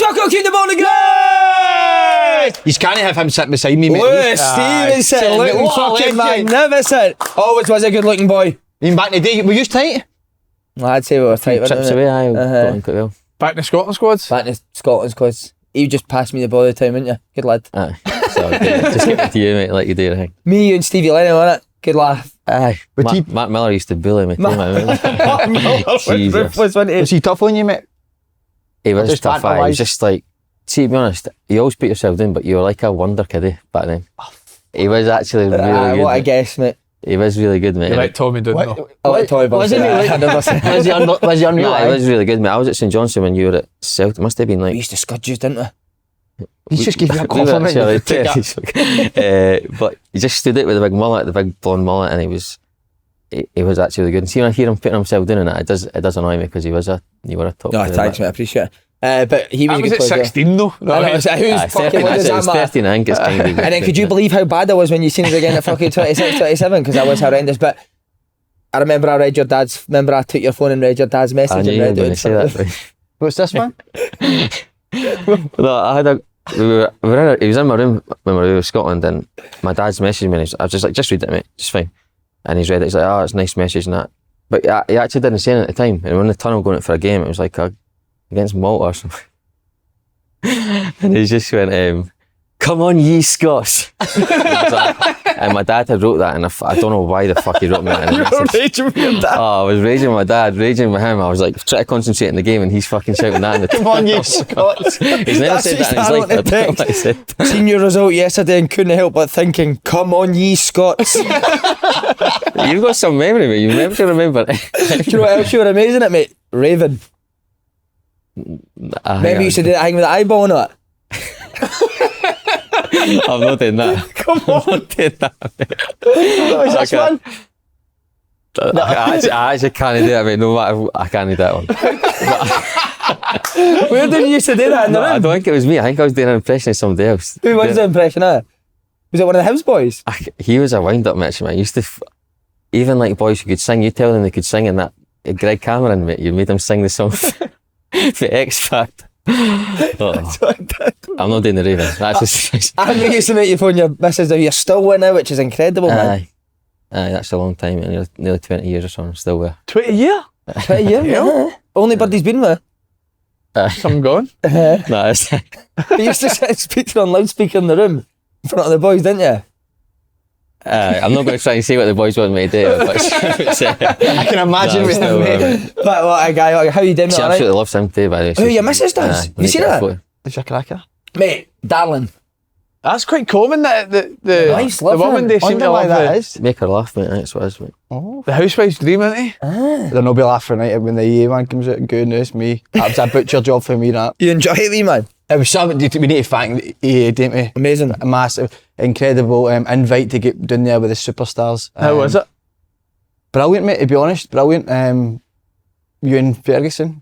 Maxwell keep the ball in the goal! You can't have him sitting beside me, mate. Lewis Stevenson, looking fucking magnificent. Always was a good looking boy. Even back in the day, were you tight? I'd say we were tight. Trips away, I got on quite well. Back in the Scotland squads? Back in the Scotland squads. You just passed me the ball all the time, wouldn't you? Good lad. Aye. So just get it to you, mate, like you do everything. Me, you and Stevie Lennon, wasn't it? Good laugh. Aye. Matt Miller used to bully me. Was he tough on you, mate? He was tough. He was just like, see, to be honest, you always put yourself down, but you were like a wonder kiddie back then. He was actually really good. What a guess, mate. He was really good, mate. You like Tommy, didn't you? I like Tommy Bunn. Was he unreal? Nah, he was really good, mate. I was at St Johnstone when you were at Celtic. It must have been like... We used to scud you, didn't we? He just gave you a compliment. But he just stood out with the big mullet, the big blonde mullet, and he was actually really good. And see, when I hear him putting himself down in it, it does annoy me because you were a top player. Thanks, mate. I appreciate it. But he was I a was good at player. 16 though. I know, so who's fucking what does that matter? 13, I think it's kind of. And then could you believe how bad I was when you seen us again at fucking 26, 27? Because I was horrendous. But I remember I took your phone and read your dad's message. I knew you were going to say that. What's this one? No, he was in my room when we were with Scotland, and my dad's messaged me, and I was just like, just read it, mate, just fine. And he's read it, he's like, oh, it's a nice message and that. But he actually didn't say it at the time, and when the tunnel going out for a game, it was like against Malta or something. And he just went, come on ye Scots. And my dad had wrote that, and I don't know why the fuck he wrote me that. You were raging with your dad. Oh, I was raging with my dad, raging with him. I was like, trying to concentrate in the game, and he's fucking shouting that in the Come on, you Scots. He's never said that in his life. I don't know what he said. Seen your result yesterday and couldn't help but thinking, come on ye Scots. You've got some memory, mate. You remember to remember. Do you know what else you were amazing at, mate? Raven. Maybe you should do that thing with the eyeball on it. I'm not doing that. Come on. I'm not doing that, mate. What was this one? I actually can't do that, mate. No matter, I can't do that one. Where did you used to do that in the room? I don't think it was me. I think I was doing an impression of somebody else. Who was the impression of? Was it one of the Hibs boys? He was a wind-up match, man. Used to, even like boys who could sing, you tell them they could sing, and that Greg Cameron, mate, you made him sing the song for X Factor. Oh. I'm not doing the Raven. That's just. I used to make you phone your missus that you're still with now, which is incredible, man. Aye, that's a long time, man. Nearly 20 years or so. I'm still with. 20 years? 20 years, yeah. Only birdie's been with. Some gone? No, it's. You used to sit and speak to her on loudspeaker in the room in front of the boys, didn't you? I'm not going to try and say what the boys want me to do, but I can imagine with him, mate. But what a guy, how you doing? She absolutely loves him too, by the way. Who your missus does? You seen that? Is she a cracker? Mate, darling. That's quite common that the Nice, the woman they seem to love that it. is. Make her laugh, mate. That's what it is, mate. The housewife's dream, isn't he? They'll not be laughing at it when the EA man comes out. Goodness me. That was a butcher job for me, that. You enjoy it, Lee, man? It was something, we need to thank the EA, don't we? Amazing. A massive, incredible invite to get down there with the superstars. How was it? Brilliant, mate, to be honest. Brilliant. Ewan Ferguson.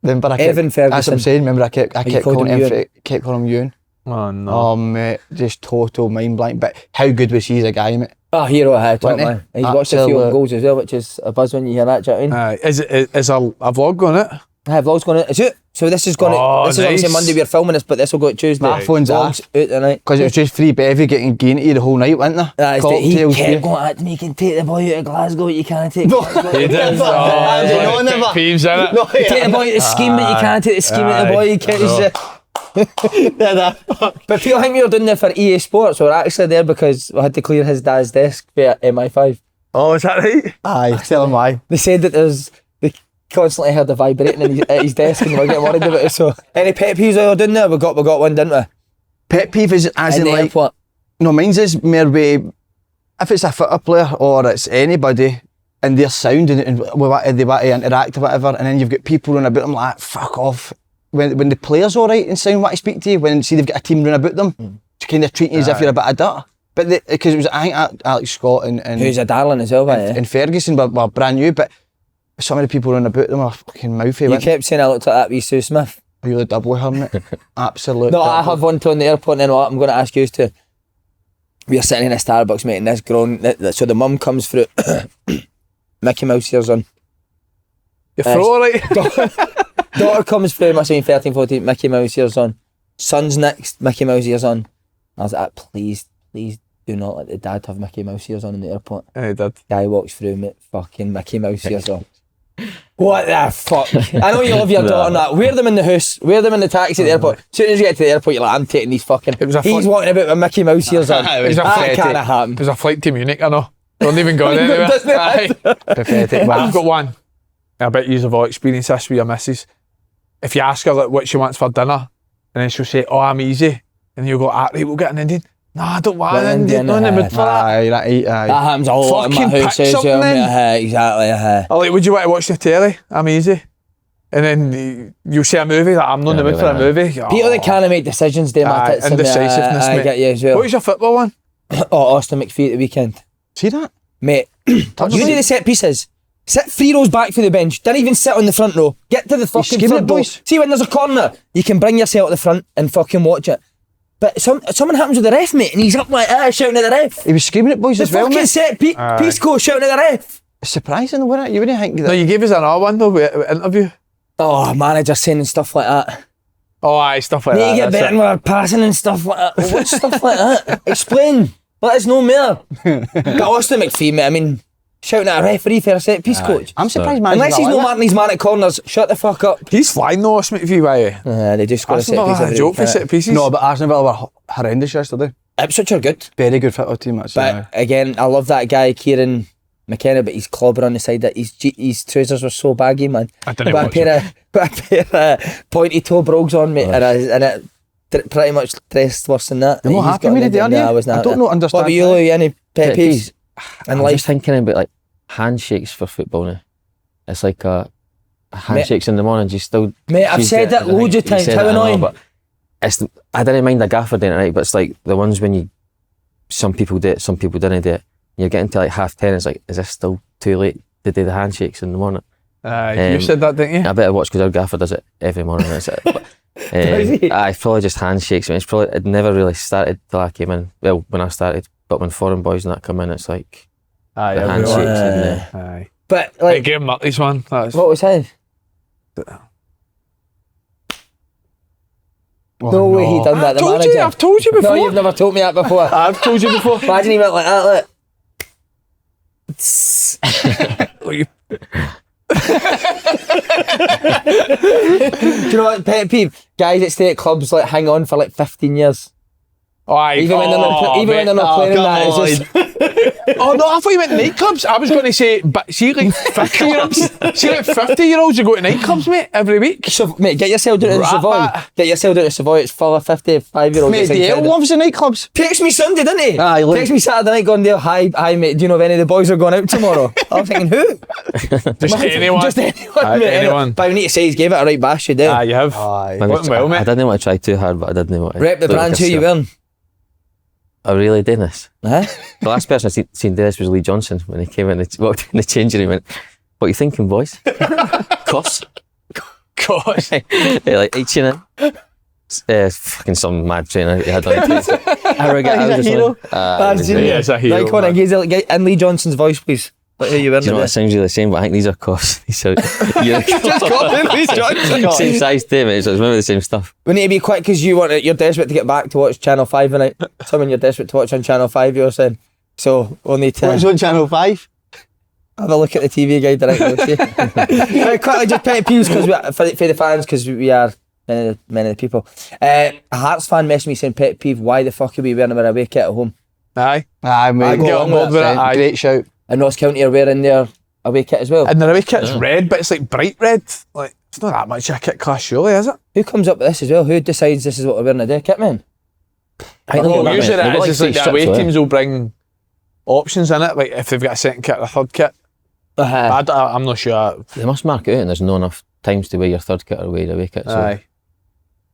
Remember, Evan Ferguson. That's what I'm saying. Remember, I kept calling him Ewan. Oh, no. Oh, mate, just total mind blank. But how good was he as a guy, mate? Oh, hero ahead, top man. He's watched a few Absolute- own goals as well, which is a buzz when you hear that, do you know what I mean? Is a vlog on it? I have vlogs going out. Is it? So this is going Oh, this is obviously nice. Monday we're filming this, but this will go out Tuesday. My phone's Vlogs off. out tonight. Because it was just free bevy getting gained to you the whole night, wasn't there? He Cocktails, kept beer. going at me, you can take the boy out of Glasgow, you can't take Glasgow. He did. No, never. Peeves, innit? No, Take the boy out of the scheme, but you can't take the scheme out of the boy. You can't But people think we were doing there for EA Sports. We were actually there because we had to clear his dad's desk for MI5. Oh, is that right? Aye, tell him why. They said that they constantly heard the vibrating at his desk and they were getting worried about it. So any pet peeves we were doing there? We got one, didn't we? Pet peeve is as In in the like... airport. No, mine's is more way... If it's a footer player or it's anybody and their sound and they want to interact or whatever, and then you've got people running about them like, fuck off. When the player's alright and sound want to speak to you, when see they've got a team running about them, to kind of treat you as if you're a bit of dirt. But because it was, I think Alex Scott and Who's a darling as well, mate. and Ferguson were brand new, but some of the people running about them are fucking mouthy. You weren't they? kept saying I looked like that wee Sue Smith. Are you the double hermit? Absolute. No, I double. have one to on the airport and then what I'm going to ask you to. We are sitting in a Starbucks, mate, and this grown, so the mum comes through, Mickey Mouse ears on. Your throat, right? Daughter comes through, must have been 13, 14, Mickey Mouse ears on. Son's next, Mickey Mouse ears on. I was like, please do not let the dad have Mickey Mouse ears on in the airport. And he did. Guy walks through, mate, fucking Mickey Mouse ears on. What the fuck? I know you love your daughter and that. Wear them in the house, wear them in the taxi at the airport. As soon as you get to the airport, you're like, I'm taking these fucking... He's walking about with Mickey Mouse ears on. It was a That flight can't to- happen. It was a flight to Munich, I know. Don't even go anywhere. Doesn't it? Aye. Pathetic. I've got one. I bet you've all experienced this with your missus. If you ask her like what she wants for dinner, and then she'll say, "Oh, I'm easy," and you'll go, "Ah, right, we'll get an Indian." No, I don't want an Indian. Not in the mood for that. Aye, aye. That happens a lot in my Fucking house pick as well, something mate. then. Exactly. Oh, like, would you want to watch the telly? I'm easy. And then you'll see a movie that I'm not in the mood for a movie. People that can't make decisions, they Aye, my tits. indecisiveness, I mate. get you as well. What was your football one? Oh, Austin McPhee at the weekend. See that? Mate, you do the set pieces. Sit 3 rows back for the bench. Didn't even sit on the front row. Get to the fucking scheming front it, row. boys. See when there's a corner, you can bring yourself at the front and fucking watch it. But something happens with the ref, mate, and he's up like shouting at the ref. He was screaming at boys The as well, fucking mate. set piece coach shouting at the ref. It's surprising, wasn't it? You wouldn't think that. No, you gave us another one though with interview. Oh, manager saying stuff like that. Oh, aye, stuff like Need that. to get that's better it. with our passing and stuff like that. What stuff like that? Explain. Let us know more. But Austin McPhee, mate, I mean, shouting at a referee for a set piece coach. I'm surprised, man. Unless he's no marking his man at corners, shut the fuck up. He's flying though, Smith V. Why? They do score a That's set not piece a every joke for week. set pieces. No, but Arsenal were horrendous yesterday. Ipswich are good. Very good football team, actually. But again, I love that guy, Kieran McKenna, but he's clobber on the side that his trousers were so baggy, man. I didn't But watch a pair of pointy toe brogues on, mate, and it pretty much dressed worse than that. You're not He's happy got with an it, are Indian- you? No, I was not. I don't know, understand What about you, that. Louis? Any pet peeves? And I'm life? just thinking about like handshakes for football now. It's like handshakes in the morning. You still, Mate, I've she's said the- that loads of you times. said How it, I know, annoying. but I didn't mind a gaffer doing it, right? But it's like the ones when some people do it, some people didn't do it. You're getting to like 10:30. It's like, is this still too late to do the handshakes in the morning? You said that, didn't you? I better watch because our gaffer does it every morning. That's it. But, Does he? I probably just handshakes. I mean, it never really started till I came in. Well, when I started, but when foreign boys and that come in, it's like Aye, the everyone. handshakes and the, Aye. But Like, like, give him up this one. That's what was his? No way he done that. The told manager. you, I've told you before. No, you've never told me that before. I've told you before. Imagine he went like that. Look. Look, you- Do you know what pet peeve? Guys that stay at clubs like hang on for like 15 years. Oh, aye. Even when they're not, Oh, even when they're not mate. playing Oh, that, come it's just Oh no, I thought you meant nightclubs. I was going to say, but see like 50-year-olds, see like 50-year-olds who go to nightclubs, mate, every week. so, mate, get yourself down to Rat Savoy. bat. Get yourself down to Savoy. It's full of 55-year-olds. Mate, It's Dale incredible. loves the nightclubs. Text me Sunday, didn't he? Aye, look. Text me Saturday night going there. Hi mate, do you know if any of the boys are going out tomorrow? I was thinking, who? Just anyone. Just anyone, Aye, mate. anyone. But I need to say he's gave it a right bash, you do. Ah, you have. Aye. maybe Went well, mate. I didn't want to try too hard, but I didn't want to. Rep the look like brand a who you self. wearing. I really did this. Huh? The last person I seen do this was Leigh Johnson when he came in. Walked in the changing room and went, "What are you thinking, boys?" Course. Gosh. Hey, like eating it. Fucking some mad trainer he had on the face. He's a hero. That's Do it. Yeah, it's a hero, Like, man. get in Leigh Johnson's voice, please. Like who you wearing you know what? It today. sounds really the same, but I think these are costs. These are Just call him Leigh Johnson. same size too, mate. So it's maybe the same stuff. We need to be quick because you're desperate to get back to watch Channel 5 tonight. Something you're desperate to watch on Channel 5, you're saying. So we'll need to What's on Channel 5? have a look at the TV guide directly. Very quickly, just pet peeves because for the fans, because we are many of the people. A Hearts fan messaged me saying pet peeve, why the fuck are we wearing our away kit at home? Aye. Aye, mate. I go Get along on with board that, with it. aye. Great shout. And Ross County are wearing their away kit as well. And the away kit's red, but it's like bright red. Like, it's not that much of a kit class, surely, is it? Who comes up with this as well? Who decides this is what we're wearing today? Kitman? I think Well, they've got usually they've got it is just like the three away strips, teams will bring options in it, like if they've got a second kit or a third kit. I'm not sure. They must mark it out, and there's not enough times to wear your third kit or wear your away kit. So Aye.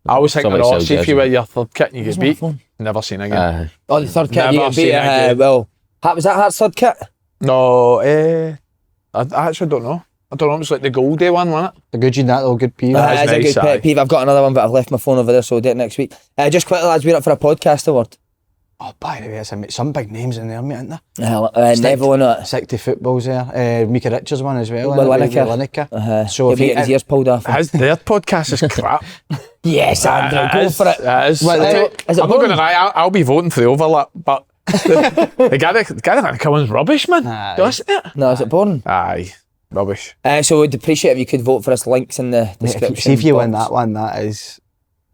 I always think, somebody oh, sells see if jersey. you wear your third kit and you Where's get my beat. phone? Never seen again. Oh, the third kit you Never get seen beat. it again. Well, was that Hearts third kit? No, I actually don't know. I don't know, it was like the Goldie one, wasn't it? The good that little good peeve. Aye. That's a nice, good pet aye. peeve. I've got another one, but I've left my phone over there, so we'll do it next week. Just quickly, lads, we're up for a podcast award. Oh, by the way, some big names in there, mate, isn't there? Neville and it. 60 footballs there. Mika Richards one as well. Well, Lineker. Lineker. So if he get his ears pulled off. Their podcast is crap. Yes, Andrew, go for it. It is. Well, is it I'm not going to lie, I'll be voting for the overlap, but the guy that Cummings rubbish, man. Doesn't it? No, is it boring? Aye, rubbish. So we'd appreciate if you could vote for us. Links in the description. See if you win box. that one, that is...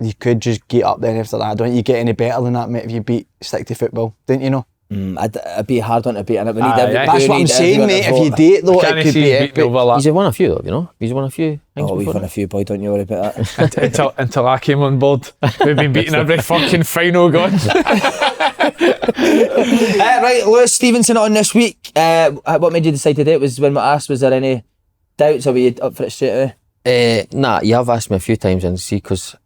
You could just get up then after that. I don't think you get any better than that, mate, if you beat Stick to Football. Didn't you know? It'd be a hard one to beat, and we need That's what I'm saying, mate. If you do it, though, it could be epic. He's won a few, though, you know. He's won a few things we've before. won a few, boy. Don't you worry about that. until I came on board, we've been beating every fucking final gone. Right, Lewis Stevenson on this week. What made you decide to do it? Was when we asked, was there any doubts, or were you up for it straight away? Nah, you have asked me a few times, and see, because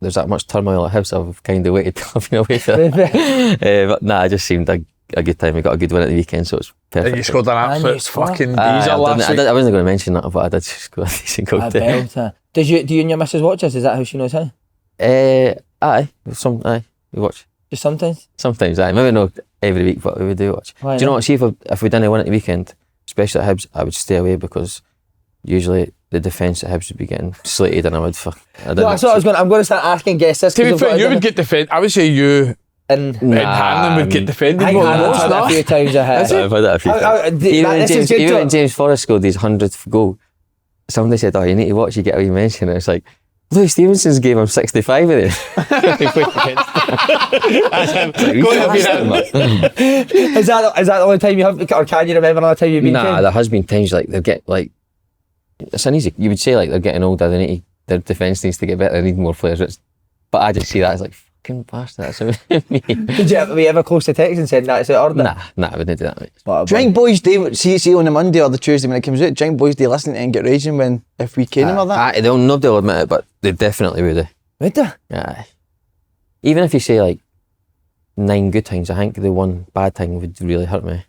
there's that much turmoil at Hibs, I've kind of waited till I've been away for it. But nah, it just seemed a good time. We got a good win at the weekend, so it's perfect. And you scored an absolute fucking diesel I last week. wasn't going to mention that, but I did score a decent goal. Do you and your missus watch us? Is that how she knows how? Aye, we watch. Just sometimes? Sometimes, aye. Maybe not every week, but we do watch. Why do you know not? what, see if we didn't win at the weekend, especially at Hibs, I would stay away, because usually the defence at Hibs would be getting slated, and I would That's what I was going. I'm going to start asking guests this. To be fair, you would get defended. I would say you and Hanlon would get defended more than most, a few times. I've had that a few times. Even when James Forrest scored his 100th goal, somebody said, "Oh, you need to watch. You get a wee mention." And it's like, Louis Stevenson's gave him 65 of it. Is that the only time you have, or can you remember another time you've been? Nah, there has been times like they get like. It's an easy. You would say like they're getting older. Their defence needs to get better. They need more players. But I just see that as like fucking bastard. That's me. Were you ever close to text and said that's it or Nah, I wouldn't do that. Mate. Do you think Boys Day, see on the Monday or the Tuesday when it comes out, do you think Boys Day listening to it and get raging if we cane them or that? Nobody will admit it, but they definitely would. Would they? Aye. Even if you say like 9 good things, I think the one bad thing would really hurt me.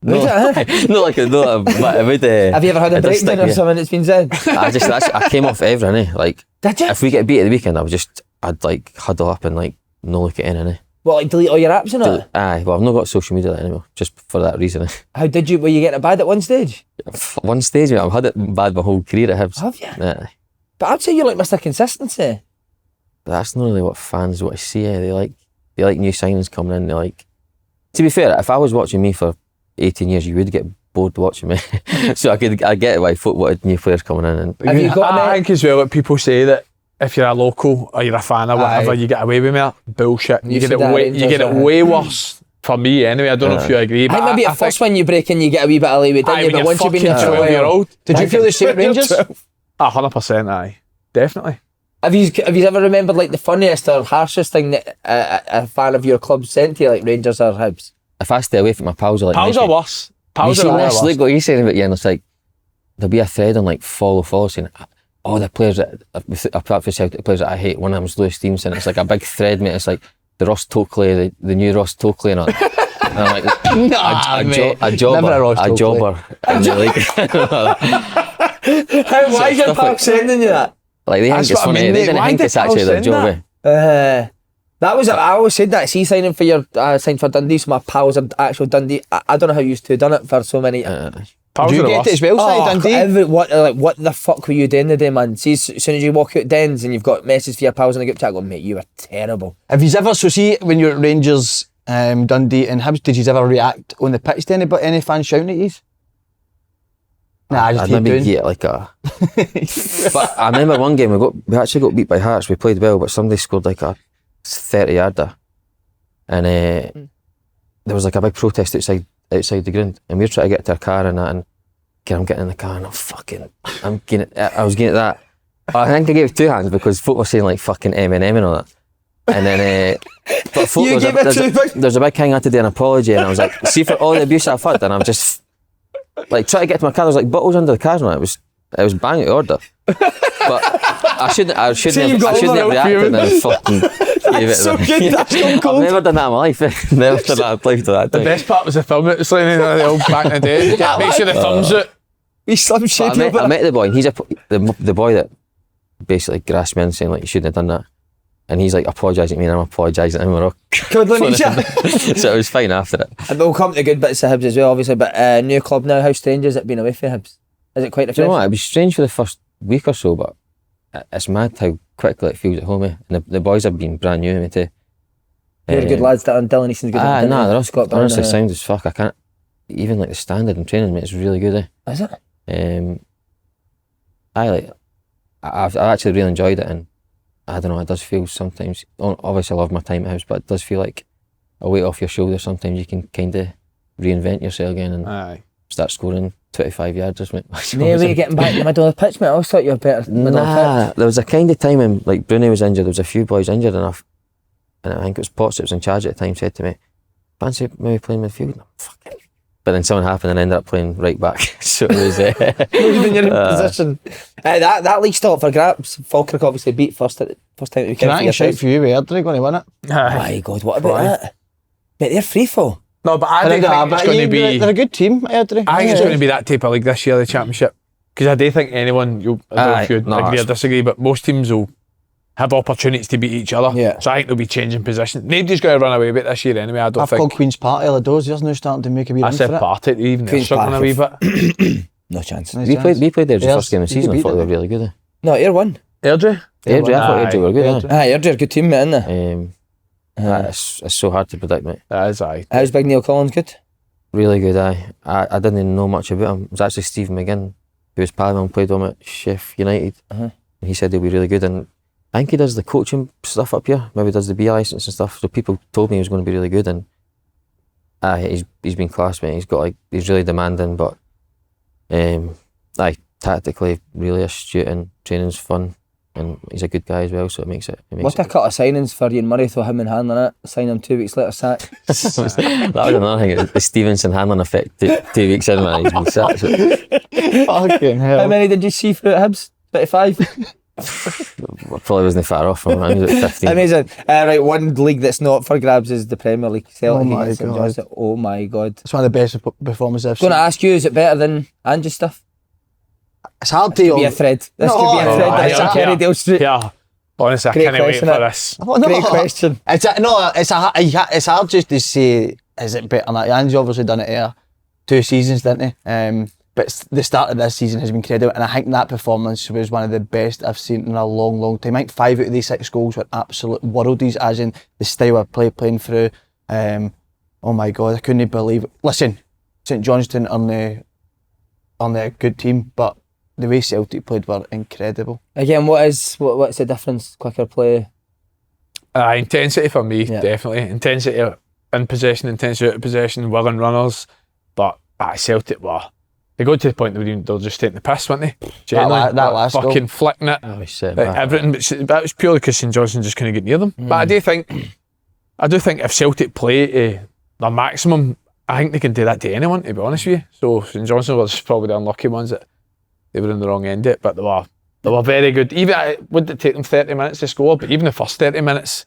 No, but it would. Have you ever had a breakdown or something that's been said? I came off everything. Like, did you? If we get beat at the weekend, I'd like huddle up and like no look at any. What, like delete all your apps and all? Aye, well, I've not got social media anymore, just for that reason. How did you? Were you getting it bad at one stage? One stage, mate, I've had it bad my whole career at Hibs. Have you? Aye. But I'd say you're like Mr. Consistency. But that's not really what fans want to see. They like new signings coming in. They like. To be fair, if I was watching me for 18 years, you would get bored watching me. So I get why folk wanted new players coming in. And have you got I think as well that people say that if you're a local or you're a fan or whatever, you get away with more bullshit. You get it way worse. For me, anyway. I don't know if you agree. I think maybe at first when you break in, you get a wee bit of leeway, don't you? But once you've been 12-year-old, did you feel the same at Rangers? 100%, aye, definitely. Have you ever remembered like the funniest or harshest thing that a fan of your club sent to you, like Rangers or Hibs? If I stay away from my pals, are worse. Pals are worse. Look what he's saying about you, and it's like there'll be a thread on like follow saying, "Oh, the players that apart from Celtic, the players that I hate." One of them's Louis Stevenson. It's like a big thread, mate. It's like the Ross Tokley, the new Ross Tokley, and all. And I'm like, a jobber, and they're like, why is your pal sending you that? Like they think it's funny. They didn't think it's actually their job. That was I always said that. See, signing for your signed for Dundee, so my pals are actual Dundee. I don't know how you used to have done it for so many. Did you get it as well, Dundee? What the fuck were you doing today, man? See, as soon as you walk out Dens and you've got messages for your pals in the group chat, going, mate, you were terrible. Have you ever, so see, when you're at Rangers, Dundee and Hibs, did you ever react on the pitch to any fans shouting at you? Nah, I just maybe get like a. But I remember one game we actually got beat by Hearts. We played well, but somebody scored like a 30-yarder, and there was like a big protest outside the ground, and we were trying to get to our car and that, and I'm getting in the car and I was getting that. I think I gave 2 hands because folk were saying like fucking Eminem and all that. And then, but folk, there's a big thing I had to do an apology, and I was like, see for all the abuse I've had, and I'm just like trying to get to my car. There's like bottles under the car, and it was bang out of order. But I shouldn't have reacted and fucking gave it. So good, that's so cool. I've never done that in my life. Never done that. Applied to that. The best part was the film it was like the old back in the day. Make sure the thumbs out. He's slim shape. I met the boy, and he's the boy that basically grasped me and saying like you shouldn't have done that. And he's like apologising to me and I'm apologising to him. We're all Cuddling each other. so it was fine after it. And we'll come to good bits of Hibs as well, obviously, but new club now, how strange is it being away from Hibs? Is it quite Do you know refreshing? what? It was strange for the first week or so, but it's mad how quickly it feels at home. And the boys have been brand new to me too. You're good lads, that Dylan Easton's good. Nah, they're Scott honestly Byrne, sound as fuck. I can't, even like the standard in training, mate, it's really good. Is it? I've actually really enjoyed it, and I don't know, it does feel sometimes, obviously I love my time at House, but it does feel like a weight off your shoulder. Sometimes you can kind of reinvent yourself again and start scoring 25 yards or something. Maybe getting back to the middle of the pitch, mate. I always thought you were better middle of the pitch. There was a kind of time when like Bruni was injured, there was a few boys injured enough, and I think it was Potts that was in charge at the time, said to me, fancy maybe playing midfield? And I'm fucking... But then something happened and I ended up playing right back. So it was... When you're in position. That league's still up for grabs. Falkirk obviously beat first time that we Can I shout for you, Edinburgh going to win it? Oh my God, what about that? Mate, they're free fall. No, but I do think it's going to be... They're a good team, Edinburgh. I think it's going to be that type of league this year, the Championship. Because I do think anyone, I don't know if you agree or disagree, but most teams will have opportunities to beat each other. Yeah. So I think they'll be changing positions. Nobody's going to run away with it this year anyway, I don't I've think. called Queen's Party all the doors. There's now starting to make a wee I run said for it. party, even they're Queen's struggling a wee bit. No chance. Nice we chance. played there the Yes, first game of the you season. I beat thought they them. were really good. No, Air won. Airdrie? Airdrie, I thought Airdrie were good. Airdrie are a good team, mate, isn't they? It's so hard to predict, mate. That is aye. How's Big Neil Collins good? Really good, aye. I didn't even know much about him. It was actually Steve McGinn, who was pal of him, played with him at Sheff United. And he said he'll be really good. And I think he does the coaching stuff up here. Maybe does the B licence and stuff. So people told me he was going to be really good. And he's been class, mate. He's really demanding, but tactically really astute and training's fun. And he's a good guy as well, so it makes it. What a cut of signings for Ian Murray, throw him and Hanlon it, sign him 2 weeks later, sack. That was another thing. The Stevenson handling effect 2 weeks in, man. He's been sacked. Fucking hell. How many did you see through at Hibs? 25? Probably wasn't far off from him. He was at 15. Amazing. Right, one league that's not for grabs is the Premier League. Celtic Oh my against St God. Johnstone. Oh my God. It's one of the best performances I've Going seen. to ask you, is it better than Angie's stuff? It's hard to... Be a thread. This No, could be a no, thread. no, That's yeah. on Kerrydale Street. Yeah. Honestly, Great I can't wait question, for that. this. Well, no, Great question. It's hard just to say, is it better than that? Ange obviously done it here 2 seasons, didn't he? But the start of this season has been incredible, and I think that performance was one of the best I've seen in a long, long time. I think 5 out of these 6 goals were absolute worldies, as in the style of play playing through. Oh my God, I couldn't believe it. Listen, St Johnstone are a good team, but the way Celtic played were incredible. Again, what's the difference? Quicker play? Intensity for me, Yeah. definitely. Intensity in possession, intensity out of possession, willing runners. But Celtic were... They got to the point where they're just taking the piss, weren't they? Genuinely, that last goal. fucking flicking it. Oh, shit, Like, man. everything, but that was purely because St Johnstone just couldn't get near them. But I do think if Celtic play to their maximum, I think they can do that to anyone, to be honest with you. So St Johnstone was probably the unlucky ones that they were in the wrong end of it, but they were very good. Even would it take them 30 minutes to score, but even the first 30 minutes,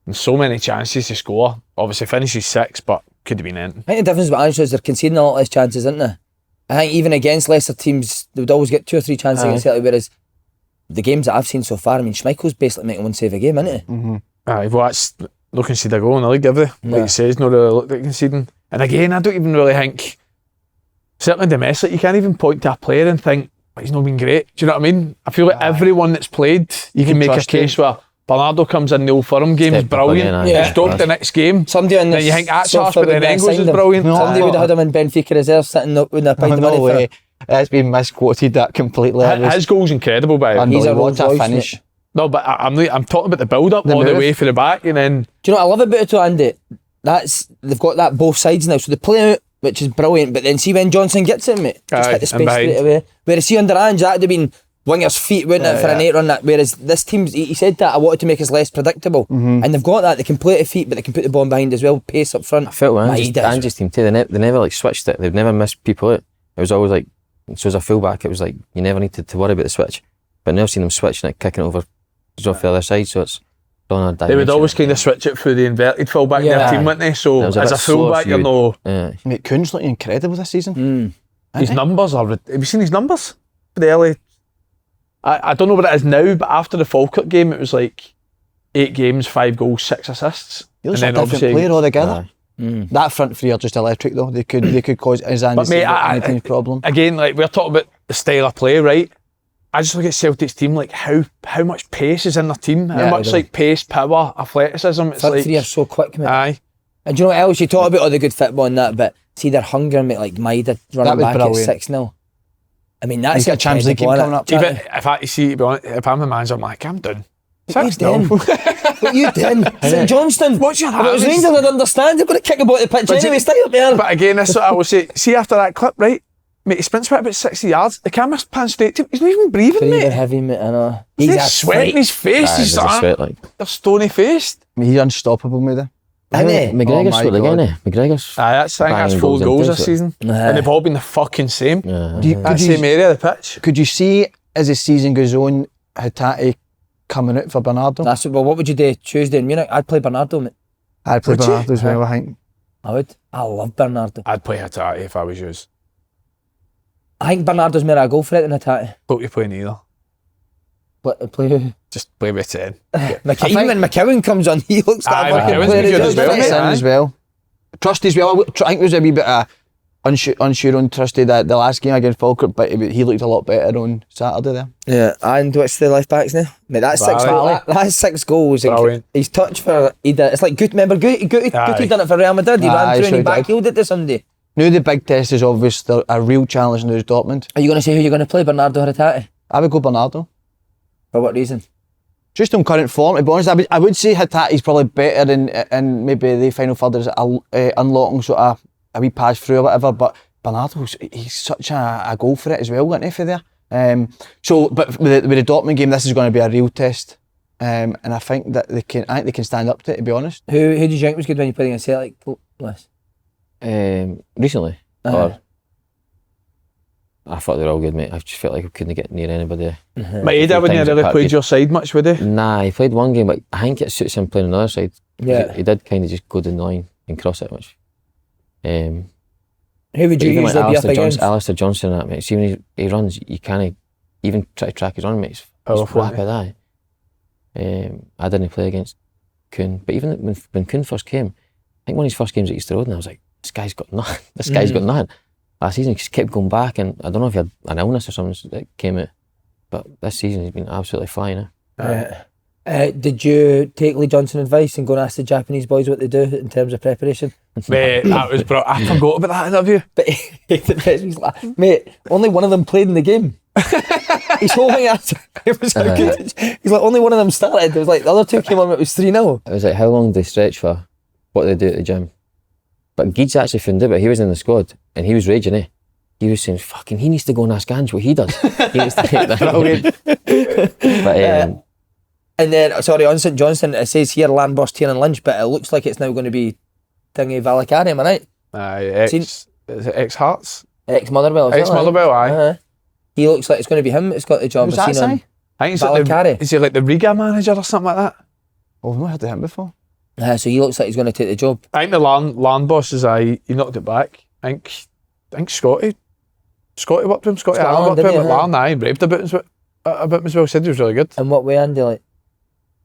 and so many chances to score. Obviously finishes 6, but could have been anything. I think the difference with Ange is they're conceding a lot less chances, isn't they? I think even against lesser teams, they would always get 2 or 3 chances against Celtic, whereas the games that I've seen so far, I mean, Schmeichel's basically making 1 save a game, isn't he? Well, that's no concede a goal in the league, have they? Like you say, it's not really looked like conceding. And again, I don't even really think, certainly domestic, you can't even point to a player and think, he's not been great. Do you know what I mean? I feel like everyone that's played, you can make a case where Bernardo comes in the Old Firm game, is Stepped up brilliant. again, Yeah. He's stopped the next game. Somebody on Then this you think that's harsh, sofa but then would have Engels is signed him. brilliant. No, Somebody would have had him in Benfica reserve sitting with a pint of money No for way. him. That's been misquoted that completely. His goal's incredible, by the way. He's a What a Rolls-Royce, finish. mate. No, but I'm talking about the build-up The all the move. way for the back, and then Do you know what I love about it, though, Andy? They've got that both sides now, so they play out, which is brilliant, but then see when Johnson gets it, mate, just Aye, hit the and space behind. straight away. Whereas see under Ange, that would have been winger's feet, wouldn't it, for an 8 run, that. Whereas this team's, he said that, I wanted to make us less predictable, and they've got that, they can play at feet, but they can put the ball behind as well, pace up front. I felt with He does. Angie's team too, they never like switched it. They've never missed people out. It was always like, so as a fullback, it was like, you never needed to worry about the switch. But now I've seen them switching it, kicking it over off the other side, so it's done a they would always kind of switch it through the inverted fullback in Yeah. their team, wouldn't they? So It was a as bit a fullback, slow, you know, Mate, Kuhn's looking incredible this season. his numbers are... Have you seen his numbers? For the early... I don't know what it is now, but after the Falkirk game, it was like 8 games, 5 goals, 6 assists. He looks like a different player altogether. Aye. That front three are just electric though. They could cause, as Andy said, any team's problem. Again, like we're talking about the style of play, right? I just look at Celtic's team, like how much pace is in their team, how much like pace, power, athleticism. It's Front like three are so quick, mate. aye. And do you know what else? You talk about all the good football and that, but see their hunger, mate, like Maida running was back brilliant. at 6-0. I mean, that's He's got a Champions League game incredible, coming innit? up. Even if I see, to be honest, if I'm a manager, I'm like, I'm done. What you doing? What you doing? St Johnstone. What's your If it was habits? Rangers, I'd understand. They're going to kick about the pitch But anyway. Stay up there. But again, that's what I will say. See, after that clip, right? Mate, he sprints back about 60 yards. The camera's pan straight to him. He's not even breathing, Breathing mate. heavy, mate. I know. He's a sweat in freak. his face. Aye, He's there's a like, sweat, like. they're stony faced. He's unstoppable, mate. Isn't he? McGregor's Oh my scored again, God. McGregor's. Aye, I think that's banging 4 goals goals into this it. season. And they've all been the fucking same. Yeah. That same area of the pitch. Could you see, as the season goes on, Hatate coming out for Bernardo? That's well. What would you do Tuesday in Munich? I'd play Bernardo, mate. I'd play Would you? Bernardo as well, I think. I would. I love Bernardo. I'd play Hatate if I was yours. I think Bernardo's more a goal threat than Hatate. Don't you play neither. But play who? Just play with 10. Even when McEwen comes on, he looks Aye, like a fucking McEwen's player been good as well, doesn't he? mate. Aye. as well. Trusty as well. I think there was a wee bit unsure on Trusty the last game against Falkirk, but he looked a lot better on Saturday there. Yeah, and what's the left backs now? Mate, that's six. Valley. That's 6 goals. Brilliant. He's touched for. It's like good. Remember, Guti Aye. done it for Real Madrid. He Aye, ran through and he sure did. backheeled it to somebody. Now the big test is obviously a real challenge now is Dortmund. Are you going to say who you're going to play, Bernardo or Hatate? I would go Bernardo. For what reason? Just on current form, to be honest, I would say Hatate's probably better in maybe the final third is unlocking sort of a wee pass through or whatever, but Bernardo's, he's such a goal for it as well, isn't he, for there? But with the Dortmund game, this is going to be a real test, and I think that they can stand up to it, to be honest. Who did you think was good when you played against Celtic? Les? Recently? Uh-huh. Or I thought they were all good, mate. I just felt like I couldn't get near anybody. Maeda wouldn't have really Pat played Peeves. your side much, would he? Nah, he played one game, but I think it suits him playing on the other side. Yeah. He did kind of just go down the line and cross it much. Who would you Even usually like be up against? Alistair Johnson and that, mate. See when he runs, you can't even try to track his run, mate. He's Powerful, rapid, aye. I didn't play against Kuhn, but even when Kuhn first came, I think one of his first games at Easter Road, and I was like, this guy's got nothing. This guy's got nothing. Last season, he just kept going back, and I don't know if he had an illness or something that came out, but this season he's been absolutely flying. Did you take Leigh Johnson advice and go and ask the Japanese boys what they do in terms of preparation? Mate, that was bro. I forgot about that interview. But he's like, mate, only one of them played in the game. His whole thing after, it was so good. He's like, only one of them started. It was like the other two came on, it was 3-0. It was like, how long do they stretch for? What they do at the gym? But Geeds actually found out, but he was in the squad and he was raging, eh? He was saying, fucking, he needs to go and ask Ange what he does. He needs to take that. But And then, sorry, on St Johnstone, it says here Landboss, Tiern and Lynch, but it looks like it's now going to be Thingy Valakari, am I right? Is it ex-Hearts? Ex-Motherwell. Ex-Motherwell, aye. He looks like it's going to be him. It's got the job. Who's I've that, seen on Si? I think it's like Valakari. is he like the Riga manager or something like that? Oh, I've not heard of him before. So he looks like he's going to take the job. I think the land boss is he knocked it back. I think Scotty worked with him. Scotty Allen worked with him at Larne. He raved about him as well. Said he was really good. In what way, Andy? Like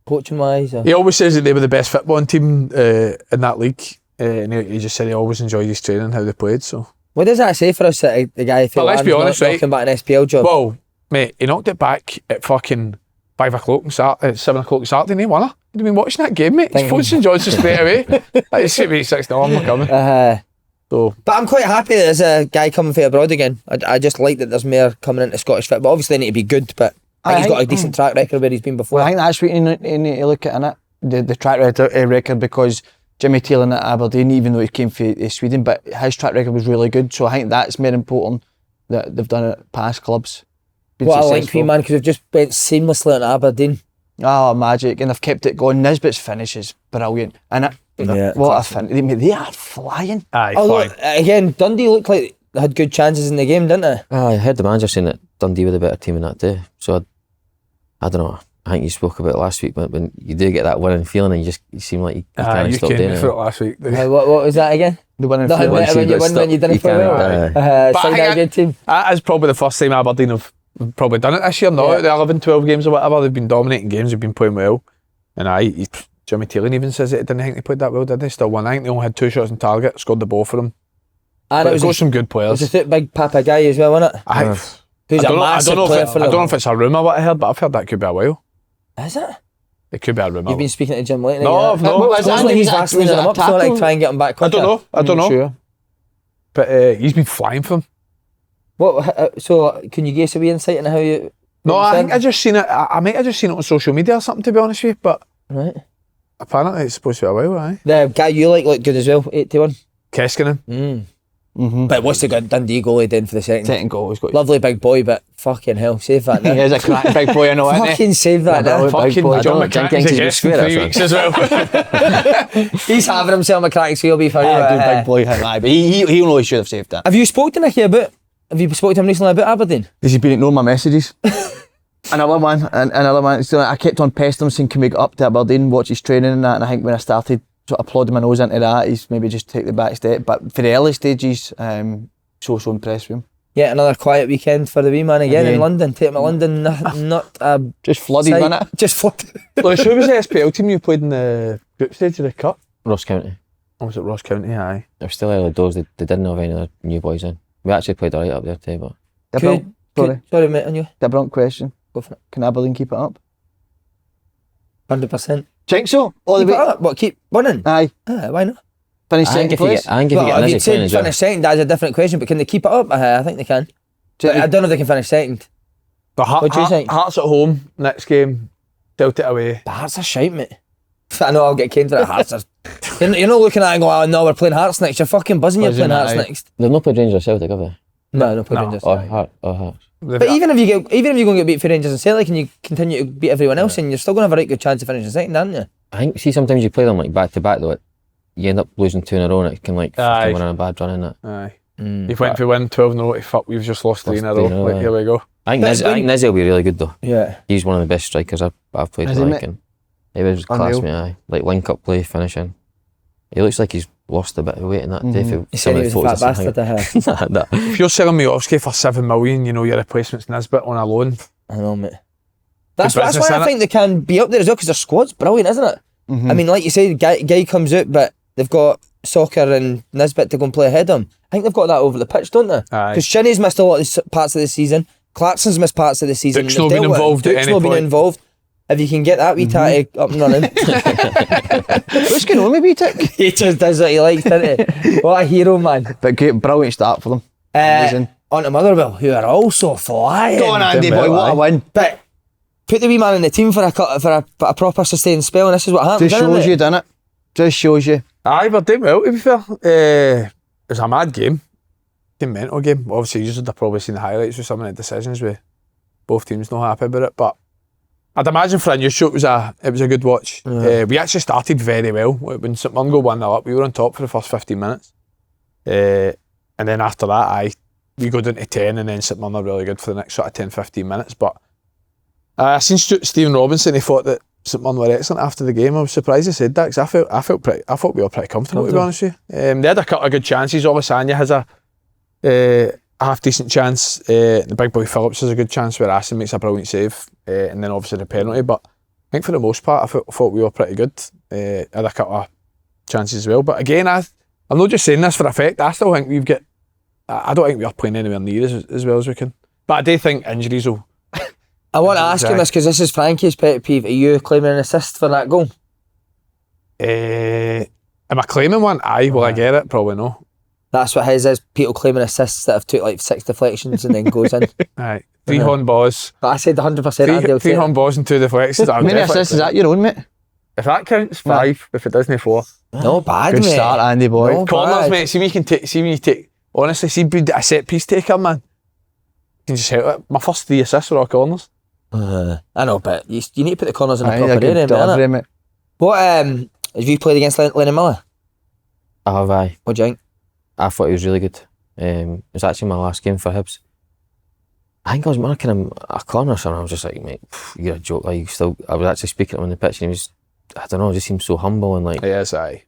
coaching wise? Or? He always says that they were the best footballing team in that league, and he just said he always enjoyed his training, how they played. So What does that say for us that the guy But let's be honest, right? knocking back an SPL job? well, mate, he knocked it back at fucking 5 o'clock and 7 o'clock on Saturday, and he won it. You've been watching that game, mate. He's phoned St Johnstone straight away. It's should be 6-0, I'm coming. So, But I'm quite happy that there's a guy coming from abroad again. I just like that there's more coming into Scottish football. Obviously, they need to be good, but I think he's got a decent track record where he's been before. Well, I think that's what you need to look at, innit? The track record, because Jimmy Taylor at Aberdeen, even though he came from Sweden, but his track record was really good. So I think that's more important that they've done it at past clubs. Been What I like for successful. you, man, because we've just went seamlessly on Aberdeen. Oh, magic. And they've kept it going. Nisbet's finish is brilliant. And what a finish. They are flying. Although, again, Dundee looked like they had good chances in the game, didn't they? I heard the manager saying that Dundee were the better team in that day. So I don't know. I think you spoke about it last week, but when you do get that winning feeling, and you seem like you can't you stop came doing me it. for it last week. What was that again? The winning Nothing feeling. better when you win when you didn't play well. But I think a good team. That is probably the first time Aberdeen have probably done it this year. Not out the 11, 12 games or whatever. They've been dominating games. They've been playing well. And Jimmy Taylor even says that he didn't think he played that well, did he? Still won. I think they only had 2 shots on target, scored the ball for them. And But it was got some good It players. was a big Papa guy as well, wasn't it? Who's a massive player for I them. don't know if it's a rumour what I heard, but I've heard that could be a while. Is it? It could be a rumour. You've been speaking to Jim lately? No, yeah? I've not. What was that? Supposedly he's Was Vaseline it him a up, so like tackle? try and get him back I quicker. don't know. Sure. But he's been flying for him. What? So can you give us a wee insight into how you? No, what I you think I just seen it. I might have just seen it on social media or something, to be honest with you. But said? Right. apparently it's supposed to be a while, aye. The guy you like looked good as well. 81. Keskinen. But what's the good Dundee goalie doing for the second? Second goal, he's got. Lovely big boy, but fucking hell, save that now. He is a crack big boy, I know, isn't he? Fucking save that now. big Fucking boy. John I don't McCracken think he's against square, in 3 that's weeks as well. He's having himself a crack, so he'll be fine. Yeah, good big boy, aye, but he know he should have saved that. Have you spoke to Nicky about? Have you spoke to him recently about Aberdeen? Has he been ignoring my messages? Another one. So I kept on pestering him saying, can we get up to Aberdeen, watch his training and that, and I think when I started sort of plodding my nose into that, he's maybe just take the back step. But for the early stages, so impressed with him. Yeah, another quiet weekend for the wee man again in London. Take him to London, not Just flooded, site. wasn't it? Just flooded. Lewis, who was the SPL team you played in the group stage of the Cup? Ross County. Or was it Ross County? Aye. It was still early doors. They didn't have any other new boys in. We actually played alright up there too, but Sorry mate, on you. The blunt question. Go for it. Can Aberdeen keep it up? 100%. Think so? All Keep the it way. up. What, keep winning? Aye. Why not? Finish I second think if you place. get, I think if you get If Nizzy you'd playing said as well. finish second, that's a different question, but can they keep it up? I think they can. But I don't know if they can finish second. But What do you think? Hearts at home, next game, Celtic away. But Hearts are shite, mate. I know I'll get caned for it. Hearts are... You're not looking at it and going, oh no, we're playing Hearts next. You're fucking buzzing you're Buzzing, playing Hearts aye. next. They've not played Rangers or Celtic, have they? No, playing No. Rangers. Or Hearts. But even if you're going to get beat for Rangers and Celtic and you continue to beat everyone else, and you're still going to have a right good chance of finishing second, aren't you? I think, see, sometimes you play them like back to back though, you end up losing 2 in a row and it can like Aye. fucking win on a bad run in it. Aye. You've went to win 12 in a row to fuck, we've just lost 3 in a Lost row. 3 in a row, Like, aye. here we go. I That's think Nizzy will be really good though. Yeah. He's one of the best strikers I've played. Is he, Like, mate? and he was class, Unreal. mate. Aye. Like link up play, finishing. He looks like he's lost a bit of weight in that day. He said he was a fat bastard. That. If you're selling Miovski for 7 million, you know your replacement's Nisbet on a loan. I know, mate. That's business, why I innit? think they can be up there as well, because their squad's brilliant, isn't it? I mean, like you say, guy comes out, but they've got Soccer and Nisbet to go and play ahead of him. I think they've got that over the pitch, don't they? Aye. Because Shinney's missed a lot of parts of the season. Clarkson's missed parts of the season. Duke's They've not been dealt with it. involved at Duke's any not been point. involved. If you can get that wee tatty up and running. What's going on with you, Tick? He just does what he likes, doesn't he? What a hero, man. But great, brilliant start for them. Amazing. On to Motherwell, who are also flying. Go on, Andy boy, what a win. But put the wee man in the team for a proper sustained spell, and this is what happens. Just isn't shows it? you, doesn't it? Just shows you. Aye, but doing well, to be fair. It was a mad game. A mental game. Obviously, you should have probably seen the highlights with some of the decisions with both teams not happy about it. But I'd imagine for a news show it was a good watch. We actually started very well. When St Mungo 1-0 up, we were on top for the first 15 minutes. And then after that, we go down to 10, and then St Mungo really good for the next sort of 10-15 minutes. But I seen Stephen Robinson, he thought that St Mungo were excellent after the game. I was surprised he said that, because I thought we were pretty comfortable, to be honest with you. They had a couple of good chances. Olisanya has a half decent chance. The big boy Phillips has a good chance where Aston makes a brilliant save, and then obviously the penalty. But I think for the most part, I thought we were pretty good. Had a couple of chances as well. But again, I'm not just saying this for effect. I still think we've got. I don't think we are playing anywhere near as well as we can. But I do think injuries will. I want to ask him this, because this is Frankie's pet peeve. Are you claiming an assist for that goal? Am I claiming one? Aye, will I get it? Probably no. That's what his is. People claiming assists that have took like 6 deflections and then goes in. Aye, 3 horn balls. But I said 100%. Andy will Three take horn it. balls and 2 deflections. How many assists is that your own, mate? If that counts, 5. If it doesn't, 4. No bad, Good mate. start, Andy boy. No Corners, bad. mate. See when you take. Honestly, see being a set piece taker, man. You can just help it. My first 3 assists were all corners. I know, but you need to put the corners in a Aye, proper a good area, mate, delivery, innit? mate. What, have you played against Lennon Miller? I have, aye. What do you think? I thought he was really good. It was actually my last game for Hibs. I think I was marking him a corner or something. I was just like, mate, you're a joke. Like, I was actually speaking to him on the pitch, and he was, I don't know, just seemed so humble and like. Yes, aye.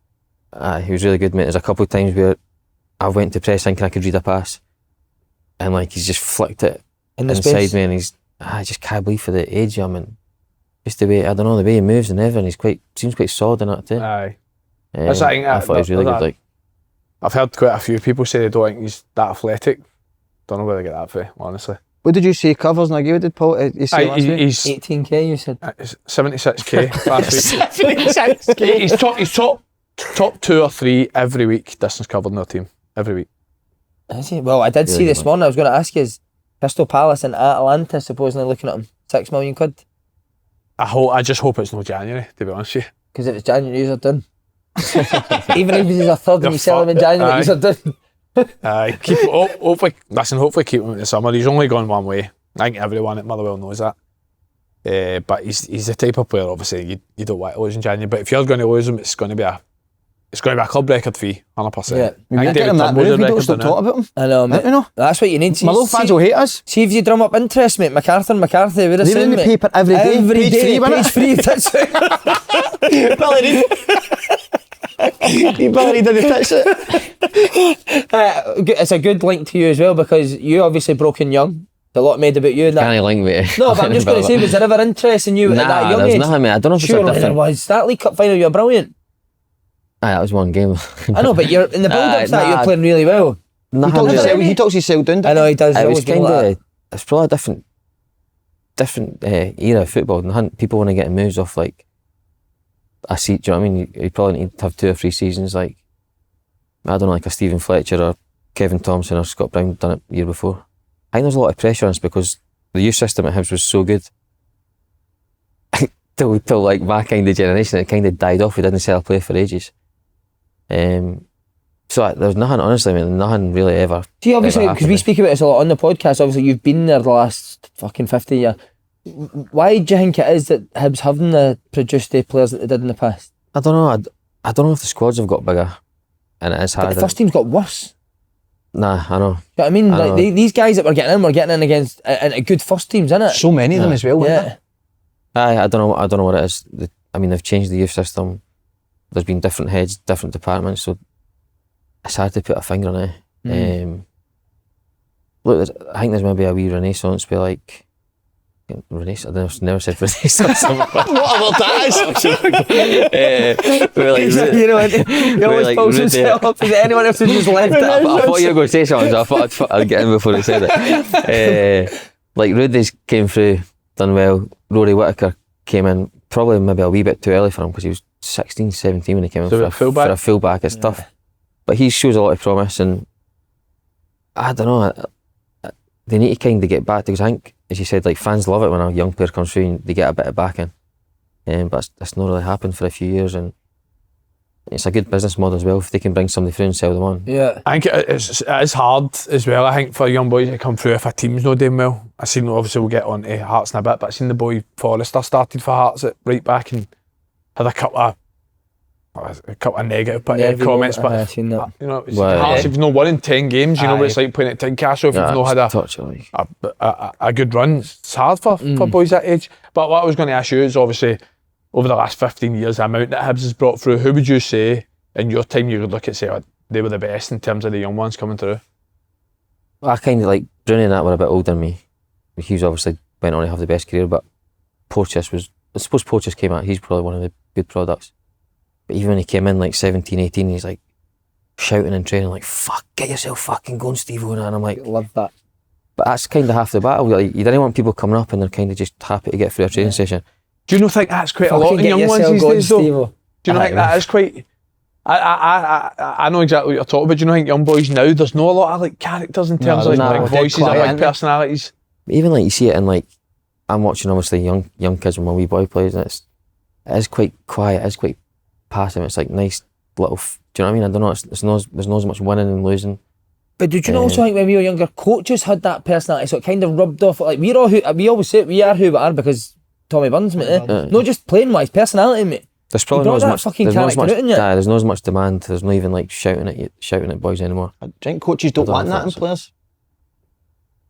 He was really good, mate. There's a couple of times where I went to press thinking I could read a pass, and like he's just flicked it In the inside space? me, and I just can't believe for the age of him, and Just the way, I don't know, the way he moves and everything, seems quite solid in that too. Aye. That's the thing, I thought he was really good. Like, I've heard quite a few people say they don't think he's that athletic. Don't know where they get that from, honestly. What did you say covers Nagy? What did Paul say last week? He's 18k, you said. 76k last week. 76k. He's top 2 or 3 every week distance covered in our team. Every week. Is he? Well, I did see this morning, I was going to ask you, is Crystal Palace and Atalanta supposedly looking at him £6 million? I just hope it's no January, to be honest with you. Because if it's January, you're done. Even if he's a third and you sell him in January, you're done. Hopefully keep him in the summer. He's only gone one way. I think everyone at Motherwell knows that. But he's the type of player, obviously, you don't want to lose in January. But if you're going to lose him, it's going to be a club record fee, 100%. Yeah. Maybe get him that move, we don't stop talking about him. I know, mate. You know? That's what you need. Motherwell fans will hate us. See if you drum up interest, mate. McCarthy, we're They're saying, in the paper every day. Every day, free, page free. That's it. You barely didn't touch it. It's a good link to you as well, because you obviously broke in young. A lot made about you and that. can't link me. No, but I'm just going to say, was there ever interest in you at that young there's age? nothing, mate. I don't know if Surely it's a there different... was. That League Cup final, you were brilliant. Aye, that was one game. I know, but you're in the build-up to that, you're playing really well. He talks himself down. I know he does. It was kind like of... It's probably a different era of football. And people want to get moves off, like... I see, do you know what I mean? You probably need to have 2 or 3 seasons, like... I don't know, like a Stephen Fletcher or Kevin Thompson or Scott Brown done it the year before. I think there's a lot of pressure on us because the youth system at Hibs was so good. till like my kind of generation, it kind of died off. We didn't sell play for ages. So there's nothing, honestly, nothing really ever. See, obviously, because we speak about this a lot on the podcast, obviously you've been there the last fucking 50 years. Why do you think it is that Hibs haven't produced the players that they did in the past? I don't know. I don't know if the squads have got bigger. And it is harder. But the first team's got worse. Nah, I know. You know what I mean? Like these guys that we're getting in against into good first teams, innit? So many of them as well, yeah. I don't know what it is. They've changed the youth system. There's been different heads, different departments, so it's hard to put a finger on it. Look, I think there's maybe a wee renaissance where like Renaissance. I've never said Renaissance. What other that is? You know, he always pulls himself up. Is anyone else who just left it? I thought you were going to say something, so I thought I'd get in before he said it. Like Rudy's came through, done well. Rory Whittaker came in, probably maybe a wee bit too early for him because he was 16, 17 when he came in for a fullback. It's tough. But he shows a lot of promise, and I don't know, they need to kind of get back to, because I think, as you said, like fans love it when a young player comes through and they get a bit of backing. But it's not really happened for a few years, and it's a good business model as well if they can bring somebody through and sell them on. Yeah, I think it is hard as well. I think for young boys to come through if a team's not doing well. I seen, obviously we'll get on to Hearts in a bit, but I seen the boy Forrester started for Hearts at right back and had a couple of negative comments, but I've seen that. you know, Hearts, if you've not won in 10 games, you know what it's like playing at Tynecastle. If you've not had a good run, it's hard for boys that age. But what I was going to ask you is, obviously over the last 15 years, the amount that Hibs has brought through, who would you say in your time you would look at, say, they were the best in terms of the young ones coming through? I kind of like Bruni and that were a bit older than me. Hughes obviously went on to have the best career, but Porteous was, I suppose Porteous came out, he's probably one of the good products. But even when he came in like 17, 18, he's like shouting and training like, fuck, get yourself fucking going, Steve-O, and I'm like, love that. But that's kind of half the battle. Like, you didn't want people coming up and they're kind of just happy to get through a training session. Do you not think that's quite a lot in young ones these days though? Do you not think that is quite... I know exactly what you're talking about. Do you not think young boys now, there's not a lot of like characters in terms of like voices and like personalities? Even like you see it in like, I'm watching obviously young kids when my wee boy plays, and it is quite quiet, it's quite passive, it's like nice little, do you know what I mean? I don't know, there's not as much winning and losing. But did you not also think when we were younger, coaches had that personality, so it kind of rubbed off, like we always say we are who we are because Tommy Burns, mate. Not just playing wise, personality, mate. There's probably not as much fucking character out in you. There's not as much demand. There's not even like shouting at boys anymore. I think coaches don't want that in players.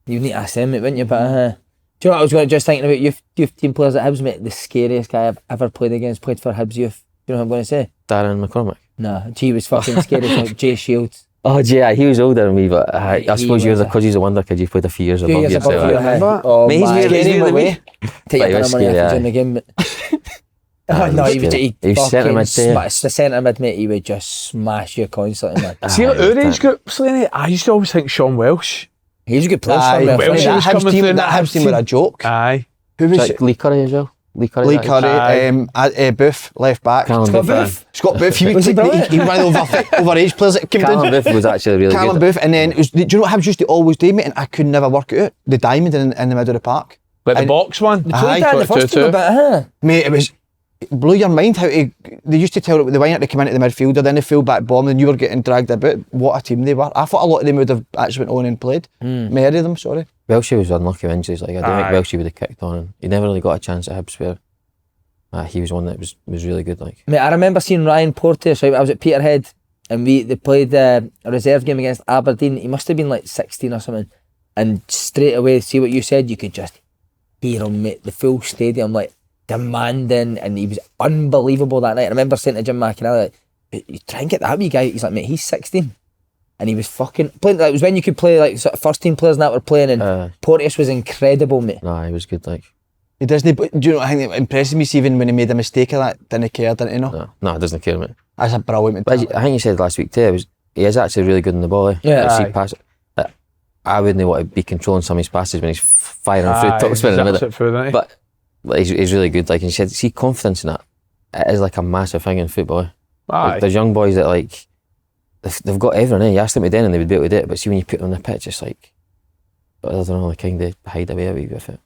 You need to ask them, mate, wouldn't you? But do you know what I was just thinking about youth team players at Hibs, mate? The scariest guy I've ever played against, played for Hibs youth. You know what I'm going to say? Darren McCormick. Nah, he was fucking scary. Like Jay Shields. Oh, yeah, he was older than me, but I He suppose was because he's a wonder kid, you played a few years Few above years you. above so, you, remember? Oh, Mate, he's man. really Scaring good away. me. Take But he your was money scary, off aye. Jim McGinn, mate. Aye, No, he he was would He was centre mid there. it's the centre mid, mate. He would just smash you constantly, man. See, Aye, at our he was age group, Slaney, I used to always think Sean Welsh. He's a good player. Aye, Sean Welsh, Welsh wasn't was that Hibs coming team, through that that Hibs team were a joke. Aye. Who was Like Leigh Curry as well. Leigh Curry. Leigh that is- Curry, Aye. Booth, left back. Callum Scott Booth. Booth? Scott Booth, he Was he brilliant? was one of the overage players that came Callum down. Booth was actually really Callum good. Booth, and then do you know what Hibs used to always do, mate? And I could never work it out. The diamond in the middle of the park. Like the And- box one. he? Played that in the first 22. team a bit, huh? Mate, it blew your mind how they used to tell the winger to come into the midfielder, then the full-back bomb, and you were getting dragged about. What a team they were. I thought a lot of them would have actually went on and played. Many of them, sorry. Welshie was unlucky with injuries. Like I don't Aye. think Welshie would have kicked on. He never really got a chance at Hibs where he was one that was really good. Like Mate, I remember seeing Ryan Porteous, right? I was at Peterhead and they played a reserve game against Aberdeen. He must have been like 16 or something. And straight away, see what you said, you could just hear him, mate. The full stadium, like, demanding, and he was unbelievable that night. I remember saying to Jim McInally, like, you try and get that wee guy. He's like, mate, he's 16. And he was fucking playing. Like, it was when you could play, like, sort of first team players and that were playing, and Porteous was incredible, mate. nah, he was good. Like He doesn't, but do you know what I think that impresses me? See, even when he made a mistake of that, didn't care, didn't he? No, no, he doesn't care, mate. that's a brilliant. But I think you said last week too. He is actually really good in the ball. Yeah. Like, see Aye. pass. I wouldn't want to be controlling some of his passes when he's firing through Aye, top spin in the zips middle. it through, doesn't he? But he's really good. Like, and you said, see confidence in that. It is like a massive thing in football. Aye. Like, there's young boys that like they've got everything. You ask them to do it and they would be able to do it. But see when you put them on the pitch, it's like I don't know, they kind of hide away a wee bit with it.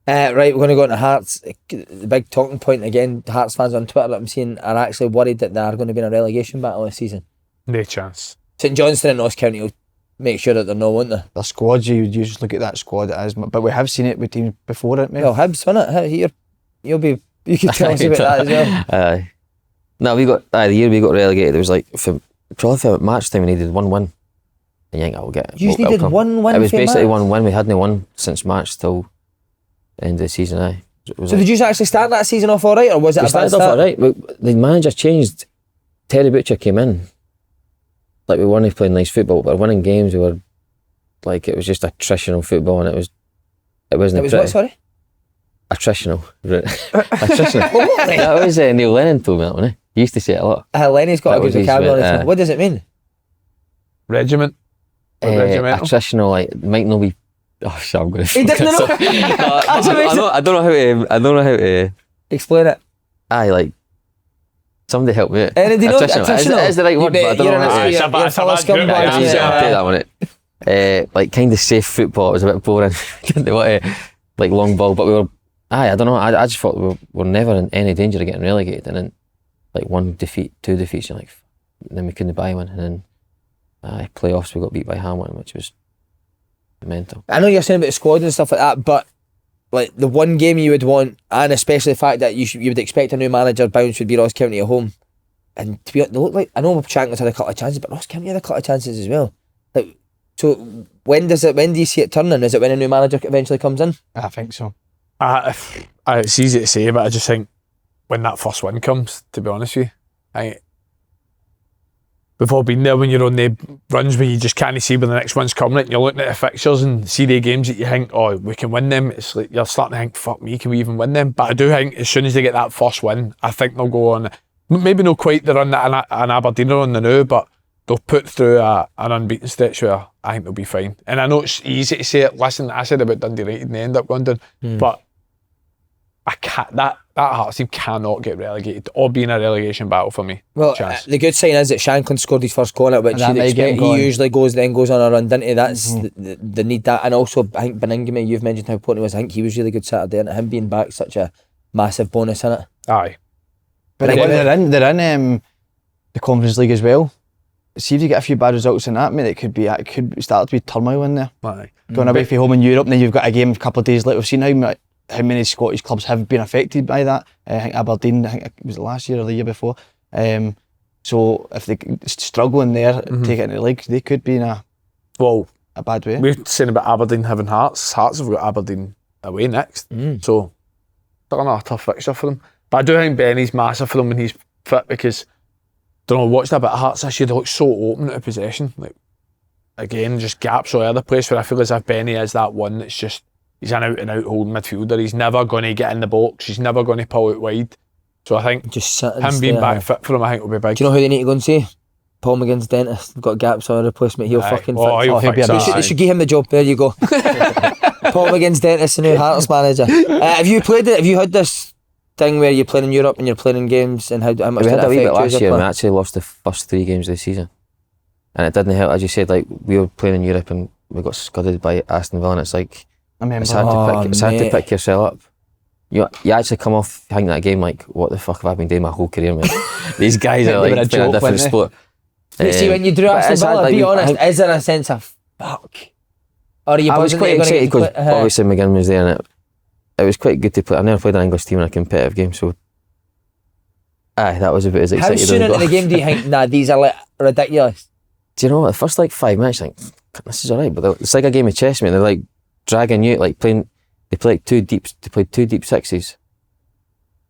Yeah. Right, we're going to go into Hearts. The big talking point again, Hearts fans on Twitter that I'm seeing are actually worried that they are going to be in a relegation battle this season. No chance. St Johnstone and Ross County will make sure that they're not, won't they? The squad, you just look at that squad, it is, but we have seen it with teams before, haven't we? Well, Hibs, innit? You could tell us about that as well. No, we got the year we got relegated. It was like probably for match time we needed 1 win. And you think I'll get. You just needed 1 win. It was for a basically match? 1 win. We hadn't won since March till the end of the season. Aye. It was So like, did you actually start that season off all right, or was it we a bad started off start? alright. The manager changed. Terry Butcher came in. Like we weren't playing nice football, but we were winning games. We were like it was just attritional football, and it wasn't. It was pretty. what, sorry? Attritional. Attritional. That was Neil Lennon told me that one. He used to say it a lot. Lenny's got That a good was his vocabulary. bit, What does it mean? Regiment. Regimental. Attritional, like might not be. Oh shit! I'm going to. He didn't know. I don't know how to. Explain it. Aye, like somebody help me. Do you know Attritional. Is the right word? But I don't know how to. It's a bad- it's a bad group, Right, yeah. geez, I'll take that one. Like kind of safe football. It was a bit boring. Didn't want to like long ball, but we were. Aye, I don't know. I just thought we were never in any danger of getting relegated, and then like 1 defeat, 2 defeats, and like then we couldn't buy one, and then playoffs we got beat by Hamilton, which was mental. I know you're saying about the squad and stuff like that, but like the one game you would want, and especially the fact that you would expect a new manager bounce would be Ross County at home. And to be honest, they look like, I know Shankland's had a couple of chances, but Ross County had a couple of chances as well. Like, so when do you see it turning? Is it when a new manager eventually comes in? I think so. It's easy to say, but I just think when that first win comes, to be honest with you, we've all been there when you're on the runs when you just can't see where the next one's coming, and you're looking at the fixtures and see the games that you think, oh, we can win them. It's like you're starting to think, fuck me, can we even win them? But I do think as soon as they get that first win, I think they'll go on, maybe not quite the run that an Aberdeen are on the now, but they'll put through an unbeaten stretch where I think they'll be fine. And I know it's easy to say it. Listen, I said about Dundee United and they end up going down, but I can't. That Hearts team cannot get relegated or be in a relegation battle for me. Well, Chance. the good sign is that Shankland scored his first goal, at which That you'd might get expect him going. he usually goes on a run, doesn't he? That's the need that. And also, I think Beningame, you've mentioned how important he was. I think he was really good Saturday, and him being back such a massive bonus, isn't it? Aye. But they're in the Conference League as well. See if you get a few bad results in that, mate, it could start to be turmoil in there. Aye. Going away from home in Europe, and then you've got a game a couple of days later. We've seen how many Scottish clubs have been affected by that. I think Aberdeen, I think it was last year or the year before. So if they struggle in there, take it into the league, they could be in a bad way. We're saying about Aberdeen having Hearts. Hearts have got Aberdeen away next. So, I don't know, a tough fixture for them. But I do think Benny's massive for them when he's fit, because don't know, watched a bit of Hearts this year. They look so open to possession. Like, again, just gaps all over the place where I feel as if Benny is that one that's just, he's an out-and-out holding midfielder. He's never going to get in the box. He's never going to pull it wide. So I think Just him being back fit for him, I think will be big. Do you know who they need to go and see? Paul McGinn's dentist. They've got gaps on a replacement. He'll fucking fix it. He'll fix be They should give him the job. There you go. Paul McGinn's dentist, the new Hearts manager. Have you played it? Have you had this thing where you're playing in Europe and you're playing in games, and how much We did had that a wee bit affect you as last a year, and we player? actually lost the first 3 games of the season. And it didn't help, as you said, like, we were playing in Europe and we got scudded by Aston Villa, and it's like, I remember. it's hard to pick yourself up. You actually come off, I think, that game like, what the fuck have I been doing my whole career, man? These guys are They were like a playing a joke, different weren't they? sport. See, when you drew but Aston it's hard, Villa, like, be I honest, think- is there a sense of fuck? Or are you I was buzzing quite that you're excited gonna because get to play? obviously McGinn was there, and it was quite good to play. I've never played an English team in a competitive game, so that was a bit as How excited soon as I into the got. game do you think, nah, these are like ridiculous? Do you know what? The first like 5 minutes, like, this is alright, but it's like a game of chess, mate. They're like dragging you, like playing. They play like 2 deep. They played 2 deep sixes,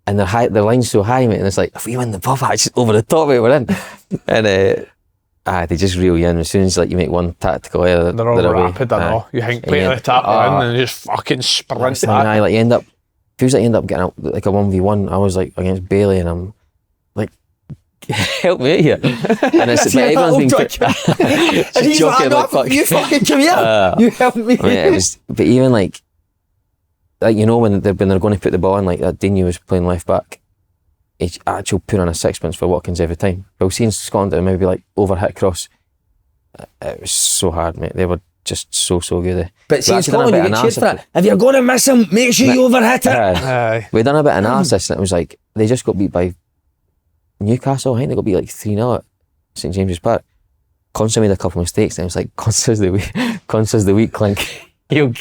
and their line's so high, mate. And it's like, if we win the ball, it's just over the top, mate, we're in. And they just reel you in as soon as like you make one tactical error. They're all away. rapid, I know. You think play Yeah. the tap in and just fucking sprint And that. like you end up, feels like you end up getting like a 1v1. I was like against Bailey, and I'm like, help me out here. And it's but everyone's been And he's joking like, like no, fuck. you fucking come here. You help me. I mean, it was, but even like you know when they're going to put the ball in, like that Dini was playing left back, he actually put on a sixpence for Watkins every time. But we've seen Scotland that maybe like overhit cross. It was so hard, mate. They were just so good. But see, We in actually done a Scotland, bit you of get cheered for analysis. that. If you're going to miss him, make sure you overhit it. Aye. We done a bit of analysis, and it was like they just got beat by Newcastle. I think they got beat like 3-0 at St James's Park. Conser made a couple of mistakes, and it was like Conser's the weak link. And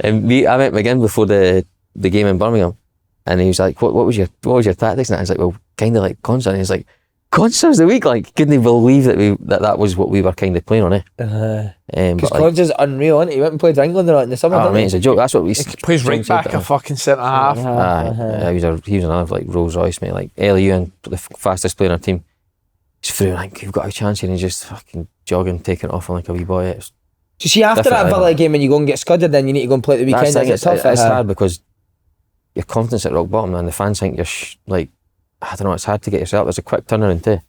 I met McGinn before the game in Birmingham, and he was like, "What was your tactics?" And I was like, "Well, kind of like Conser." And he was like, "Conser's the weak link." Couldn't believe that was what we were kind of playing on it. Because But like, Conger's unreal, isn't he? He went and played for England in the summer, oh, didn't mate, he? it's a joke. That's what we He plays right back, a fucking centre half. He was another like Rolls Royce, mate. Like Ewan, the fastest player on our team. He's through, like, you've got a chance here, and he's just fucking jogging, taking it off on like a wee boy. It's So see, after different, that I Villa know. game, when you go and get scudded, then you need to go and play at the weekend. That's the thing, Is it tough? it's hard because your confidence at rock bottom, and the fans think you're like, I don't know, it's hard to get yourself. There's a quick turnaround too.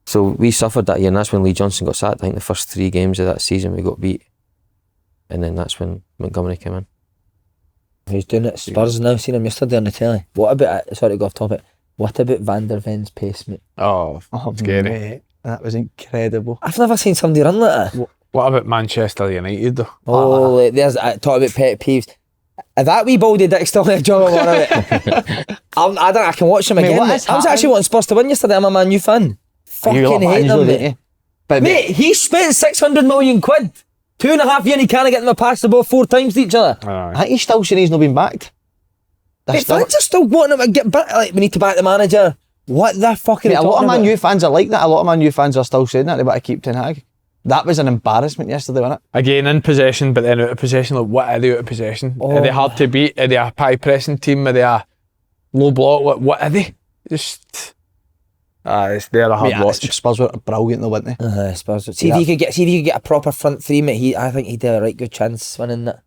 So we suffered that year, and that's when Lee Johnson got sacked. I think the first 3 games of that season we got beat, and then that's when Montgomery came in. He's doing it at Spurs now. Seen him yesterday on the telly. What about, sorry to go off topic, what about Van der Ven's pace, mate? Oh, scary. Mate, that was incredible. I've never seen somebody run like that. What about Manchester United though? Oh, like, there's talk about pet peeves. That wee baldy dick still in a job of it. I can watch him Mate, again. what Mate. is I was happening? actually wanting Spurs to win yesterday. I'm a Man U fan. Fucking You hate them, mate. But Mate, he spent 600 million quid. 2.5 years and he can't get them a pass the ball 4 times to each other. I think he's still saying he's not been backed. Mate, fans are still wanting him to get back. Like, we need to back the manager. What the fuck are Mate, they a lot of talking Man about? U fans are like that. A lot of Man U fans are still saying that. They better keep Ten Hag. That was an embarrassment yesterday, wasn't it? Again, in possession, but then out of possession. Like, what are they out of possession? Oh. Are they hard to beat? Are they a high pressing team? Are they a low block? What are they? Just they're a hard Mate, watch. Spurs were brilliant though, weren't they? Spurs. See if you could get a proper front three, mate. I think he'd have a right good chance winning that.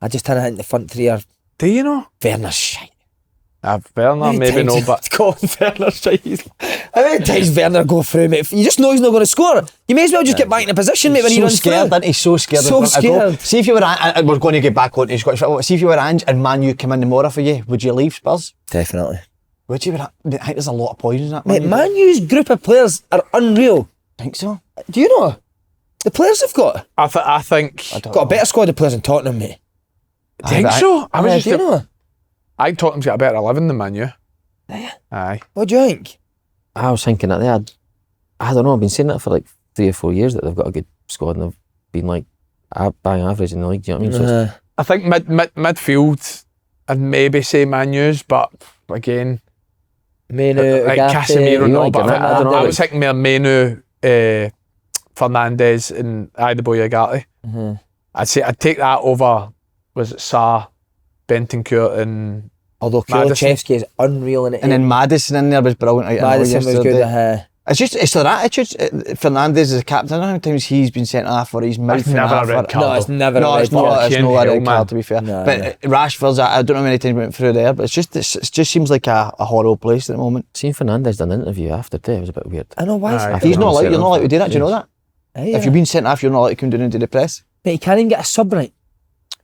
I just didn't think the front three are Do you know? Werner's shite. Werner, maybe no, but Werner's shite. How many times Werner go through, mate? You just know he's not going to score. You may as well just get back in a position, mate, when he So runs scared, through. isn't he? So scared. So in front of goal. scared. See if you were, we're going to get back onto Scottish football. See if you were Ange and Man U come in tomorrow for you, would you leave Spurs? Definitely. Would you? I think there's a lot of poison in that. Mate, Man U's group of players are unreal. I think so. Do you know? The players they've got. I think. Got a better squad of players than Tottenham, mate. Think so? I was Do you just. know? I Tottenham's got a better 11 than Man U. Yeah. Aye. What do you think? I was thinking that they had, I don't know, I've been saying that for like 3 or 4 years that they've got a good squad and they've been like bang average in the league. Do you know what I mean? So it's- I think midfield, I'd maybe say Man U's, but again, Menu, like Ugarte, Casemiro, you no, like but him, I, I don't know, I like- was thinking more Menu, Fernandes, and the boy Ugarte. I'd take that over. Was it Sa, Bentancur, and Although Madison. Kulusevski is unreal in it. And then Madison in there was brilliant. Madison was good. It's their attitude. Fernandes is a captain. I don't know how many times he's been sent off or he's mouthing never off. a red card. No, it's never No, a red it's not. card. It's not a red man. card, to be fair. No, But Rashford's, I don't know how many times we went through there, but it just seems like a horrible place at the moment. Seeing Fernandes done an interview after too, it was a bit weird. I know why. Aye. He's not allowed. sent You're not off. allowed to do that. Do you know that? If you've been sent off, you're not allowed to come down into the press. But he can't even get a sub right.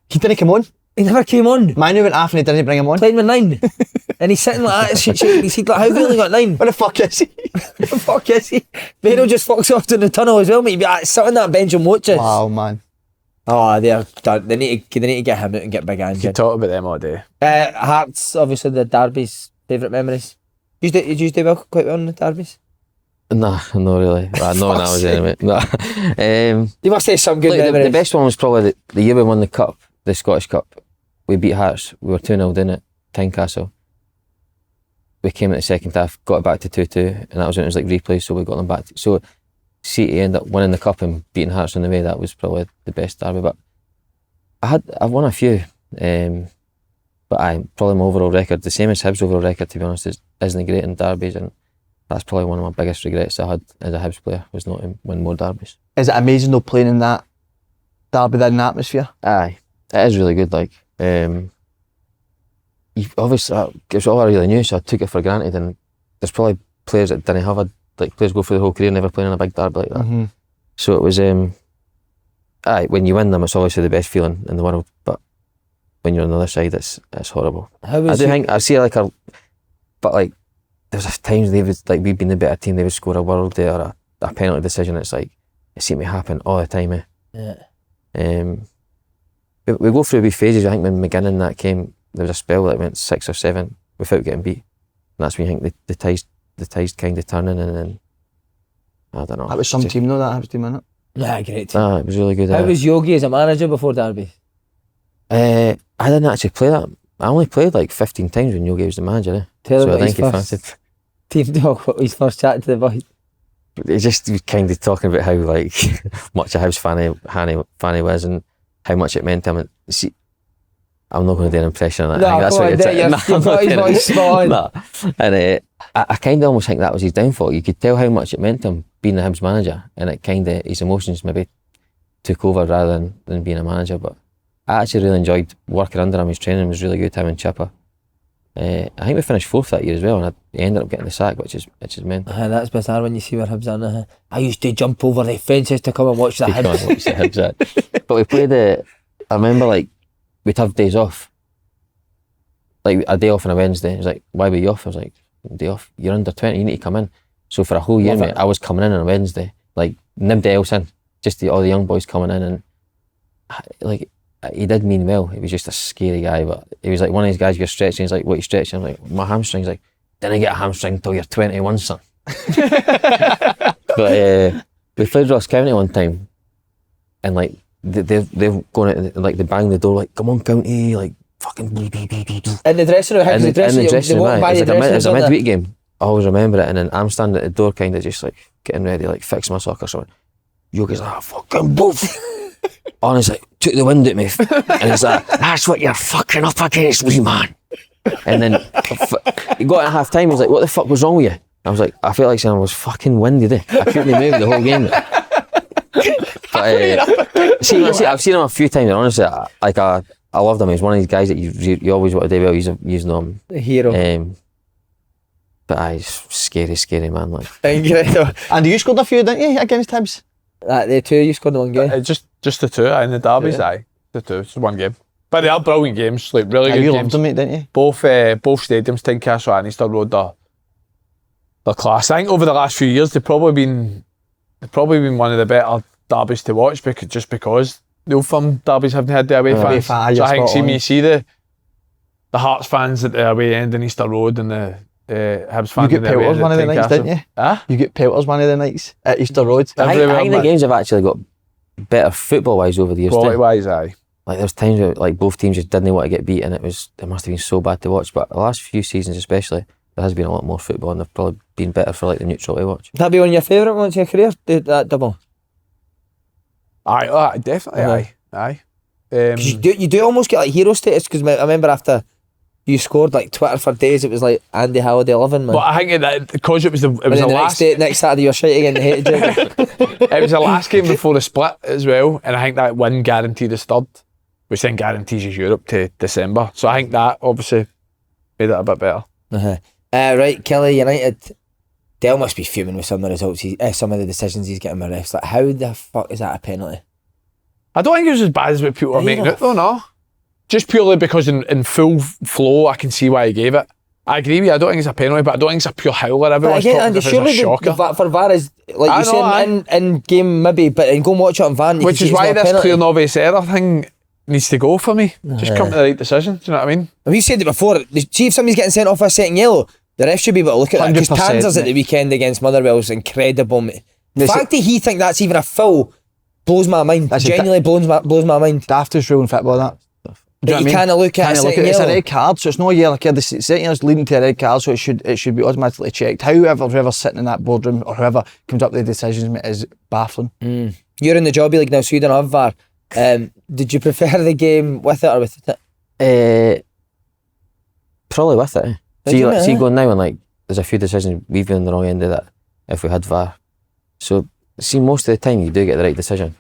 He didn't come on. He never came on. Manu went off and he didn't bring him on. Playing with 9. And he's sitting like that. He's like, how have you only got 9? What the fuck is he? What the fuck is he? Vero just fucks off to the tunnel as well, mate. He'd be sitting on that bench and watches. Wow, man. Oh, they're done. They need to get him out and get Big You Ange. talk about them all day. Hearts, obviously, the derbies, favourite memories. Did you do well, quite well in the derbies? Nah, not really. Well, no one else anyway. Nah. You must say some good Like, memories. the best one was probably the year we won the cup, the Scottish Cup. We beat Hearts. We were 2-0 down at Tynecastle. We came at the second half, got it back to 2-2, and that was when it was like replay, so we got them back. So City ended up winning the cup and beating Hearts on the way. That was probably the best derby. But I've won a few, but probably my overall record, the same as Hibs' overall record, to be honest, isn't great in derbies, and that's probably one of my biggest regrets I had as a Hibs player, was not to win more derbies. Is it amazing though playing in that derby, that atmosphere? Aye, it is really good. Like, obviously, it was all I really knew, so I took it for granted. And there's probably players that didn't have players go through the whole career never playing in a big derby like that. Mm-hmm. So it was, when you win them, it's obviously the best feeling in the world. But when you're on the other side, it's horrible. How I was do think I see but like there was times they would, like, we'd been the better team, they would score a worldie or a penalty decision. It's like it seemed to happen all the time. Yeah. We go through wee phases. I think when McGinn and that came, there was a spell that went 6 or 7 without getting beat. And that's when you think the tides kind of turning, and then I don't know. That was some team though, that Hibs team, wasn't it? Yeah, great team. It was really good. How was Yogi as a manager before derby? I didn't actually play that. I only played like 15 times when Yogi was the manager. Tell him So I what his think he first fancied. team talk, what his first chat to the boys. He just was kind of talking about how like much a Hibs fan he was and how much it meant to him. And see, I'm not going to do an impression of that. I think that's what you're saying. You've got his voice spot on. Nah. And I kind of almost think that was his downfall. You could tell how much it meant to him being the Hibs manager, and it kind of, his emotions maybe took over rather than being a manager. But I actually really enjoyed working under him. His training was really good, him and Chipper. I think we finished 4th that year as well, and he ended up getting the sack, which is mental. That's bizarre when you see where Hibs are. I used to jump over the fences to come and watch the He can't Hibs. watch the Hibs. But we played I remember like we'd have days off, like a day off on a Wednesday. He was like, "Why were you off?" I was like, "Day off? You're under 20, you need to come in." So for a whole year, mate, I was coming in on a Wednesday, like nobody else in, just all the young boys coming in, and like he did mean well. He was just a scary guy, but he was like one of these guys you're stretching. He's like, "What are you stretching?" I'm like, "My hamstring." He's like, "Didn't get a hamstring until you're 21, son." But we played Ross County one time, and like they're going out, like they bang the door like, "Come on, County!" Like fucking. In the dressing room, In the dressing room, by it the was a dressing room. midweek game. I always remember it, and then I'm standing at the door, kind of just like getting ready, like fixing my sock or something. Yogi's like, "Fucking both." Honestly, took the wind at me, and he's like, "That's what you're fucking up against, wee man." And then he got at half time. He's like, "What the fuck was wrong with you?" I was like, I felt like saying I was fucking windy there. I couldn't move the whole game. But I've seen him a few times, and honestly, I loved him. He's one of these guys that you always want to do well. Using him, The hero. But he's scary man. Like, Incredible. And you scored a few, didn't you, against Hibs? The two you scored in one game. Just the two, in the derbies, aye. The two, it's one game. But they are brilliant games, like really good You games. loved them, mate, didn't you? Both stadiums, Tynecastle and Easter Road, they're class. I think over the last few years they've probably been one of the better derbies to watch, because the Old Firm derbies haven't had the away fans. So I think when you see the Hearts fans at the away end in Easter Road and the Hibs fans You at get the away pelters end one of the at nights, Tynecastle. didn't you? Huh? You get pelters one of the nights at Easter Road. I Everywhere, think the man. games have actually got better football wise over the years. Quality Too. wise, aye. Like there was times where like both teams just didn't want to get beat, and it must have been so bad to watch. But the last few seasons, especially, there has been a lot more football, and they've probably been better for like the neutral to watch. Would that be one of your favourite ones in your career? That double? Aye, definitely, aye. 'Cause you do almost get like hero status, because I remember after you scored like Twitter for days. It was like Andy Halliday 11, man. But I think that because it was the last next Saturday you're shouting and hated you. it was the last game before the split as well, and I think that win guaranteed us third, which then guarantees us Europe to December. So I think that obviously made it a bit better. Right, Killie United. Dale must be fuming with some of the results. Some of the decisions he's getting with refs. Like, how the fuck is that a penalty? I don't think it was as bad as what people are making it though. No, just purely because in full flow, I can see why he gave it. I agree with you. I don't think it's a penalty, but I don't think it's a pure howler. Everyone's But again, talking Andy, if it's a surely shocker. for VAR is like you said in game maybe, but go and watch it on VAR. Which is why this clear and obvious error thing needs to go for me. Just come to the right decision. Do you know what I mean? We've said it before. See if somebody's getting sent off a second yellow, the ref should be able to look at that. Because 100%, Panzer's at the weekend against Motherwell is incredible, mate. The fact that he think that's even a foul blows my mind. Genuinely blows my mind. Daftest rule in football, that. Do you know You what I mean? can't look at a second It's a yellow. red card, so it's not a yellow card. The second yellow's leading to a red card, so it should be automatically checked. Whoever's sitting in that boardroom or whoever comes up with the decisions, mate, is baffling. You're in the Jobby League now, so you don't have VAR. Did you prefer the game with it or without it? Probably with it. See going now and like there's a few decisions we've been on the wrong end of that if we had VAR. So see, most of the time you do get the right decision.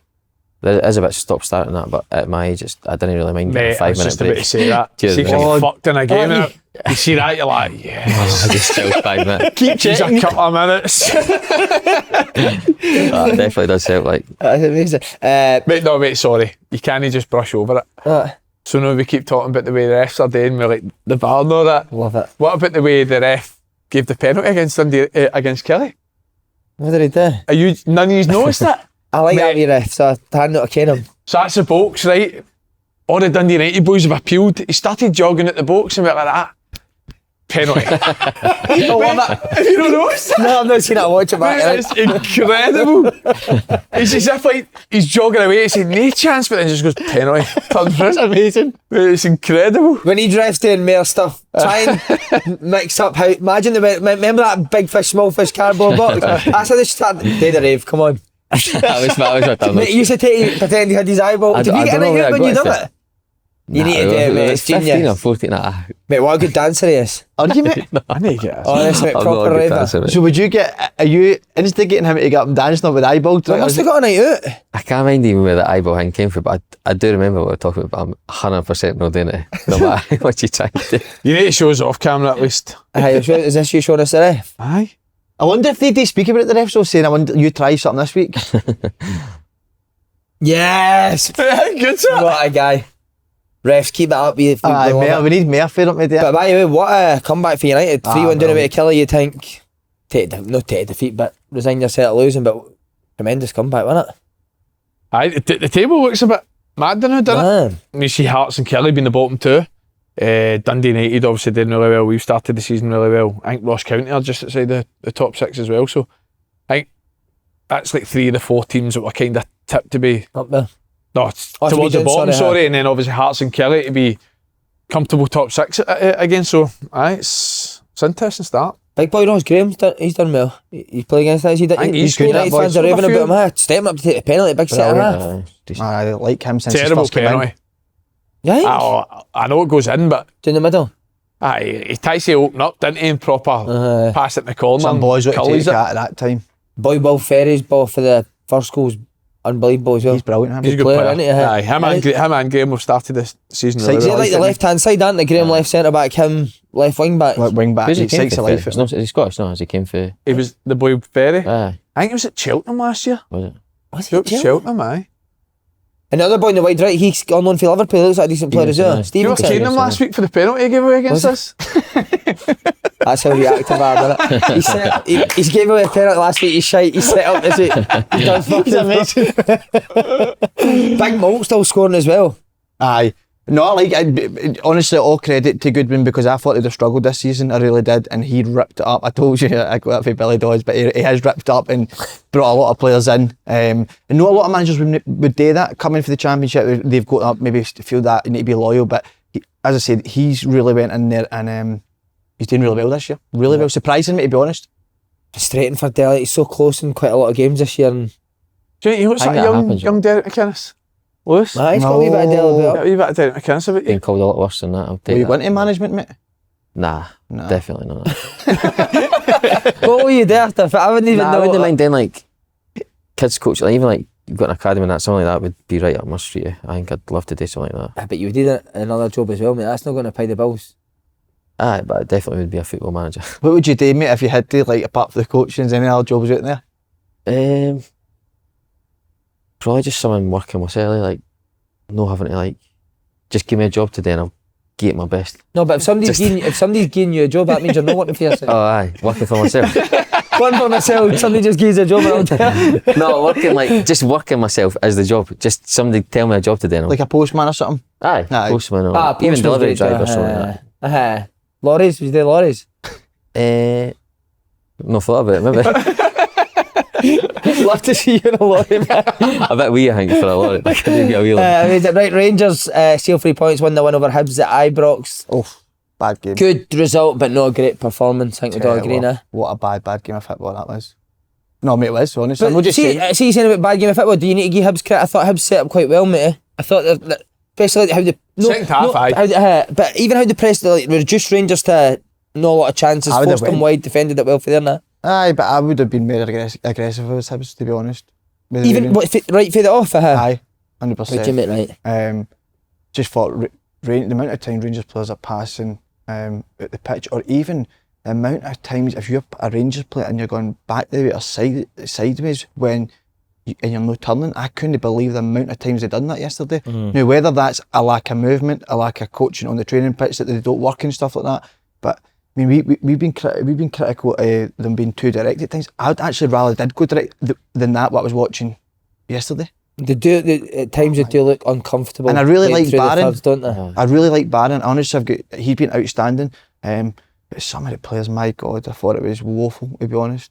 There is a bit stop-start in that, but at my age, I didn't really mind getting a 5 minute break. I was just about to say that. Cheers, See if mate. you're fucked in a game, and you see that, you're like, yes. I just chilled 5 minutes. Keep Just a couple of minutes. That definitely does help. Like, That's amazing. Wait, sorry. You can't just brush over it. So now we keep talking about the way the refs are doing, we're like, the VAR and all that. Love it. What about the way the ref gave the penalty against Dundee, against Killie? What did he do? None of you noticed that? I like that Mate. wee ref, so I had not to ken him. So that's the box, right? All the Dundee United boys have appealed. He started jogging at the box and went like that. Penalty. I love it. Have you not noticed that? No, I've not seen it. I watch it back. Mate, it's incredible. It's as if like he's jogging away, he's saying no chance, but then just goes penalty. Turns round. Amazing. Mate, it's incredible. When he drives doing more stuff, try and mix up how. Imagine remember that big fish, small fish cardboard box? That's how they start. Day the rave, come on. that was what I Mate, he used to pretend he had his eyeball. Did you get it when you done it? You need to do it, mate. It's 15 or genius. 14. Mate, what a good dancer he is. Are you, mate? I need to get it. Honestly, I'm not proper a good raver. dancer, mate. So would you are you instigating him to get up and dance not with eyeball? I must have got a night out. I can't mind even where the eyeball thing came from, but I do remember what we're talking about, but I'm 100% not doing it, no matter what you try to do. You need to show us off camera at least. Hey, is this you showing us the ref? Aye. I wonder if they do speak about it, the refs, so saying, I wonder, you try something this week. Yes! Good sir. What a guy. Refs, keep that up. We We need more for them to do it. But by the way, what a comeback for United. 3-1 down away to Killie, you think, not take a defeat, but resign yourself to losing, but tremendous comeback, wasn't it? Aye, the table looks a bit mad now, doesn't it? Man. You see Hearts and Killie being the bottom two. Dundee United obviously doing really well. We've started the season really well. I think Ross County are just outside the top 6 as well. So I think that's like 3 of the 4 teams that were kind of tipped to be Up there. towards the bottom, sorry. And then obviously Hearts and Killie to be comfortable top 6 again. So aye, it's interesting start. Big boy Ross Graham, he's done well. He's played against us. I think he's good, United that boy. fans are raving about him. Stepping up to take the penalty, big centre half. I like him since his Terrible first came in. penalty. Yeah, I know it goes in, but down the middle. he tries to open up, didn't he, and proper pass it in the corner. Some and boys would Cullie's take it. it at that time. Boy Will Ferry's ball for the first goal's unbelievable as well. He's brilliant. He's a good player, player. isn't he? Aye, him and Graham have started this season really Is it well. like the left hand side, aren't they? Graham left centre back, him left wing back. Wing back. Who's he He came takes a for? life. Is he Scottish? No, as he came for. He was the boy Ferry. Aye, I think he was at Cheltenham last year. was it? Was He was at Cheltenham, aye. And the other boy in the wide right, he's on loan for Liverpool. He looks like a decent player as well. Stevenson, You were Stevenson. training him last week for the penalty he gave away against us. That's how reactive I am. He's gave away a penalty last week. He's shite. He's set up this week. He's amazing. Big Malt still scoring as well. Aye. No, honestly, all credit to Goodwin because I thought they'd have struggled this season. I really did, and he ripped it up. I told you I got that for Billy Dodds, but he has ripped up and brought a lot of players in. And not a lot of managers would do that. Coming for the championship, they've got up, maybe feel that you need to be loyal. But as I said, he's really went in there and he's doing really well this year. Really well, surprising me to be honest. Frustrating for Delhi. He's so close in quite a lot of games this year. And Do you think he looks I like think that a happens, young Derek McInnes? Lewis? Nah, he's got a wee bit of Dale Got a about. wee bit of Derek McInnes about you. Being called a lot worse than that. I'll Were take you that. going to management, mate? Nah, No. definitely not. What were you there to? I wouldn't even Nah, I know. wouldn't mind doing like kids coach, like, even like you've got an academy and that, something like that would be right up my street. I think I'd love to do something like that. But you did another job as well, mate. That's not going to pay the bills. Aye, but I definitely would be a football manager. What would you do, mate, if you had to, like, apart from the coaching, is any other jobs out there? Probably just someone working myself, like not having to like just give me a job today and I'll give it my best. No, but if somebody's giving you a job, that means you're not working for yourself. Oh aye, working for myself. One for myself, somebody just gives a job and I'll tell. No, just working myself as the job. Just somebody tell me a job today and I'll, Like a postman or something? aye, Aye. postman or Ah, even postman's delivery great, driver or something like that. Lorries, would you do lorries? No thought about it, maybe. Love to see you in a lorry, man. A bit wee, I think, for a lot. Like, I do get a wee one. Right, Rangers seal 3 points, won the win over Hibs at Ibrox. Oh, bad game. Good result, but not a great performance. I think we'd all agree now. What a bad game of football that was. No, mate, it was, honestly. I'm But not just saying. see you saying about bad game of football, do you need to give Hibs credit? I thought Hibs set up quite well, mate. I thought that especially how the Second half, aye. but even how the press like reduced Rangers to not a lot of chances, I would have forced them went. wide, defended it well for there now. Aye, but I would have been more aggressive if it was Hibs, to be honest. With Even the- right fade it off, Aye, Right, you 100%. mate, right. Just thought the amount of time Rangers players are passing at the pitch, or even the amount of times if you're a Rangers player and you're going back the way or sideways and you're not turning, I couldn't believe the amount of times they done that yesterday. Now, whether that's a lack of movement, a lack of coaching on the training pitch that they don't work and stuff like that, but I mean, we've been critical of them being too direct at times. I'd actually rather did go direct than that what I was watching yesterday. They do at times. They do look uncomfortable. And I really playing like through the Barron. thirds, don't they? I really like Barron. Honestly, he's been outstanding. But some of the players, my God, I thought it was woeful, to be honest.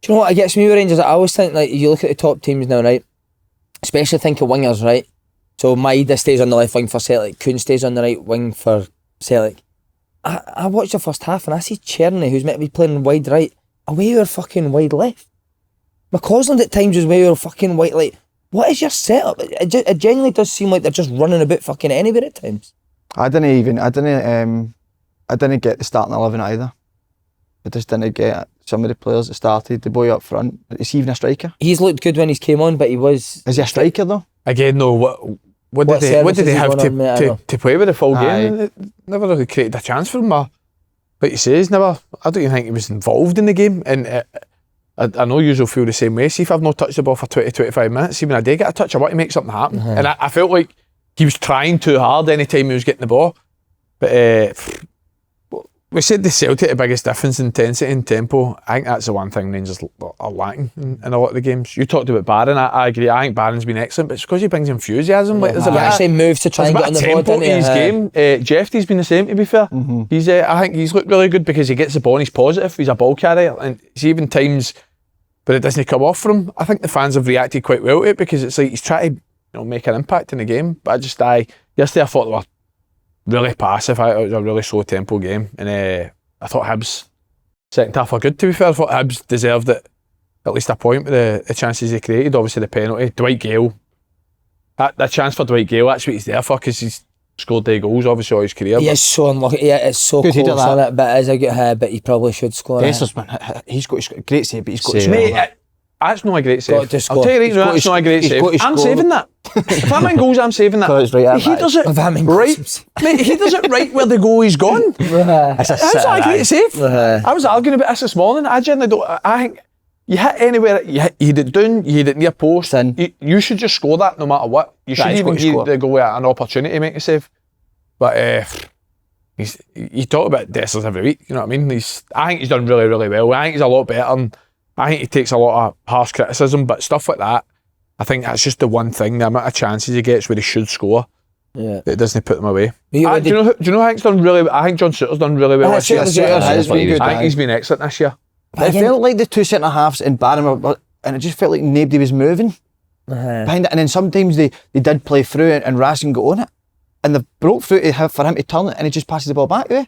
Do you know what? It gets me with Rangers. I always think, like, you look at the top teams now, right? Especially think of wingers, right? So Maida stays on the left wing for Celtic. Kuhn stays on the right wing for Celtic. I watched the first half and I see Cherny, who's meant to be playing wide right, away with fucking wide left. McCausland at times was away with fucking wide. Like, what is your setup? It genuinely does seem like they're just running about fucking anywhere at times. I didn't get the starting 11 either. I just didn't get some of the players that started. The boy up front, is he even a striker? He's looked good when he's came on, but he was. Is he a striker though? Again, no, what What did they services have he won on, mate, I know. to play with the full Aye. game? They never really created a chance for him. But he says never. I don't even think he was involved in the game. And I know you will feel the same way. See if I've not touched the ball for 20-25 minutes. See when I do get a touch, I want to make something happen. And I felt like he was trying too hard any time he was getting the ball. But we said the Celtic the biggest difference in intensity and tempo. I think that's the one thing Rangers are lacking in a lot of the games. You talked about Barron. I agree. I think Barron's been excellent, but it's because he brings enthusiasm. Like, there's a He bit of- actually moves to try there's and a get bit on of the ball, tempo didn't to he? his game. Jeffrey's been the same, to be fair. He's I think he's looked really good because he gets the ball and he's positive. He's a ball carrier, and it's even times but it doesn't come off for him. I think the fans have reacted quite well to it because it's like he's trying to make an impact in the game. But yesterday I thought they were really passive. It was a really slow tempo game, and I thought Hibs second half were good, to be fair. I thought Hibs deserved it, at least a point with the chances they created. Obviously the penalty, Dwight Gale, that chance for Dwight Gale, that's what he's there for, because he's scored 2 goals obviously all his career. He is so unlucky. Yeah, it's so Good he did close that. on it, but it is a good but he probably should score it. Dessers, man, he's got a great save, but he's got to Save. score Mate, that. that's not a great Got save. to I'll score. tell you right He's now, got that's to not a great he's save. got to I'm score. saving that. If that man goes, I'm saving that. So it's right at He that. does it If that man right. goes, Mate, he does it right where the goal is gone. That's a That's not a great save. Uh-huh. I was arguing about this morning. I generally don't. I think you hit anywhere, you hit it down, you hit it near post. Sin. You should just score that no matter what. You should he's even got to give score. the goal an opportunity to make a save. But you talk about Dessers every week. You know what I mean? I think he's done really, really well. I think he's a lot better, and I think he takes a lot of harsh criticism. But stuff like that, I think that's just the one thing. The amount of chances he gets where he should score, yeah. that doesn't put them away. You Do already- you know who I think's done really? I think John Souttar's done really well this year. Souttar's Souttar yeah, has I been good. I think aye. he's been excellent this year. But it felt like the 2 centre halves in Barron were, and it just felt like nobody was moving behind it. And then sometimes they did play through it and Raskin got on it. And they broke through for him to turn it and he just passes the ball back to it.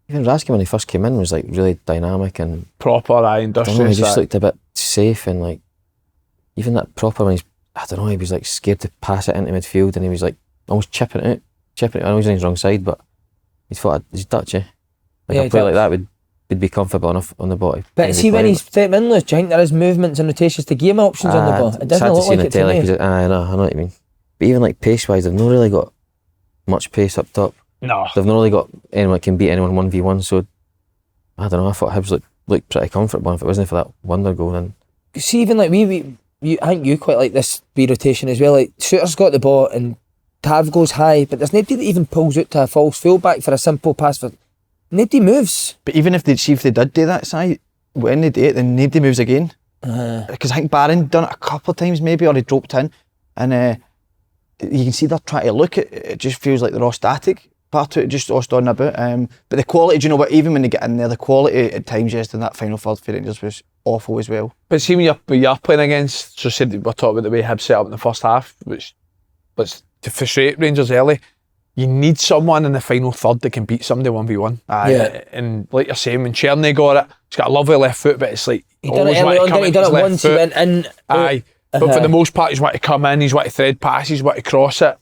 Even Raskin when he first came in was like really dynamic and Proper, I don't know, he industrious. just looked a bit safe and like even that proper when he's I don't know, he was like scared to pass it into midfield, and he was like almost chipping it out. I know he's on his wrong side, but he thought he's Dutch, Like a player like that would be comfortable enough on the ball. But see, when he's stepping in, Lewis, do you think there is movements and rotations to give him options on the ball? It doesn't look like it to me. I know what you mean. But even like pace-wise, they've not really got much pace up top. No. They've not really got anyone that can beat anyone 1v1, so I don't know, I thought Hibs looked pretty comfortable. If it wasn't for that wonder goal, then... See, even like I think you quite like this wee rotation as well. Like, Shooter's got the ball and Tav goes high, but there's nobody that even pulls out to a false fullback for a simple pass. Nobody moves. But even if they did do that, Si, when they do it, then nobody moves again. Because I think Barron done it a couple of times maybe, or he dropped in, and you can see they're trying to look at it. It just feels like they're all static. Part of it just lost on a bit. But the quality, do you know what? Even when they get in there, the quality at times yesterday in that final third for Rangers was awful as well. But see, when you're playing against, so said we're talking about the way Hibs set up in the first half, which was to frustrate Rangers early. You need someone in the final third that can beat somebody 1v1. And like you're saying, when Cherney got it, he's got a lovely left foot, but it's like he done it early on, he done it once, he went in. Aye. But for the most part, he's want to come in, he's want to thread passes, he's want to cross it.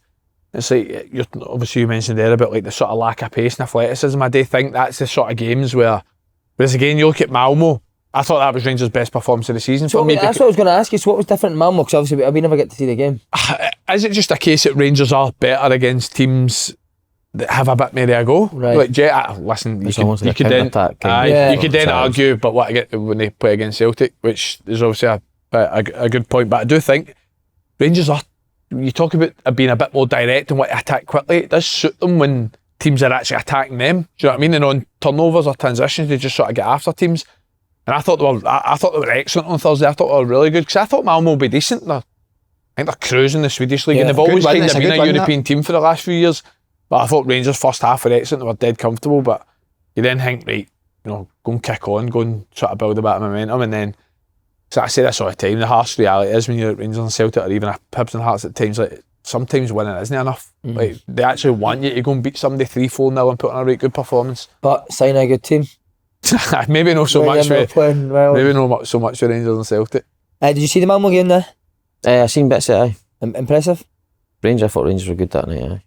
It's like, obviously you mentioned there about like the sort of lack of pace and athleticism. I do think that's the sort of games whereas again, you look at Malmo, I thought that was Rangers' best performance of the season. So for me, that's what I was going to ask you. So what was different in Malmo? Because obviously we never get to see the game. Is it just a case that Rangers are better against teams that have a bit more of a go? Right. Like, listen, you could then argue, but what I get when they play against Celtic, which is obviously a good point. But I do think Rangers are. You talk about being a bit more direct and want to attack quickly. It does suit them when teams are actually attacking them. Do you know what I mean? And on turnovers or transitions, they just sort of get after teams. And I thought they were excellent on Thursday. I thought they were really good because I thought Malmo would be decent. I think they're cruising the Swedish league, and they've always kind of been a European team for the last few years. But I thought Rangers' first half were excellent. They were dead comfortable. But you then think, right, go and kick on, go and sort of build a bit of momentum, and then. So I say this all the time, the harsh reality is when you're at Rangers and Celtic or even at Hibs and Hearts at times, like sometimes winning isn't enough. Like they actually want you to go and beat somebody 3-4-0 and put on a right good performance. But sign a good team. Maybe not so much for so much for Rangers and Celtic. Did you see the Malmo game there? I seen bits of it, Impressive? I thought Rangers were good that night,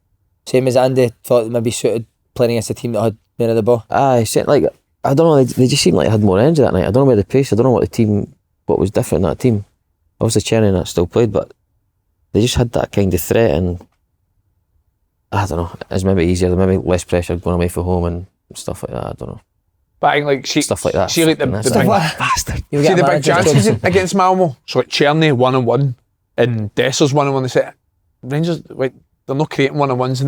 Same as Andy thought maybe suited playing against a team that had more of the ball. I don't know, they just seemed like they had more energy that night. I don't know about the pace, I don't know what was different in that team. Obviously Cherry and that still played, but they just had that kind of threat, and I don't know, it's maybe easier, maybe less pressure going away from home and stuff like that, I don't know. But I think stuff like that. See like the big chances against Malmo. So like Cherny 1-on-1 and Dessers 1-on-1. They said Rangers, they're not creating 1-on-1s in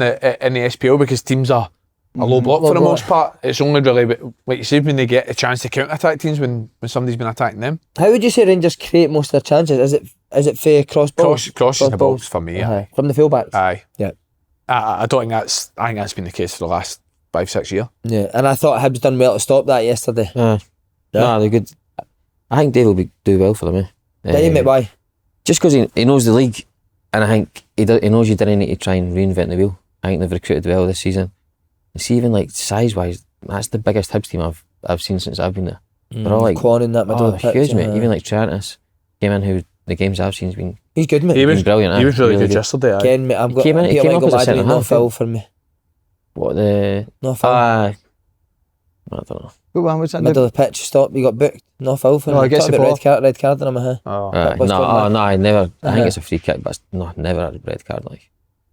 the SPL because teams are a low block for the most part. It's only really, like you said, when they get a chance to counter-attack teams when somebody's been attacking them. How would you say Rangers create most of their chances? Is it fair cross balls? Crosses the balls for me. From the fullbacks? Aye. Yeah. I don't think I think that's been the case for the last 5-6 years. Yeah, and I thought Hibs done well to stop that yesterday. No, they're good. I think Dave will do well for them. Why? Just because he knows the league, and I think he knows you didn't need to try and reinvent the wheel. I think they've recruited well this season. You see, even like size-wise, that's the biggest Hibs team I've seen since I've been there. They're all like Quan in that middle of the pitch, huge, mate. Even like Trantis came in, who the games I've seen has been. He's good, mate. He was brilliant. He was really good yesterday. Again, mate, I've got. He came up as a centre half. Foul for me. What the? No foul. I don't know. What one was that? Middle of the pitch, stop. You got booked. No foul for me. I guess red card on him. Oh. No, I never. I think it's a free kick, but never a red card. Like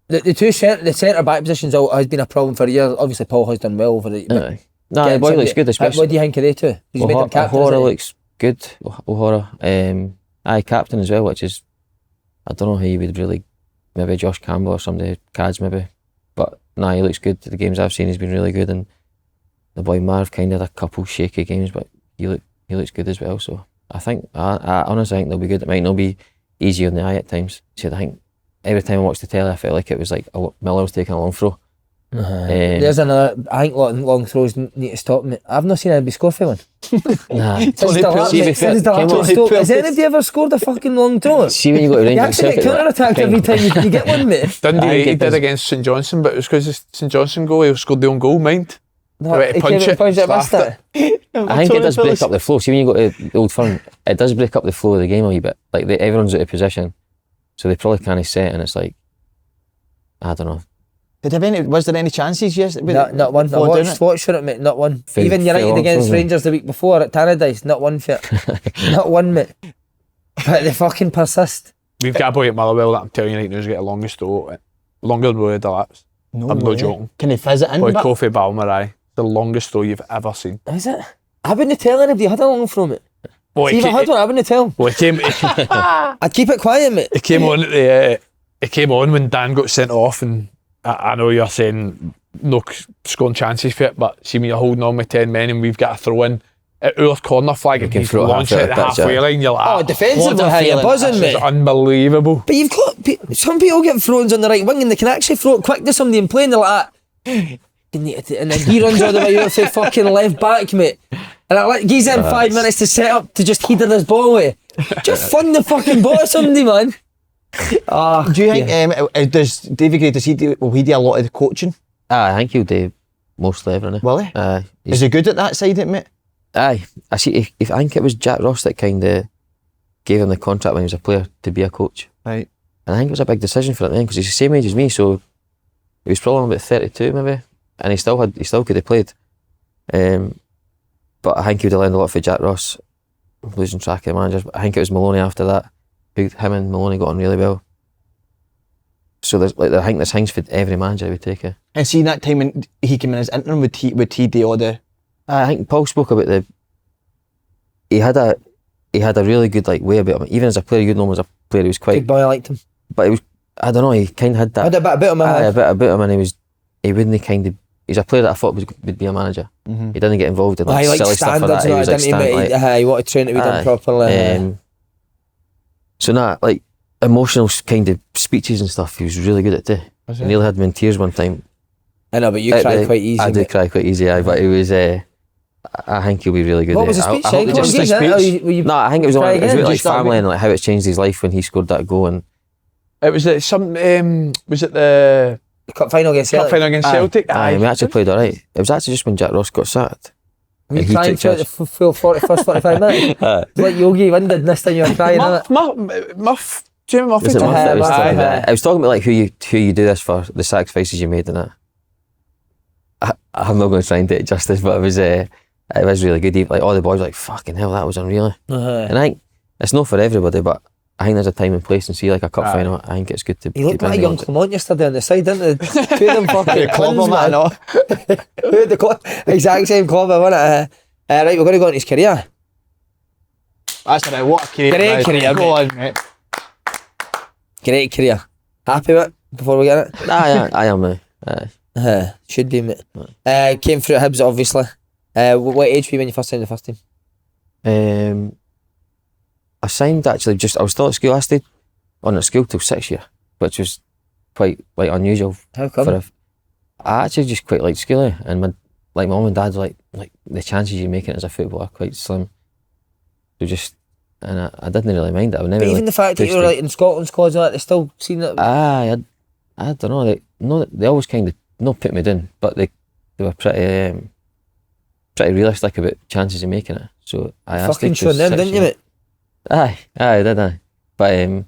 the centre back positions has been a problem for years. Obviously, Paul has done well over it. No, the boy looks good, especially. What do you think of they two? He's made them captain. O'Hara looks good. O'Hara, captain as well, which is, I don't know how you would really, maybe Josh Campbell or somebody, Cads maybe, but he looks good. The games I've seen, he's been really good, and the boy Marv kind of had a couple shaky games, but he looks good as well. So I think, I honestly think they'll be good. It might not be easy on the eye at times. So I think every time I watched the telly, I felt like it was like Miller was taking a long throw. There's another. I think long throws need to stop. I've not seen anybody score for one. Nah. Has anybody ever scored a fucking long throw? See when you go to Rangers, you actually get counter-attacked every time you get one, mate. Dundee did against St Johnstone, but it was because of St Johnstone goal. He scored the own goal, mind. No, he punch it, missed it. I think it does break up the flow. See when you go to the Old Firm, it does break up the flow of the game a wee bit. Like everyone's out of position, So they probably can't set, and it's like, I don't know. Was there any chances? Yes, Not one. I watched for it, mate. Not one. Even United against Rangers the week before at Tannadice, not one for it. Not one, mate. But they fucking persist. We've got a boy at Motherwell that I'm telling you right now has got the longest throw, longer than Rowan Vine. I'm not joking. Can he fizz it in? Boy, Kofi Balmer, the longest throw you've ever seen. Is it? I wouldn't tell anybody I had a long from it. Well, See, if I had one, I wouldn't tell. Well, I'd keep it quiet, mate. It came on at the. It came on when Dan got sent off, and I know you're saying no scoring chances for it, but see me, you're holding on with 10 men, and we've got a throw in at our corner flag, and he's launched it at the halfway line. You're like, defensively, how you're buzzing, mate. It's unbelievable. But you've got some people get throws on the right wing, and they can actually throw it quick to somebody and play, and they're like that. And then he runs all the way out to fucking left back, mate. And I he's in 5 minutes to set up to just header this ball away. Just fund the fucking ball to somebody, man. Do you think does David Gray, will he do a lot of the coaching? I think he'll do mostly everything. Will he? Is he good at that side of it, mate? Aye. I see. I think it was Jack Ross that kind of gave him the contract when he was a player to be a coach. Right. And I think it was a big decision for him then, because he's the same age as me, so he was probably about 32 maybe, and he still could have played. But I think he would have learned a lot for Jack Ross, losing track of the managers. But I think it was Maloney after that. Him and Maloney got on really well. So I think there's things for every manager would take it. And see that time when he came in as interim, would he do all the? I think Paul spoke about he had a really good way about him. Even as a player, you'd know him as a player, he was quite Big boy, I liked him. But he was, I don't know, he kind of had that. Had a bit about him. A bit about him, and he wouldn't kind of. He's a player that I thought would be a manager. Mm-hmm. He didn't get involved in he silly stuff like that. He was he wanted to train to be done properly. So emotional kind of speeches and stuff, he was really good at it. He nearly had me in tears one time. I know, but you cry quite easy. I do cry quite easy, but he was. I think he'll be really good. What was the speech? I think it was about family and how it's changed his life when he scored that goal. And it was at was it the cup final against Celtic? Aye, we actually played alright. It was actually just when Jack Ross got sacked. Were you crying throughout the full 45 minutes? Like Yogi Winded, this time you were crying. Jamie Murphy. I was talking about who you do this for, the sacrifices you made in it. I'm not going to try and do it justice, but it was really good. All the boys were like, fucking hell, that was unreal. And I think it's not for everybody, but I think there's a time and place, and see a cup final, I think it's good to. He looked like young Clement yesterday on the side, didn't he? Two of them fucking clubber, man. Exact same clubber, wasn't it? Right, we're going to go into his career. That's right, what a career. Great career, go on, mate. Great career. Happy with it before we get it? I am now. Should be, mate. Came through at Hibs, obviously. What age were you when you first signed the first team? I signed actually I was still at school. I stayed on at school till 6th year, which was quite unusual. How come? I actually just quite liked school, and my mum and dad were like the chances you make it as a footballer are quite slim. So I didn't really mind it. But even the fact that you were in Scotland squads and that, they still seen it. I don't know. They always kind of not put me down, but they were pretty realistic about chances of making it. So I fucking showed them, didn't you, mate? Aye, did I? But it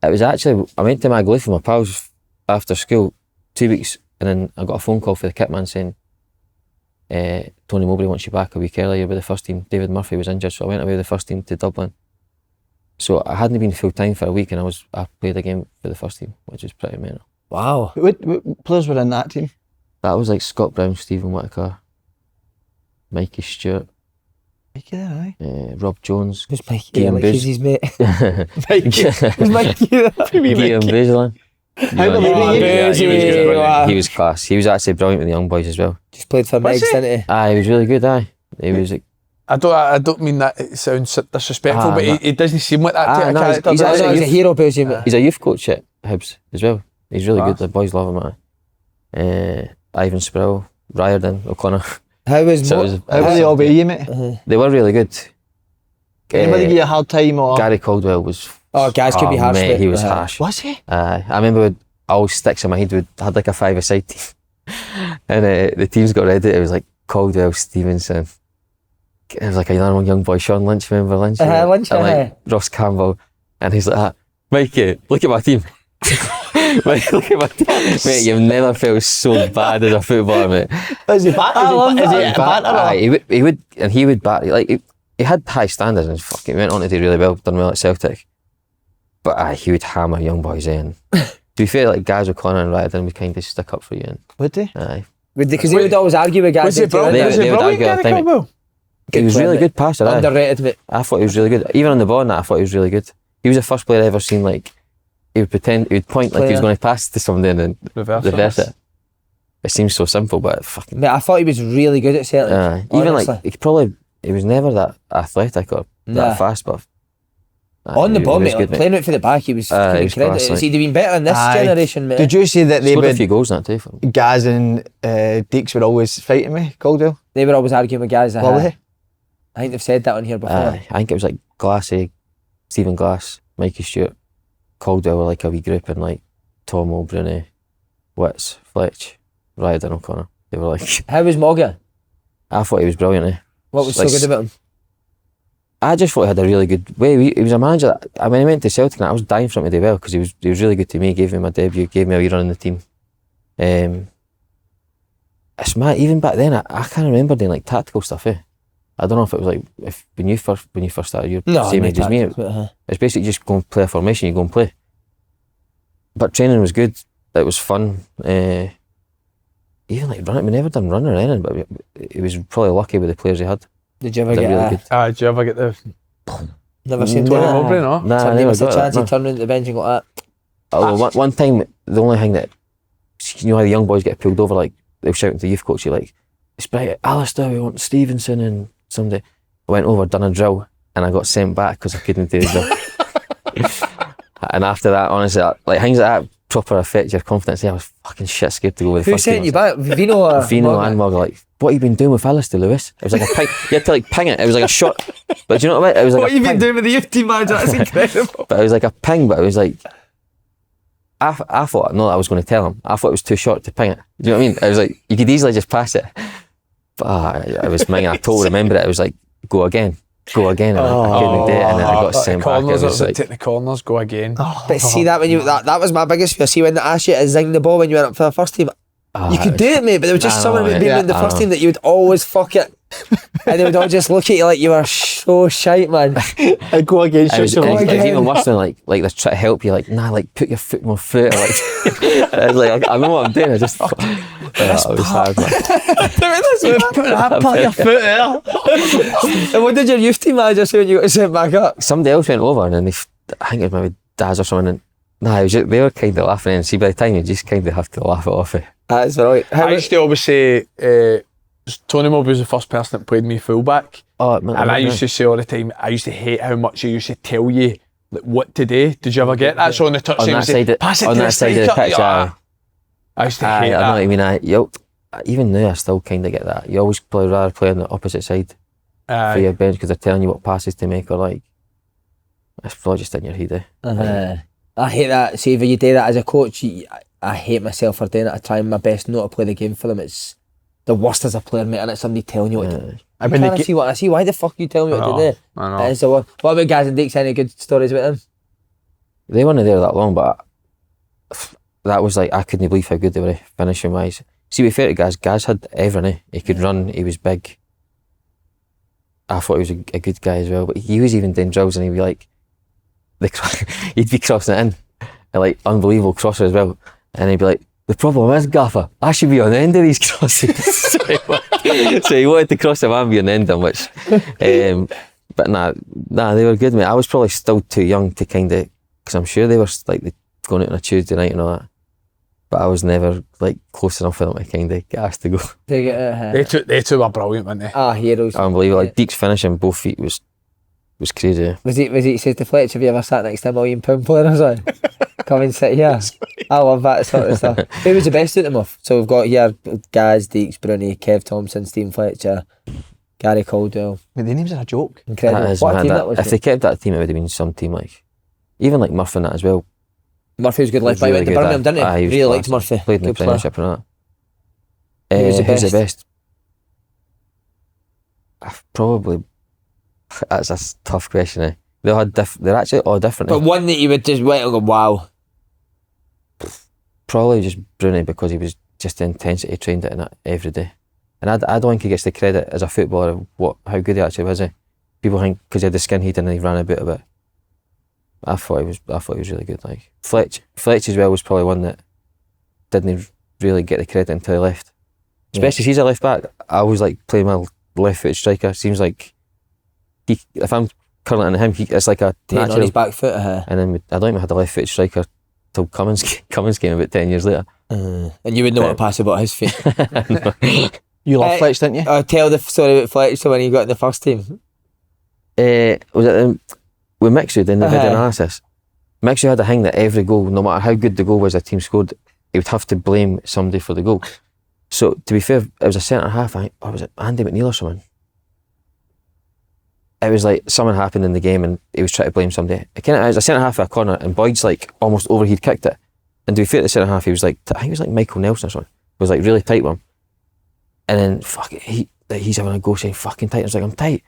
was actually, I went to Magleith with my pals after school 2 weeks, and then I got a phone call for the kitman saying Tony Mowbray wants you back a week earlier with the first team. David Murphy was injured, so I went away with the first team to Dublin. So I hadn't been full time for a week, and I played a game for the first team, which was pretty mental. Wow. What players were in that team? That was Scott Brown, Stephen Whittaker, Mikey Stewart, Rob Jones. Who's Mikey? Guillaume his mate. Mikey. Who's Mikey? Guillaume Bouzelin. He was class. He was actually brilliant with the young boys as well. Just played for Megs, didn't he? He was really good. He was. I don't mean that it sounds disrespectful, but he doesn't seem like that. He's a hero, Bouzelin. He's a youth coach at Hibs as well. He's really good. The boys love him. Ivan Sproul, Riordan, O'Connor. How were they all with you, mate? They were really good. Anybody give you a hard time? Or Gary Caldwell was. Oh, guys could be harsh. Mate, he was harsh. Was he? I remember all sticks in my head. Had like a 5-a-side team, and the teams got ready. It was like Caldwell, Stevenson. It was like another young boy, Sean Lynch. Remember Lynch? Lynch. And Ross Campbell, and he's like that. Mikey, look at my team. Mate, look at my team. Mate, you've never felt so bad as a footballer, mate. Is he batter? He would batter. Like he had high standards and fucking went on to do really well, done well at Celtic. But he would hammer young boys in. To be fair, like guys O'Connor and Riordan would kind of stick up for you. And, would they? Aye. Because they would always argue with guys. Was it brilliant? They would argue all the time. He was really good passer. Underrated, mate. I thought he was really good. Even on the ball and that, I thought he was really good. He was the first player I ever seen, like, he would point like he was going to pass to somebody and then reverse it. It seems so simple, but fucking... Mate, I thought he was really good at Celtic. Even like, he was never that athletic or that fast, but... On the ball, mate, like, playing out for the back, he was incredible. Has he been better in this generation, mate? Did you see that they scored would... a few goals in that too for him. Gaz and Deeks were always fighting me, Caldwell? They were always arguing with guys. Were they? I think they've said that on here before. I think it was like Glassy, Stephen Glass, Mikey Stewart, Caldwell were like a wee group, and like Tom O'Brien, Witts, Fletch, Riordan and O'Connor. They were like... How was Morgan? I thought he was brilliant, eh? What was like, so good about him? I just thought he had a really good way. He was a manager that, when he went to Celtic, I was dying for him to do well because he was really good to me. He gave me my debut, gave me a wee run in the team. It's mad, even back then, I can't remember doing like tactical stuff, eh? I don't know if it was like when you first started, you're the same age as me. It's basically just go and play a formation, you go and play. But training was good. It was fun. Even like running, we never done running or anything, but he was probably lucky with the players he had. Did you ever get really good. Did you ever get the... Never seen Tony that. Mowbray, no? Nah, Somebody never missed a got chance, that, he turned around the bench and got that. Oh, one time, the only thing that, you know how the young boys get pulled over, like they were shouting to the youth coach, like, it's right, Alistair, we want Stevenson and somebody. I went over, done a drill, and I got sent back because I couldn't do the drill. And after that, honestly, like things like that proper affect your confidence. I was fucking shit scared to go with the Who first team. sent you back? Vino or Vino and Morgan, like, what have you been doing with Alistair, Lewis? It was like a ping. You had to like ping it. It was like a shot. But do you know what I mean? It was like what a have you ping. been doing with the youth team manager? That's incredible. But it was like a ping, but it was like, I thought, not that I was going to tell him. I thought it was too short to ping it. Do you know what I mean? It was like, you could easily just pass it. But it was minging. I totally remember it. It was like, go again. And I couldn't do it, and then I got sent back. Corners, It was like, take the corners, go again. But see that when you that was my biggest fear. See when they asked you to zing the ball when you went up for the first team, you could do it, mate. But there was just something about being in the first team that you would always fuck it, and they would all just look at you like you were so shite, man. I go again. it was even worse than like they're trying to help you, like, nah, like put your foot more through it. Like, I was like, I know what I'm doing. I just, it was hard, man. Put that part of your foot there. And what did your youth team manager say when you got sent back up? Somebody else went over, and then I think it was maybe Daz or something. And nah, it was just, they were kind of laughing, and see, by the time you just kind of have to laugh it off. That's right. I used to always say Tony Mowbray was the first person that played me fullback. Oh, man, And I used to say all the time, I used to hate how much he used to tell you like, what to do. Did you ever get that? So on the touchline, on that side, pass it on to that the side of the striker. pitch, I used to hate I know what that. you mean. Even now, I still kind of get that. You always rather play on the opposite side for your bench because they're telling you what passes to make, or like, it's probably just in your head. I hate that. See, if you do that as a coach, I hate myself for doing it. I try my best not to play the game for them. It's the worst as a player, mate, and it's somebody telling you what to do. I see why the fuck you tell me what to do. I know. It is the one. What about Gaz and Deeks? Any good stories about them? They weren't there that long, but that was like, I couldn't believe how good they were finishing wise. See, to be fair to Gaz had everything. He could run, he was big. I thought he was a good guy as well, but he was even doing drills and he'd be like, he'd be crossing it in, and like unbelievable crosser as well. And he'd be like, the problem is, Gaffer, I should be on the end of these crosses. So he wanted to cross them and be on the end of them, which, but nah, they were good, mate. I was probably still too young to kind of, because I'm sure they were like going out on a Tuesday night and all that. But I was never like close enough for them to kind of get asked to go. They two were brilliant, weren't they? Heroes. Unbelievable. Like Deeks finishing both feet was crazy. Was he says to Fletch, have you ever sat next to a £1 million player or something? Come and sit here. I love that sort of stuff. Who was the best of them off? So we've got here Gaz, Deeks, Bruni, Kev Thompson, Stephen Fletcher, Gary Caldwell. But the names are a joke. Incredible. That is, what man, team that was? if they kept that team, it would have been some team like, even like Murphy and that as well. Murphy was good left back. Went to Birmingham, didn't he? He was Really class. liked Murphy. Played in the Good player. Premiership and that. Who's the best? Probably, that's a tough question. They all had they're actually all different. But one that you would just wait and go, wow. Probably just Bruni, because he was just the intensity trained at it every day. And I don't think he gets the credit as a footballer of how good he actually was. People think because he had the skin he didn't, he ran about a bit. I thought he was really good. Like Fletch as well was probably one that didn't really get the credit until he left. Especially if he's a left back. I always like playing my left footed striker. Seems like if I'm curling into him, it's like a natural on his back foot. And then I don't even have the left footed striker till Cummings came about 10 years later. And you would know what to pass about his feet. You love Fletch, didn't you? Tell the story about Fletch. So when he got in the first team, was it with McGeouch in the video analysis? McGeouch had a thing that every goal, no matter how good the goal was the team scored, he would have to blame somebody for the goal. So to be fair, it was a centre half. I think, was it Andy McNeil or someone? It was like something happened in the game and he was trying to blame somebody. It was a centre half for a corner and Boyd's like almost overhead kicked it. And to be fair to the centre half, he was like, I think he was like Michael Nelson or something. It was like really tight with him. And then he's having a go saying fucking tight. I was like, I'm tight.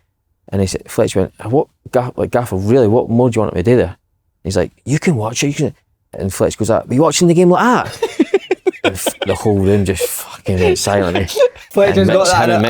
And Fletch went, Gaffer, really, what more do you want me to do there? He's like, you can watch it. And Fletch goes, are you watching the game like that? And the whole room just fucking went silent. Fletch has got that.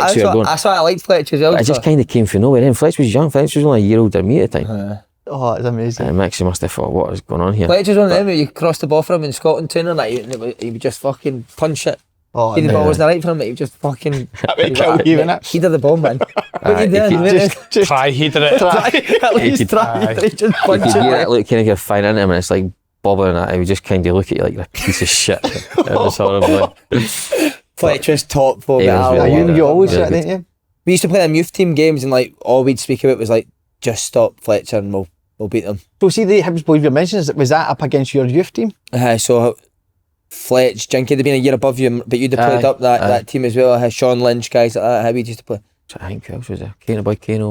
That's why I liked Fletch as well. It just kind of came from nowhere. And Fletch was young. Fletch was only a year older than me at the time. Oh, it's amazing. And Mixie must have thought, what is going on here? Fletch was one of them where you crossed the ball for him in Scotland tuner and he would just fucking punch it. Oh, the ball wasn't right for him, he would just fucking he did the ball, man. What you doing? Just try heating it. At least try. Just punch you could hear it. that look kind of get fine into him and it's like bobbling at. He would just kind of look at you like you're a piece of shit. It was horrible. Fletch was top for you always said, didn't you? We used to play them youth team games and like all we'd speak about was like, just stop Fletcher and we'll beat them. So see the Hibs boys you mentioned, was that up against your youth team? So Fletch, Jinky, they'd been a year above you, but you'd have played up that team as well. Sean Lynch, guys like that, how we used to play. I think who else was there? Kano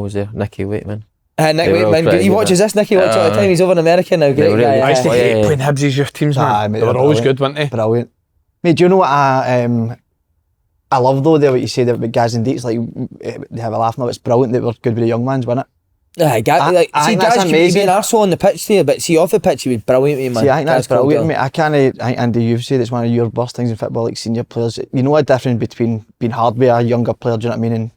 was there, Nicky Waitman. Nick Waitman, he watches this, Nicky watches all the time, he's over in America now, great guy. I used to hate playing Hibs' youth teams, man. They were always good, weren't they? Brilliant. Mate, do you know what I love though, what you said about Gaz and Deets, like they have a laugh now, it's brilliant that we're good with the young ones, wasn't it? See, Gaz could be an arsehole on the pitch there, but see, off the pitch he was brilliant with me, man. See, I think that's brilliant, mate. I think Andy, you've said it's one of your worst things in football, like senior players. You know a difference between being hard with a younger player, do you know what I mean, and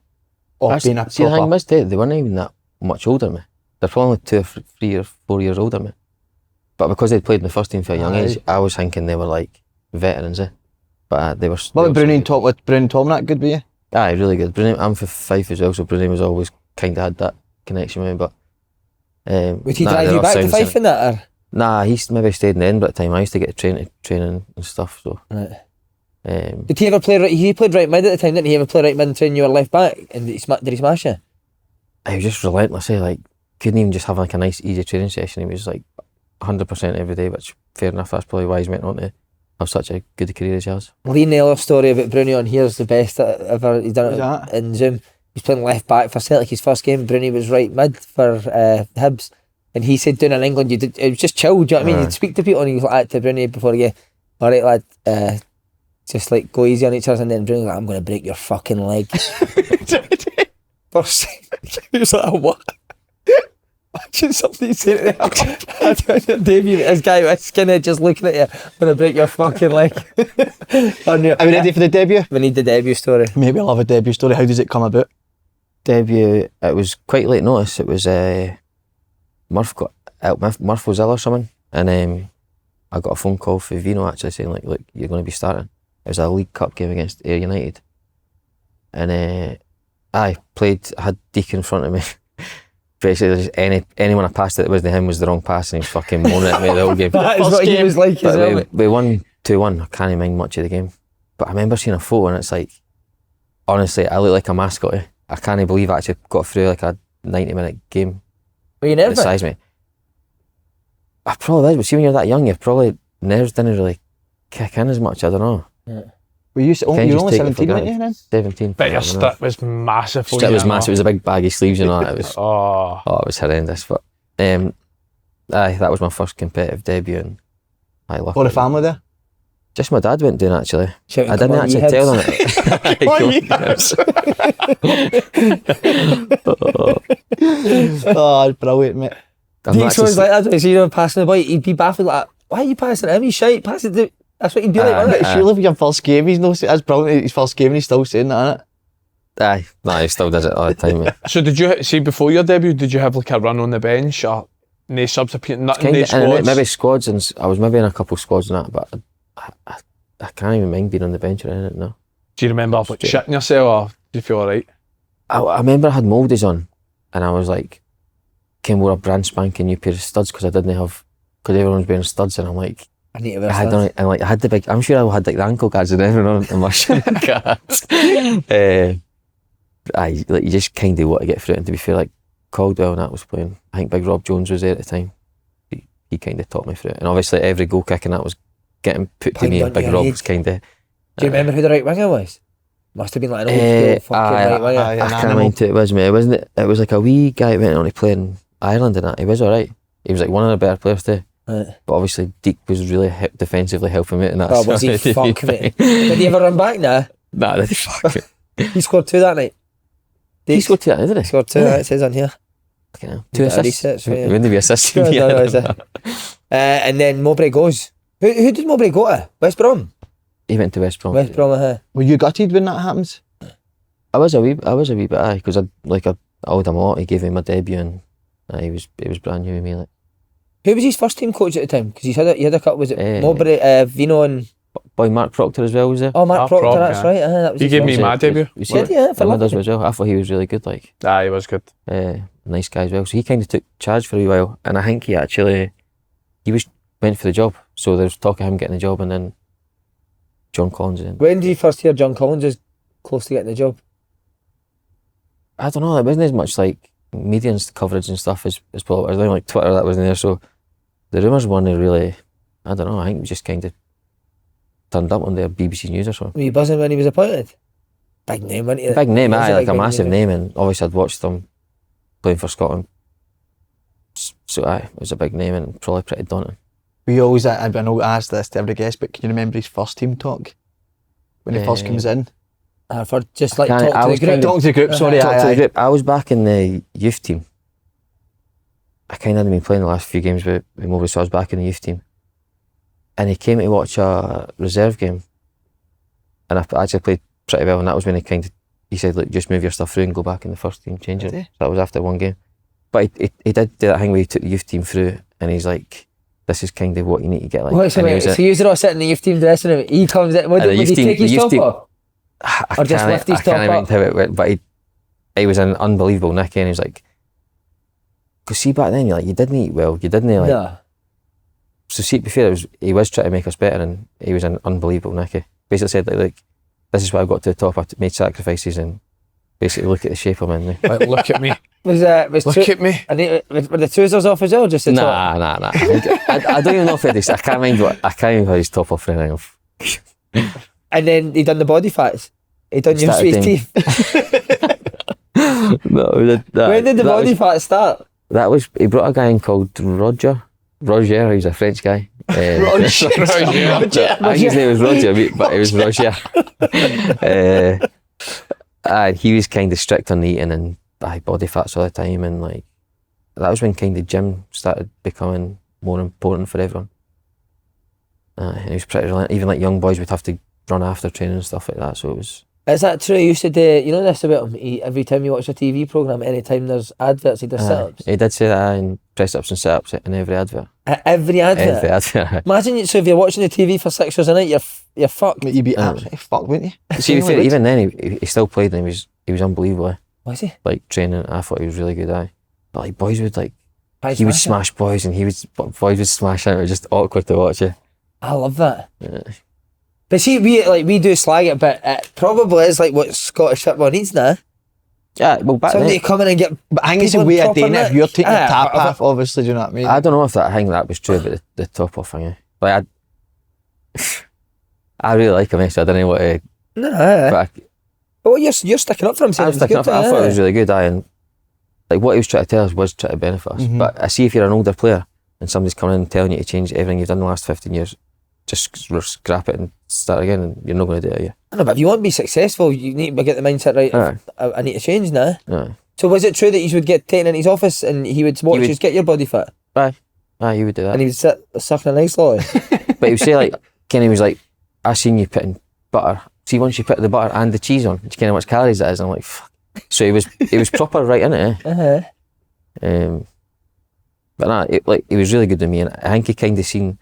being a see, the thing was, they weren't even that much older than me. They're probably 2 or 3 or 4 years older than me. But because they'd played in the first team for a young age, I was thinking they were like veterans, But they were... What about Bruni and Tom? Was Bruni and Tom that good with you? Aye, really good. Bruni, I'm for Fife as well, so Bruni was always kind of had that connection with me, but... would he drive you back to Fife in that, or...? Nah, he maybe stayed in Edinburgh at the time. I used to get training and stuff, so... Right. Did he ever play right... He played right mid at the time, didn't he? Ever play right mid until you were left back? And did he smash you? He was just relentless, like, couldn't even just have like a nice easy training session. He was like 100% every day, which fair enough, that's probably why he's went on to have such a good career as he has. Leigh Miller's story about Bruni on here is the best ever. He's done it in Zoom. He's playing left back for Celtic his first game. Bruni was right mid for Hibs, and he said down in England it was just chill, do you know what I mean? You'd speak to people and he was like to Bruni before he alright lad, just like go easy on each other, and then Bruni like, I'm going to break your fucking leg. He was like, what? Imagine somebody saying to him, Davey, this guy with skinhead just looking at you, I'm going to break your fucking leg. Are we ready for the debut? We need the debut story. Maybe I'll have a debut story. How does it come about? Debut, it was quite late notice. It was Murph was ill or something, and I got a phone call from Vino actually saying like, look, you're going to be starting. It was a League Cup game against Ayr United, and I had Deacon in front of me. Basically, just anyone I passed it that wasn't him was the wrong pass, and he was fucking moaning at me the whole game. That is what he was like as well. We won 2-1. I can't mind much of the game, but I remember seeing a photo and it's like, honestly, I look like a mascot. I can't believe I actually got through like a 90-minute game. Were you nervous? Size me. I probably was, but see when you're that young, you probably nerves didn't really kick in as much. I don't know. Yeah. Were you only 17, weren't you then? 17. But your strip was massive. It was massive. It was a big baggy sleeves, you know. It was. It was horrendous. But that was my first competitive debut, and I loved it. What, the family there? Just my dad went doing actually. Shouting, I didn't actually tell them it. Oh, brilliant, mate. I'm Deeks not was just- like that. So, you know, passing the ball, he'd be baffled like, why are you passing it him? He's shite. Pass it to... That's what he'd be like, Aye, wasn't But it? surely for your first game, he's no. That's brilliant. His first game, and he's still saying that, innit? Aye, no, he still does it all the time, mate. So did you see before your debut? Did you have like a run on the bench or no subs appearing? Nothing. No squads. Maybe squads, and I was maybe in a couple of squads and that, but I can't even mind being on the bench or anything. No. Do you remember like shitting yourself or do you feel alright? I remember I had Mouldies on, and I was like, wore a brand spanking new pair of studs because everyone's wearing studs, and I'm like, I need to wear I had studs. I had the big. I'm sure I had like the ankle guards and everything on my shin guards. Like you just kind of want to get through it. And to be fair, like Caldwell and that was playing. I think Big Rob Jones was there at the time. He kind of taught me through it, and obviously every goal kick and that was getting put to Pinged me. on And Big your Rob head. was kind of. Do you remember who the right winger was? Must have been like an old school fucking right winger. aye. I An can't animal. mind who it was, mate. It wasn't. It was like a wee guy who went on to play in Ireland and that. He was alright. He was like one of the better players too. Right. But obviously Deke was really defensively helping me out in that. Oh, was he fuck me? Did he ever run back now? Nah, did he fuck me? He scored 2 that night. He scored 2, didn't he? He scored 2, it says on here. Fucking hell. Bit 2 of assists. research for you. Wouldn't he be assisting No, me? no, is it? And then Mowbray goes. Who did Mowbray go to? West Brom? He went to West Brom. West Brom, Were you gutted when that happens? I was a wee bit, aye, because I owed him a lot. He gave me my debut, and he was brand new to me. Like, Who was his first team coach at the time? Because he had a couple, was it Eh. Vino and... boy, Mark Proctor as well was there. Oh, Mark Proctor, Proctor, that's yeah. right. That was He his gave first. me my debut. You Did he? Yeah, for Mine does Liverpool. as well. I thought he was really good. Like, Aye, he was good. nice guy as well. So he kind of took charge for a wee while, and I think he went for the job. So there was talk of him getting the job, and then John Collins. And When did you first hear John Collins was close to getting the job? I don't know. It wasn't as much like media and coverage and stuff as probably. I think like Twitter that wasn't there. So the rumours weren't really. I don't know. I think it was just kind of turned up on their BBC News or something. Were you buzzing when he was appointed? Big name, wasn't he? Big name, Was aye, it like a big massive name, and obviously I'd watched them playing for Scotland. So aye, it was a big name and probably pretty daunting. We always, I know I asked this to every guest, but can you remember his first team talk? When he first comes in? For just like Can't- I talk to was the group. kind of- Talk to the group, sorry, Talk to the aye. group. I was back in the youth team. I kind of hadn't been playing the last few games with Mowbray, so I was back in the youth team. And he came to watch a reserve game. And I actually played pretty well, and that was when he said, look, just move your stuff through and go back in the first team, change it. Did he? So that was after one game. But he did do that thing where he took the youth team through, and he's like, this is kind of what you need to get like. Wait, so And he wait, was so you're all sitting in the youth team dressing room. He comes in. Would the he youth team- take his the youth top team- off? I Or just lift his I top can't up? remember how it went, but he was an unbelievable Nicky, and he was like, because see back then you didn't eat well, you didn't like. No. So see, to be fair, he was trying to make us better, and he was an unbelievable Nicky. Basically said like this is why I got to the top. I made sacrifices, and basically look at the shape I'm in. Like, look at me. Was Look at me. were the trousers off as well? Just the top? Nah. I don't even know if it is. I can't remember his top off or anything. And then he done the body fats. He done your Started sweet doing- teeth. No, When did the body fats start? That was he brought a guy in called Roger. He's a French guy. Roger. I think his name was Roger, but it was Roger. He was kind of strict on the eating and body fats all the time, and like that was when kind of gym started becoming more important for everyone. And he was pretty relentless. Even like young boys would have to run after training and stuff like that. So it was. Is that true? He used to do, you know this about him? Every time you watch a TV programme, anytime there's adverts, he does sit-ups. He did say that, and press-ups and sit-ups in every advert. Every advert? Every advert. Imagine, so if you're watching the TV for 6 hours a night, you're fucked. You'd be absolutely fucked, wouldn't you? See, even then, he still played, and he was unbelievable. Was he? Like training, I thought he was really good. But like boys would like, Pie he would smasher. smash boys, and boys would smash him. It was just awkward to watch it. I love that. Yeah. But see, we do slag it, but it probably is like what Scottish football needs now. Yeah, well back Somebody then, come in and get. But I think it's a people way of proper doing it. If you're taking the nick. tap Aye, off, obviously, do you know what I mean? I don't know if that was true about the top off thing. Like I really like him, so I don't know what. No, But but you're sticking up for him. I saying was it's sticking good, up. I thought it was aye. really good. And like what he was trying to tell us was trying to benefit us. Mhm. But I see if you're an older player and somebody's coming in and telling you to change everything you've done the last 15 years, just scrap it and start again, and you're not going to do it. I know, but if you want to be successful, you need to get the mindset right. Aye. I need to change now. Aye. So was it true that you would get taken in his office and he would watch you get your body fit? Aye, he would do that. And he would sit sucking a nice lolly. But he would say like, Kenny was like, I seen you putting butter. See, once you put the butter and the cheese on, do you know how much calories that is? And I'm like, fuck. So he was proper right in it. But nah, he was really good to me, and I think he kind of seen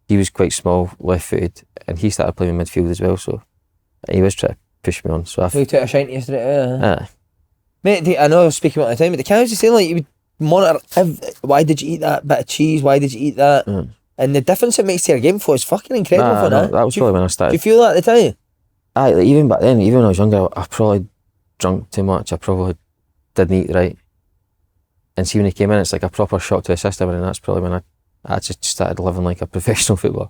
he was quite small, left-footed, and he started playing midfield as well. So he was trying to push me on. So he took a shine to you yesterday. Aye. Mate, I know I was speaking about the time, but the cows just saying like you would monitor why did you eat that bit of cheese? Why did you eat that? And the difference it makes to your game for is fucking incredible. For that was probably when I started. Do you feel that at the time? Aye, like even back then, even when I was younger, I probably drunk too much. I probably didn't eat right. And see, when he came in, it's like a proper shock to the system, and that's probably when I just started living like a professional footballer.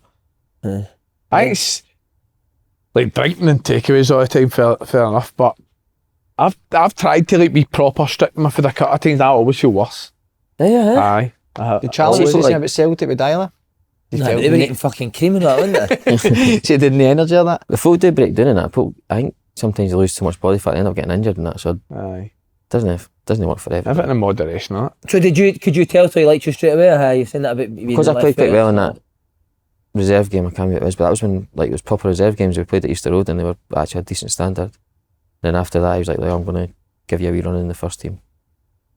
I think it's like drinking and takeaways all the time, fair enough, but I've tried to like be proper strict with my food a couple of times. I always feel worse. Yeah. Aye. Did Charlie used to say about Celtic with Dyla? They were eating fucking cream and that, weren't they? So didn't the energy of that? The food do break down in that, but I think sometimes they lose too much body fat, they end up getting injured in that, so aye. Doesn't work for everyone. Everything in moderation, that. So could you tell so he liked you straight away, or you've seen that about because I played quite well in that reserve game, I can't remember what it was, but that was when like it was proper reserve games we played at Easter Road, and they were actually a decent standard. Then after that he was like, I'm going to give you a wee run in the first team.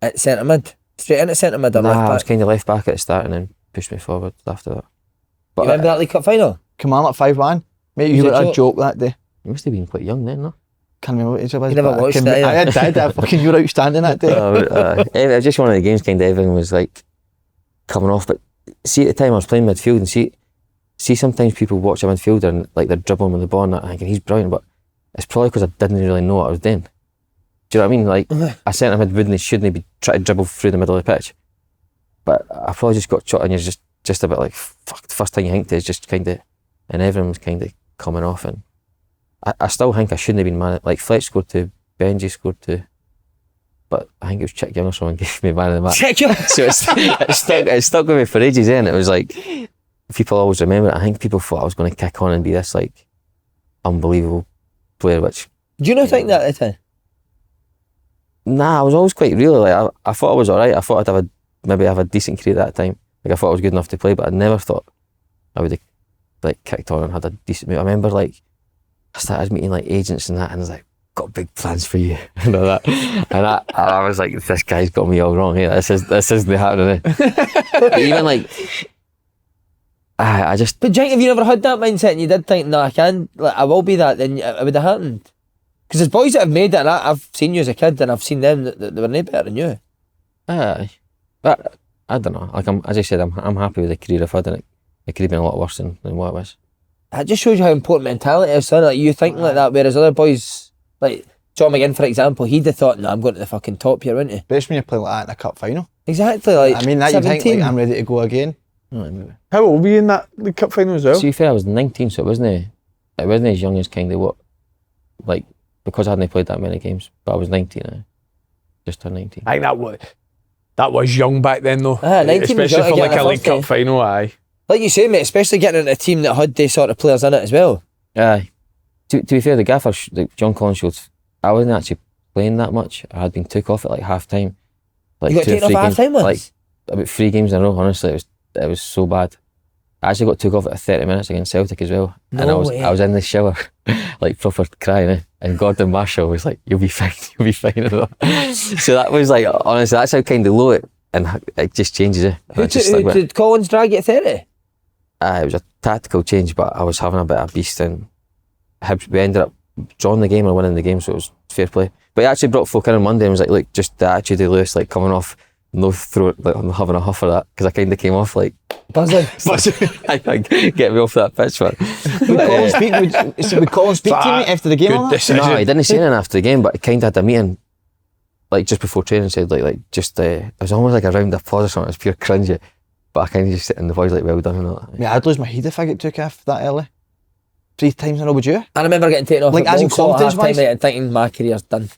At centre mid? Straight into centre mid or left back? I was kind of left back at the start and then pushed me forward after that. But you remember that League Cup final? Kilmarnock 5-1. Mate, you were a joke that day. You must have been quite young then, no? Can't remember what age I was. You never watched it, I did. I fucking, you were outstanding that day. It was just one of the games kind of everything was like coming off. But see, at the time I was playing midfield, and see sometimes people watch a midfielder and like they're dribbling with the ball and that, thinking he's brilliant, but it's probably because I didn't really know what I was doing. Do you know what I mean? Like a centre mid wouldn't, shouldn't be trying to dribble through the middle of the pitch. But I probably just got shot, and you're just a bit like, fuck, the first thing you think to is just kind of, and everyone was kind of coming off, and I still think I shouldn't have been man. Like Fletch scored 2, Benji scored 2, but I think it was Chick Young or someone gave me man of the match. Chick Young. So it stuck with me for ages. Then it was like people always remember it. I think people thought I was going to kick on and be this like unbelievable player. Which do you not think that at the time? Nah, I was always quite real. Like I thought I was alright. I thought I'd maybe have a decent career at that time. Like I thought I was good enough to play, but I never thought I would have like kicked on and had a decent move. I remember like I started meeting like agents and that, and I was like, got big plans for you and all that. And I was like, this guy's got me all wrong here. This isn't happening. But even like I just. But Jake, have you never had that mindset and you did think, no, I will be that, then it would have happened? Because there's boys that have made it, and I've seen you as a kid, and I've seen them that they were no better than you. But I don't know. Like as I said, I'm happy with the career I've had, and it could have been a lot worse than what it was. That just shows you how important mentality is, son. Like you think like that, whereas other boys, like John McGinn, for example, he'd have thought, no, I'm going to the fucking top here, wouldn't he? Best when you play like that in a cup final. Exactly, like I mean, that 17. you think like, I'm ready to go again. How old were you in that League Cup final as well? To be fair, I was 19, so it wasn't as young as kind of what, like, because I hadn't played that many games, but I was 19, just turned 19. I think that was young back then though. 19 was especially young for like a League first, Cup final, aye. Like you say, mate, especially getting into a team that had these sort of players in it as well. Aye. To be fair, the gaffer, John Collins showed, I wasn't actually playing that much. I had been took off at like half time. Like you got taken off at half time once? Like about 3 games in a row, honestly, it was so bad. I actually got took off at 30 minutes against Celtic as well. No and I was in the shower, like proper crying, and Gordon Marshall was like, you'll be fine. So that was like, honestly, that's how kind of low and it just changes it. Who did Collins drag you at 30? It was a tactical change, but I was having a bit of a beast, and Hibs, we ended up drawing the game or winning the game, so it was fair play. But he actually brought folk in on Monday and was like, look, just the attitude of Lewis, like coming off, no throat, like I'm having a huff for that, because I kind of came off like buzzing. Get me off that pitch, man. Would Colin speak to me after the game? No, he didn't say anything after the game, but he kind of had a meeting like just before training, said like just it was almost like a round of applause or something. It was pure cringy, but I kind of just sit in the voice like, well done and all that. Mate, I'd lose my head if I get took off that early. 3 times in a row, would you? I remember getting taken off like at as in Walsall at confidence half time, wise, mate, and thinking my career's done.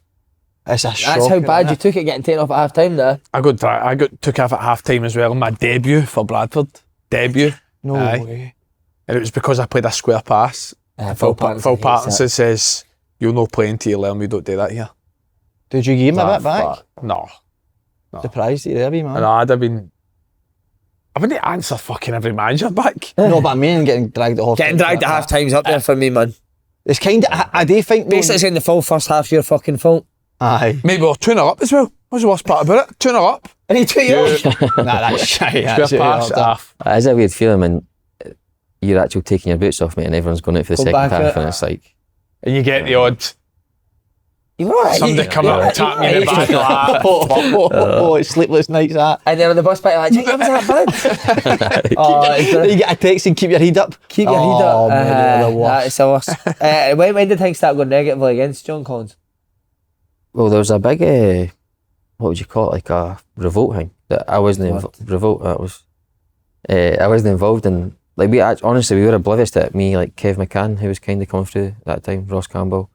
It's a shock. That's how bad you took it, getting taken off at half time there. I got took off at half time as well in my debut for Bradford. No way. And it was because I played a square pass. Phil Pattinson says, you'll not play until you learn we don't do that here. Did you give him a bit back? No. Surprised you there, wee man. And I'd have been. I wouldn't answer fucking every manager back. No, but I mean getting dragged at half. Getting dragged at half time's up there for me, man. It's kind of. I do think. Basically saying the full first half's your fucking fault. Aye. Maybe we're 2-0 up as well. What's the worst part about it? 2-0 up. And he took you off. Nah, that's shite. It's a pass off. It is a weird feeling when you're actually taking your boots off, mate, and everyone's going out for the Go second back half, out. and it's like, And you get the odd You know what? somebody come up and tap me in the back like Oh, it's sleepless nights that. And then on the bus back, like, "Jake, was that bad?" You get a text and keep your head up. Keep your heat up. Man, they're the worst. That's the worst. When did things start going negatively against John Collins? well, there was a big, what would you call it, like a revolt thing that I wasn't revolt. That was, I wasn't involved in. Like honestly, we were oblivious to it. Me, like Kev McCann, who was kind of coming through that time, Ross Campbell.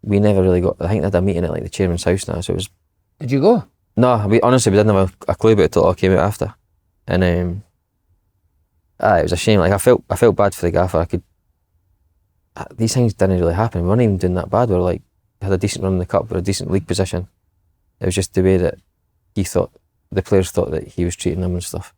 We never really got. I think they had a meeting at like the chairman's house now, so it was. Did you go? No, we didn't have a clue about it till it all came out after, and it was a shame. Like I felt bad for the gaffer. These things didn't really happen. We weren't even doing that bad. We were like had a decent run in the cup, we were a decent league position. It was just the way that the players thought that he was treating them and stuff.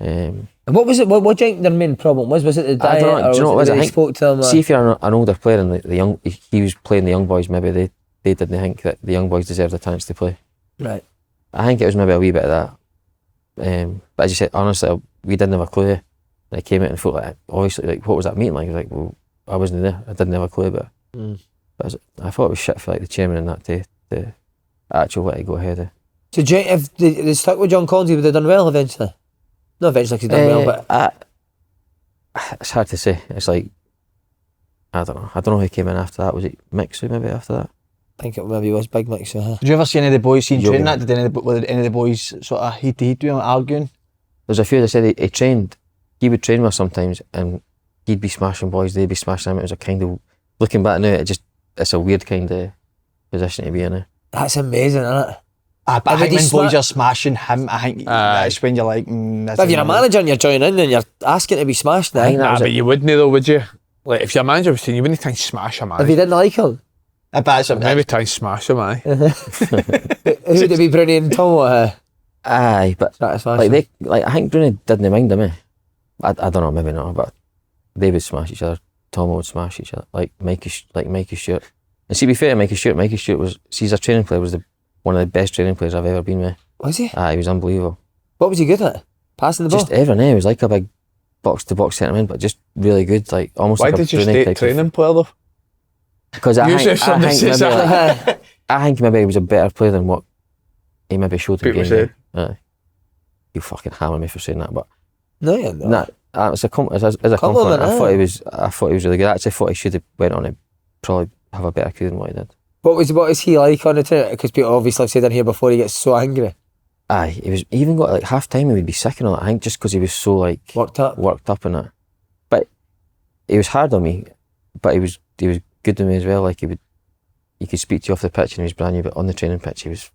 And what was it? What do you think their main problem was? Was it the diet? I don't know. Do you know what it was? I think spoke to them. see if you're an older player and the young, he was playing the young boys. Maybe they didn't think that the young boys deserved a chance to play. Right. I think it was maybe a wee bit of that. But as you said, honestly, we didn't have a clue. And I came out and felt like, obviously, like, what was that meeting like? I was like, well, I wasn't there. I didn't have a clue about it. But I thought it was shit for like the chairman and that to actually let it go ahead. So if they stuck with John Collins, would have done well eventually. Not eventually, because he done well, but it's hard to say. It's like, I don't know who came in after that. Was it Mixu maybe after that? I think it maybe was Big Mix. Did you ever see any of the boys seen Yogi. training that? Did any of the boys sort of heat to heat with him, arguing? There's a few that said he trained. He would train with us sometimes, and he'd be smashing boys. They'd be smashing him. It was a kind of, looking back now, it's a weird kind of position to be in. That's amazing, isn't it? But I think when boys are smashing him, I think that's when you're like, But if you're a manager and you're joining and you're asking to be smashed now. but you wouldn't though, would you? Like if your manager was saying, you wouldn't try and smash a man. If you didn't like him. Maybe try and smash him, aye. Who'd it be, Bruni and Tom? Aye, but Satisfaction. I think Bruni didn't mind him. I don't know, maybe not, but they would smash each other. Tom would smash each other, like Mikey Stewart. And see, to be fair to Mikey Stewart was, he's a training player, was one of the best training players I've ever been with. Was he? Aye, he was unbelievable. What was he good at? Passing the ball? Just everything, he was like a big box-to-box centre mid, but just really good, like almost Why like a did you Bruni state type training player though? Because I Usually if somebody think says maybe, that. I think maybe he was a better player than what he maybe showed in People game. said. Aye. You fucking hammer me for saying that, but No, you're not. it's a compliment. As a compliment, I thought he was really good. I actually thought he should have went on and probably have a better career than what he did. What was he like on the train? Because people obviously have said in here before he gets so angry. Aye, he even got like half time he would be sick and all that. I think just because he was so like Worked up and that. But he was hard on me, but he was good to me as well. Like he could speak to you off the pitch and he was brand new, but on the training pitch he was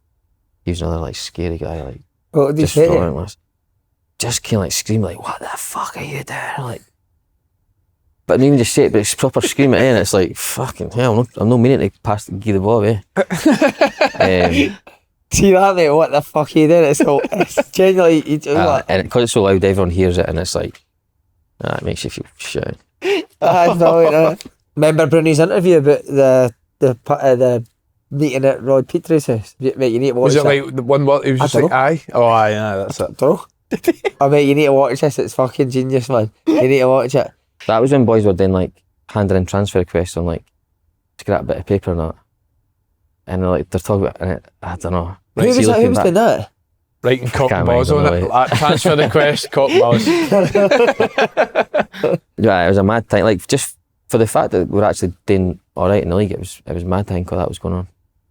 another like scary guy, like What did he just say? to you? relentless. Just kind of like scream like, "What the fuck are you doing?" Like, but not even just say it, but it's proper scream at it, and it's like, fucking hell, I'm not meaning to give the ball away. See that, mate? What the fuck are you doing? It's genuinely, you do that. And because it's so loud, everyone hears it, and it's like, it makes you feel shit. No. Remember Bruni's interview about the meeting at Rod Petrie's house? Mate, you need to watch Was it that. like the one word? He was just I like, don't aye. Oh, aye, yeah, that's it. Bro. Oh, mate, you need to watch this. It's fucking genius, man. You need to watch it. That was when boys were then like handing in transfer requests on like scrap bit of paper and that, and they're talking about, and I don't know. Who was doing that? Writing cock and Can't balls on remember, it. Like, transfer request, cock and balls. Yeah, it was a mad thing. Like just for the fact that we're actually doing all right in the league, it was mad thing how that was going on.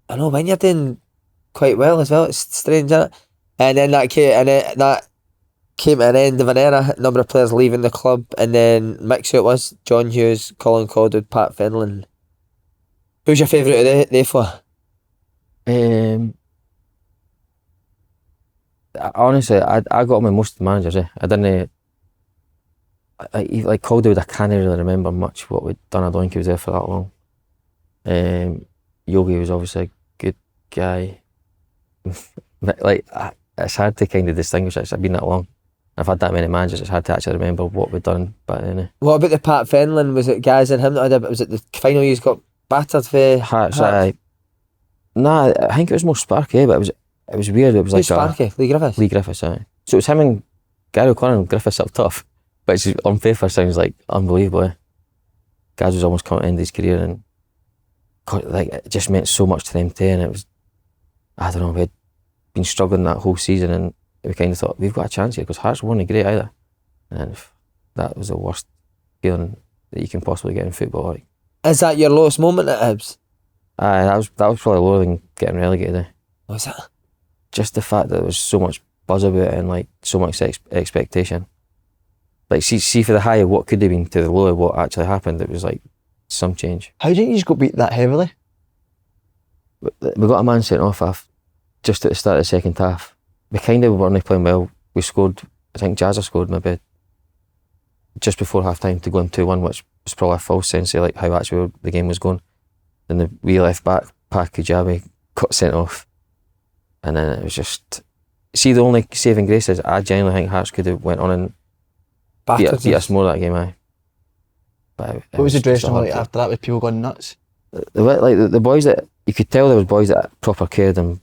I know, when you're doing quite well as well, it's strange, isn't it? And then that came to an end of an era, a number of players leaving the club, and then mix it was John Hughes, Colin Codwood, Pat Finland. Who's your favourite of they four? Honestly, I got on with most of the managers. I didn't. Like Caldwell, I can't really remember much what we'd done. I don't think he was there for that long. Yogi was obviously a good guy. like it's hard to kind of distinguish it. It's been that long. I've had that many managers. It's hard to actually remember what we've done. But what about the Pat Fenlon? Was it guys and him that did it? Was it the final you got battered for Hearts? Nah, I think it was more Sparky, but it was weird. It was Who's like Sparky? Leigh Griffiths? Leigh Griffiths, aye. So it was him and Gary O'Connor and Griffiths up tough, which on paper sounds like unbelievable. Gaz was almost coming to the end of his career, and God, like it just meant so much to them too. And it was, I don't know, we had been struggling that whole season, and we kind of thought we've got a chance here because Hearts weren't great either, and that was the worst feeling that you can possibly get in football. Like, is that your lowest moment at Hibs? aye, that was probably lower than getting relegated. What was that? Just the fact that there was so much buzz about it and like so much expectation. Like see for the high of what could have been to the low of what actually happened, it was like some change. How did you just got beat that heavily? We got a man sent off just at the start of the second half. We kind of weren't playing well. We scored, I think Jazza scored maybe just before half time to go on 2-1, which was probably a false sense of like how actually the game was going. Then the wee left back, Pat Kujabi, got sent off. And then it was just, see, the only saving grace is I genuinely think Hearts could have went on and beat us more that game, aye. But What was the dressing room like after that with people going nuts? The boys that, you could tell there was boys that proper cared and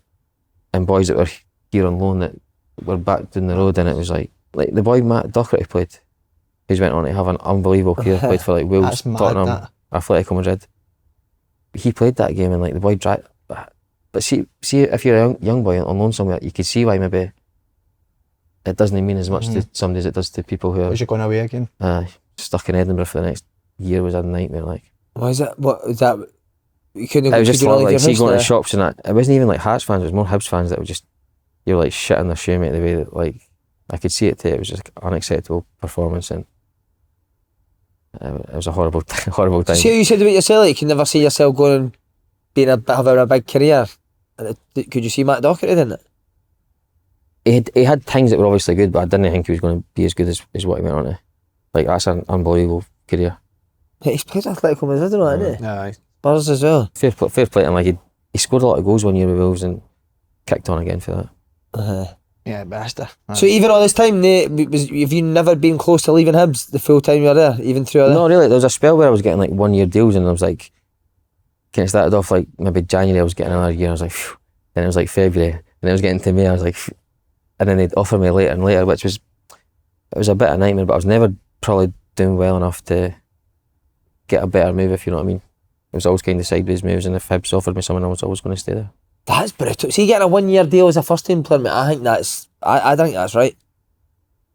boys that were here on loan that were back down the road, and it was like the boy Matt Docherty played, who's went on to have an unbelievable career, played for like Wales, Tottenham, Atletico Madrid. He played that game and like the boy dragged, but see if you're a young boy on loan somewhere, you could see why maybe it doesn't mean as much to somebody as it does to people who are... Was you going away again? Stuck in Edinburgh for the next year was a nightmare. Like, what is it? What is that? You couldn't. It was just like see going to there? shops and that. It wasn't even like Hearts fans. It was more Hibs fans that were just, you're like shitting their shoe, mate. The way that like I could see it too. It was just like, unacceptable performance, and it was a horrible horrible time. See how you said about yourself, like, you can never see yourself going and being having a big career. And could you see Matt Docherty in it? He had things that were obviously good, but I didn't think he was going to be as good as what he went on to. Like, that's an unbelievable career. Hey, he's played Atletico Madrid, hasn't he? Aye. Spurs as well. Fair play to him. Like he scored a lot of goals one year with Wolves and kicked on again for that. Yeah, bastard. So even all this time, have you never been close to leaving Hibs the full time you were there, even through all that? No, really. There was a spell where I was getting like 1 year deals, and I was like, kind of started off like maybe January I was getting another year. I was like, phew. Then it was like February, and then it was getting to May. I was like, phew. And then they'd offer me later and later, which was, it was a bit of a nightmare. But I was never probably doing well enough to get a better move, if you know what I mean. It was always kind of sideways moves, and if Hibs offered me something, I was always going to stay there. That's brutal. See, getting a 1 year deal as a first team player, mate, I think that's right.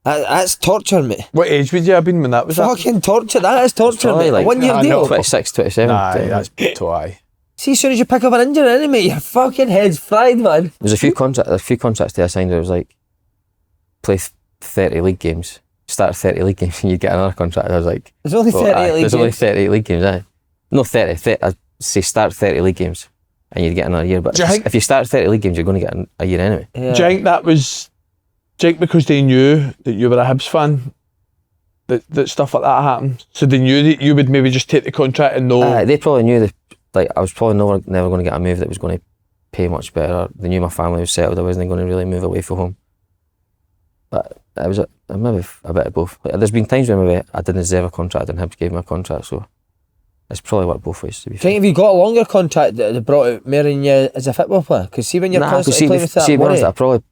That's torture, mate. What age would you have been when that was Fucking torture. That is torture, mate. Like, a 1 year deal. 26, 27. Aye, that's too high. See, as soon as you pick up an injury, mate, your fucking head's fried, man. There's a few contracts that I signed where it was like, play 30 league games, start 30 league games, and you get another contract. I was like, There's only 38 league games. There's only 38 league games, aye. No, 30. I'd say start 30 league games and you'd get another year. But if you start 30 league games, you're going to get a year anyway. Yeah. Do you think that was, because they knew that you were a Hibs fan, that stuff like that happened? So they knew that you would maybe just take the contract and know... They probably knew that, like, I was probably never going to get a move that was going to pay much better. They knew my family was settled. I wasn't going to really move away from home. But it was maybe a bit of both. Like, there's been times where maybe I didn't deserve a contract and Hibs gave me a contract, so it's probably worked both ways, to be fair. Think if you got a longer contract that brought out more in you as a football player? Because see when you're constantly playing with that money...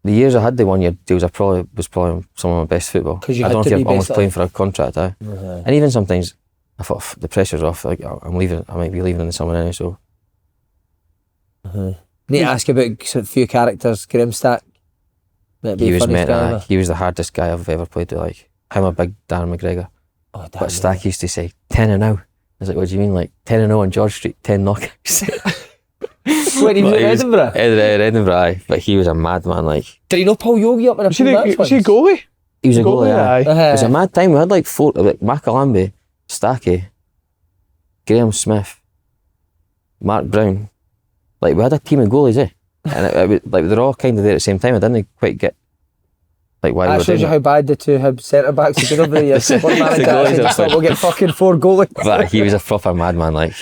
The years I had the 1 year deals, I probably was playing some of my best football. I don't know if you're almost playing for a contract, aye. And even sometimes I thought the pressure's off, like I'm leaving, I might be leaving in the summer anyway, so. Need to ask about a few characters. Graham Stack. He was he was the hardest guy I've ever played with, like him a big Darren McGregor. Oh, but Stack used to say 10-0. I was like, what do you mean, like 10-0 on George Street, 10 knockouts? When he was in Edinburgh? Edinburgh, aye. But he was a madman, like. Did he know Paul Yogi up in a pre-match? Was he goalie? He was a goalie, aye. It was a mad time. We had like four, like Macalambi, Stacky, Graham Smith, Mark Brown. Like, we had a team of goalies, eh? And like they're all kind of there at the same time. I didn't quite get like why they were doing shows you how bad the two Hibs centre backs have been over the years. One manager just thought we'll get fucking 4 goalies. But he was a proper madman, like.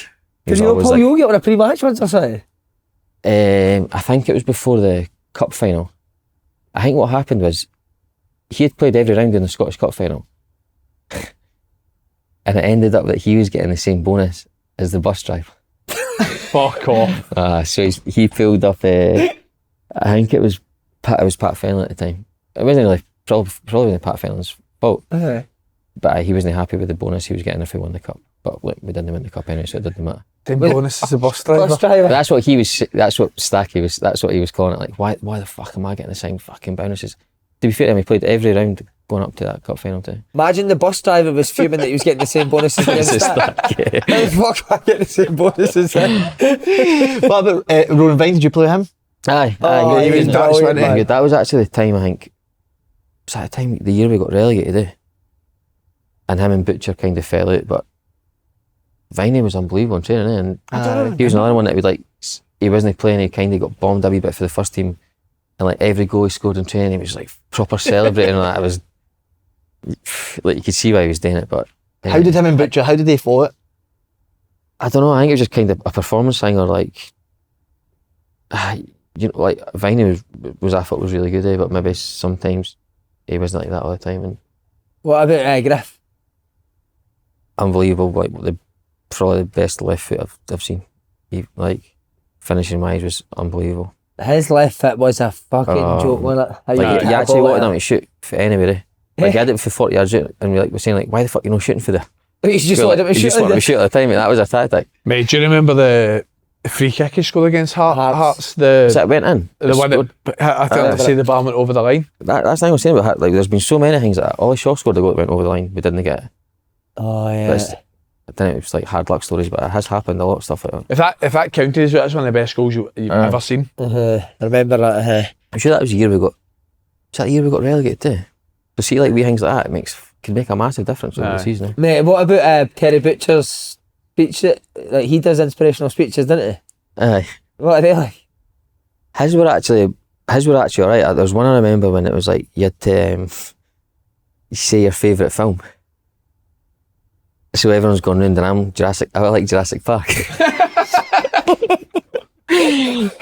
Did you know Paul Yogi up in a pre-match once or something? I think it was before the cup final. I think what happened was he had played every round in the Scottish Cup final, and it ended up that he was getting the same bonus as the bus driver. Fuck off. So he pulled up. I think it was Pat Fennell at the time. It wasn't really probably Pat Fennell's fault, but he wasn't happy with the bonus he was getting if he won the cup. But look, we didn't win the cup anyway, so it didn't matter. Same bonus as the bus driver. But that's what he was. That's what Stacky was. That's what he was calling it. Like, why the fuck am I getting the same fucking bonuses? To be fair to him, he played every round going up to that cup final too. Imagine the bus driver was fuming that he was getting the same bonuses as Stack. How the fuck am I getting the same bonuses then? What about Rowan Vine? Did you play him? Aye, he was Dutch, brilliant, man. That was actually the time, I think. Was that the time, the year we got relegated, and him and Butcher kind of fell out, but Viney was unbelievable in training, and he was another one that would, like, he wasn't playing, he kind of got bombed a wee bit for the first team, and like every goal he scored in training, he was like proper celebrating, and that. It was like, you could see why he was doing it. But how did him and Butcher, how did they follow it? I don't know, I think it was just kind of a performance thing, or like, you know, like Viney was I thought was really good, but maybe sometimes he wasn't like that all the time. And What about Griff? unbelievable, like probably the best left foot I've seen. He, like, finishing wise was unbelievable. His left foot was a fucking joke, wasn't it? How Like, hit he a actually ball wanted like him to shoot for anybody. Like, he had it for 40 yards out, and we're saying, like, why the fuck are you not shooting for the... that. He just wanted him to He just shoot. wanted to shoot at the time, and that was a tactic. Mate, do you remember the free kick he scored against Hearts? The So it went in. one that I think they say the ball went over the line. That's the thing I was saying about, like, there's been so many things like that. Ollie Shaw scored a goal that went over the line, we didn't get it. Oh, But yeah. I don't know, it was like hard luck stories, but it has happened, a lot of stuff like that. If that counted as well, that's one of the best goals you've ever seen. I remember that. I'm sure that was the year we got... Was that the year we got relegated too? So see, like, wee things like that, can make a massive difference over the season. Mate, what about Terry Butcher's speech? Like, he does inspirational speeches, doesn't he? Aye. What are they like? His were actually alright. There was one I remember when it was like, you had to say your favourite film. So everyone's going round and I like Jurassic Park. Have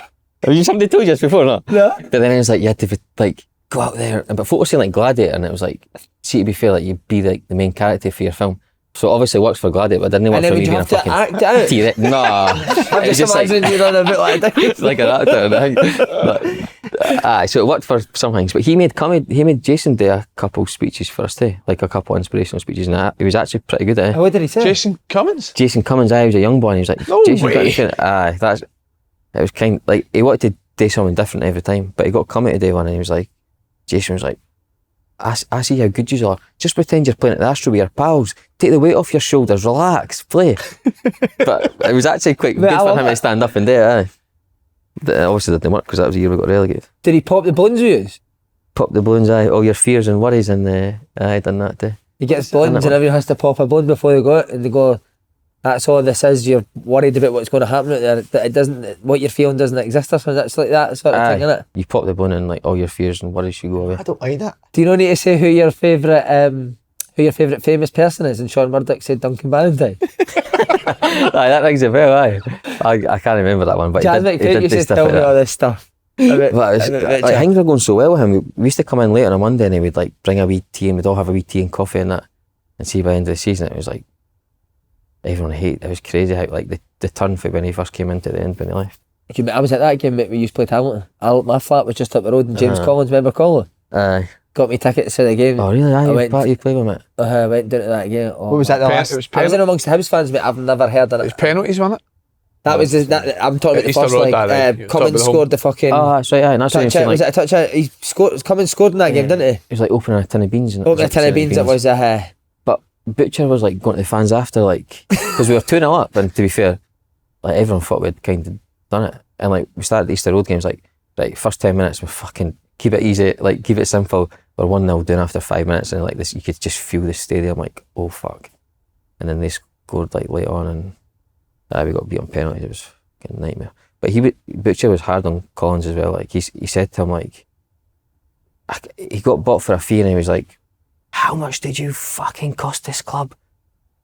somebody told you this before, no? No. But then it was like, you had to like go out there, but folk were saying like Gladiator, and it was like, see, to be fair, like, you'd be like the main character for your film. So obviously it works for Gladiator, but didn't work And then for me would you being a have to fucking act it out? T-Rex. Nah. I'm just imagining you run a bit like that. Like an actor. So it worked for some things, but he made Jason do a couple speeches for us too, like a couple inspirational speeches, and he was actually pretty good at it. What did he say? Jason Cummings? Jason Cummings, he was a young boy, and he was like, No Jason, way. it was kind of like, he wanted to do something different every time, but he got Cummings to do one, and he was like, Jason was like, I see how good you are. Just pretend you're playing at the Astro with your pals. Take the weight off your shoulders, relax, play. But it was actually quite good for him to stand up and do it. But it obviously didn't work because that was the year we got relegated. Did he pop the balloons with you? Pop the balloons, all your fears and worries, and I done that too. He gets balloons and everyone has to pop a balloon before they go out, and they go, that's all this is, you're worried about what's going to happen out there, that it doesn't, what you're feeling doesn't exist or something. That's like that sort of thing, innit? You pop the balloon and like all your fears and worries should go away. I don't like that. Do you not need to say who your favourite famous person is? And Sean Murdoch said Duncan Barrentine. Aye, that rings a bell, aye. I can't remember that one, but Jan he McGeouch did used do to stuff tell like me that. all this stuff. But things were going so well with him. We used to come in late on a Monday and he would like bring a wee tea, and we'd all have a wee tea and coffee and that. And see, by the end of the season, it was like everyone hated. It was crazy how like the turn for when he first came into the end when he left. I was at that game that we used to play Hamilton. My flat was just up the road, and James Collins, remember Colin? Aye. Got me tickets to the game. Oh really? Aye, I you played with him, mate. I went down to that game. Oh, What was that? The It last? was I was in amongst the Hibs fans, but I've never heard of It was it. penalties, wasn't it? That was I'm talking about the Easter first Road, leg. right. You're talking Cummings about the scored the fucking Oh, that's right, aye. And that's what touch I'm out. Was saying, it a touch out? He scored. Cummings scored in that game, didn't he? it was like opening a tin of beans. And Opening a tin of beans. It was But Butcher was like going to the fans after, like, because we were 2-0 up, and to be fair, like everyone thought we'd kind of done it. And like we started the Easter Road games, like, right, first 10 minutes we fucking keep it easy, like keep it simple. We're 1-0 down after 5 minutes, and like this, you could just feel the stadium like, oh fuck. And then they scored like late on, and we got beat on penalties. It was a fucking nightmare. But Butcher was hard on Collins as well. Like he said to him, like, he got bought for a fee, and he was like, how much did you fucking cost this club?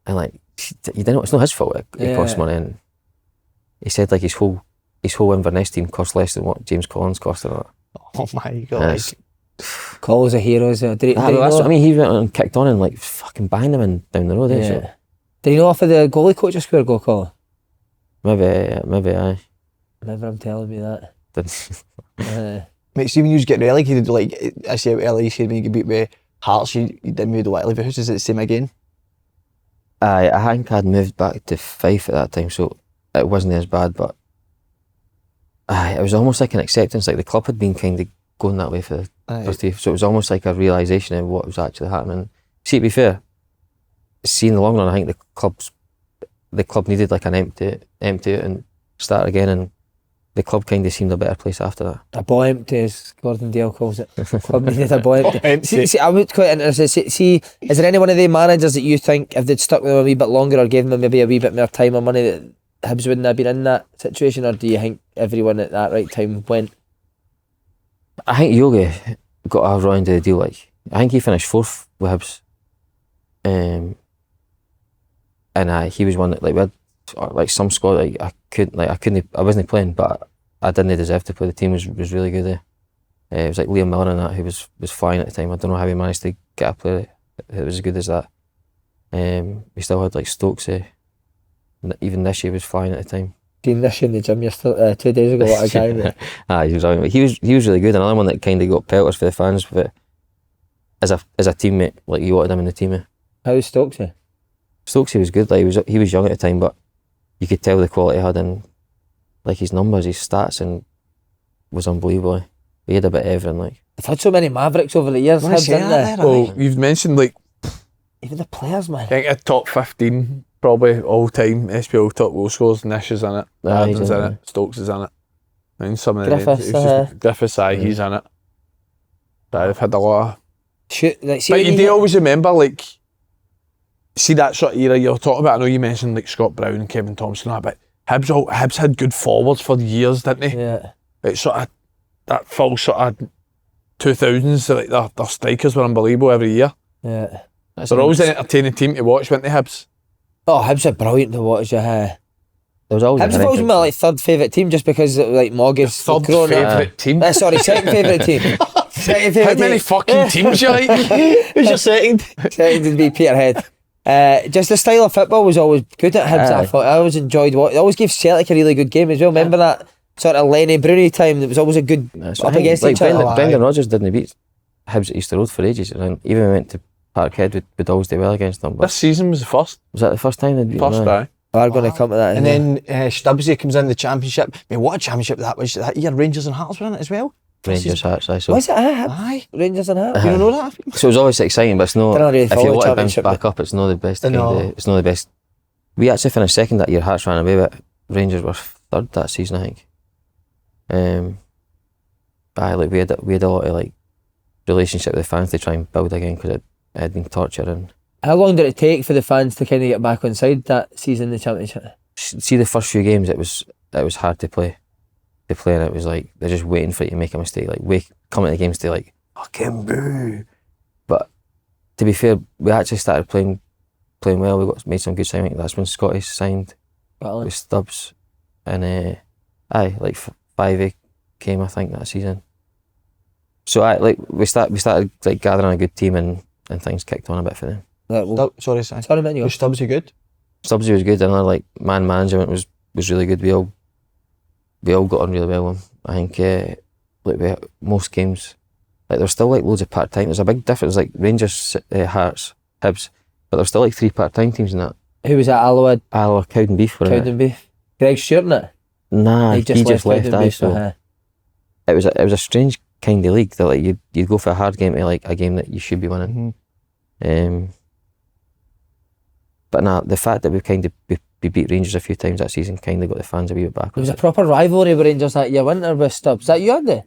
And like, you didn't know, it's not his fault, it cost money. And he said like his whole his whole Inverness team cost less than what James Collins cost or not. Oh my And god. it's- Collins a hero. Did he that's know? what I mean. He went and kicked on and like fucking banged him in down the road. Yeah. So Did he know off of the goalie coach a square goal, Colin? maybe aye. Remember him telling me that. Mate, see when you get relegated, like I say what LA said when you get beat by Hearts, you didn't move to what Liverpool. Is it the same again? Aye, I think I'd moved back to Fife at that time, so it wasn't as bad. But aye, it was almost like an acceptance. Like the club had been kind of going that way for the first year, so it was almost like a realisation of what was actually happening. See, to be fair, in the long run, I think the club needed like an empty it and start again, and the club kind of seemed a better place after that. A boy empty, as Gordon Dale calls it. Club needed a boy empty. Empty. See, I would quite interested. See, is there any one of the managers that you think, if they'd stuck with them a wee bit longer or gave them maybe a wee bit more time or money, that Hibs wouldn't have been in that situation? Or do you think everyone at that right time went? I think Yogi got a raw end of the deal. Like I think he finished 4th with Hibs, and he was one that like we had like some squad. Like I wasn't playing, but I didn't deserve to play. The team was really good there. It was like Lennon Miller and that who was flying at the time. I don't know how he managed to get a player that was as good as that. We still had like Stokes. Even this year was flying at the time. Seen this in the gym yesterday, 2 days ago. What a guy! Mate. He was brilliant. He was really good. Another one that kind of got pelters for the fans, but as a teammate, like you wanted him in the team. How's Stokesy? Stokesy was good. Like he was young at the time, but you could tell the quality he had, and like his numbers, his stats, and was unbelievable. He had a bit of everything. Like They've had so many Mavericks over the years. Hibs, haven't they? Well, you've mentioned like Even the players, man. I think a top 15 probably all time SPL top goal scorers. Nish is in it, Aye, he's Arden's in in it. it, Stokes is in it. I mean, some of the Griffiths, names, Griffiths, aye, he's in it. But they've had a lot of. Shoot, like, see But when you you do get- always remember, like, see that sort of era you're talking about. I know you mentioned like Scott Brown and Kevin Thompson, and that, but Hibs had good forwards for years, didn't they? Yeah. It's sort of that full sort of 2000s. Like their strikers were unbelievable every year. Yeah. They're always an entertaining team to watch, weren't they, Hibs? Oh, Hibs are brilliant to watch. there was always Hibs have always been my like third favourite team just because like Moggy's Third grown up. favourite team. Sorry, second favourite team. Second How favourite many team. fucking teams you like? Who's your second? Second would be Peterhead. Just the style of football was always good at Hibs. I thought I always enjoyed what. It always gave Celtic a really good game as well. Remember that sort of Lenny Bruni time? That was always a good up against like each other. Brendan Rodgers didn't beat Hibs at Easter Road for ages, and even when we went to Parkhead, we'd always do well against them. But This season was the first. was that the first time they'd beat them? First, aye. We're going to come to that. And then Stubbsy comes in the championship. I mean, what a championship that was that year. Rangers and Hearts were in it as well. Rangers, Hearts, aye. So Was it Aye. Rangers and Hearts? You don't know that? So it was always exciting, but it's no. Don't really If follow you the want to bounce championship, back up, it's not the best. No. It's not the best. We actually finished second that year. Hearts ran away, but Rangers were third that season, I think. Aye, like we had a lot of like relationship with the fans to try and build again because it had been torture. And How long did it take for the fans to kind of get back on side that season in the championship? see the first few games, it was hard to play. And it was like they're just waiting for you to make a mistake. Like coming to the games to like fucking boo. But to be fair, we actually started playing well. We made some good signings. That's when Scotty signed with Stubbs, and like 5A came, I think, that season. So we started like gathering a good team, and things kicked on a bit for them. Sorry, Sorry, man, you go. Was Stubbsy good? Stubbsy was good, and like man management was really good. We all got on really well with him. I think like most games, like there's still like loads of part time. There's a big difference, like Rangers, Hearts, Hibs, but there's still like 3 part time teams in that. Who was that? Alloa, Alloa, Cowden Beef were in it. Cowden Beef. Greg Stewart in it? Nah, he just left. Cowden Aye, Beef, so it was a strange kind of league that like you'd go for a hard game to like a game that you should be winning. But nah, the fact that we kind of we beat Rangers a few times that season kind of got the fans a wee bit back. There was a proper rivalry with Rangers that year, wasn't there, with Stubbs? That you had it?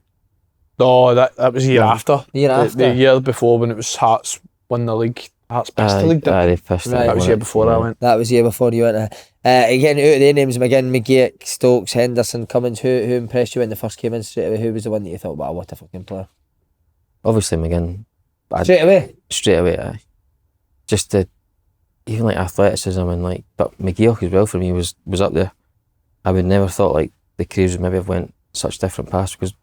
No, that was the year after. The year after? The year before when it was Hearts won the league. Hearts pissed the league, didn't Aye, they? they pissed it. Right. That was the year before I went. That was the year before you went there. Again, out of their names, McGinn, McGeouch, Stokes, Henderson, Cummings, who impressed you when they first came in straight away? Who was the one that you thought, wow, what a fucking player? Obviously McGinn. Straight away? Aye. Just the even like athleticism and like, but McGeouch as well for me was up there. I would never thought like the careers maybe have went such different paths, because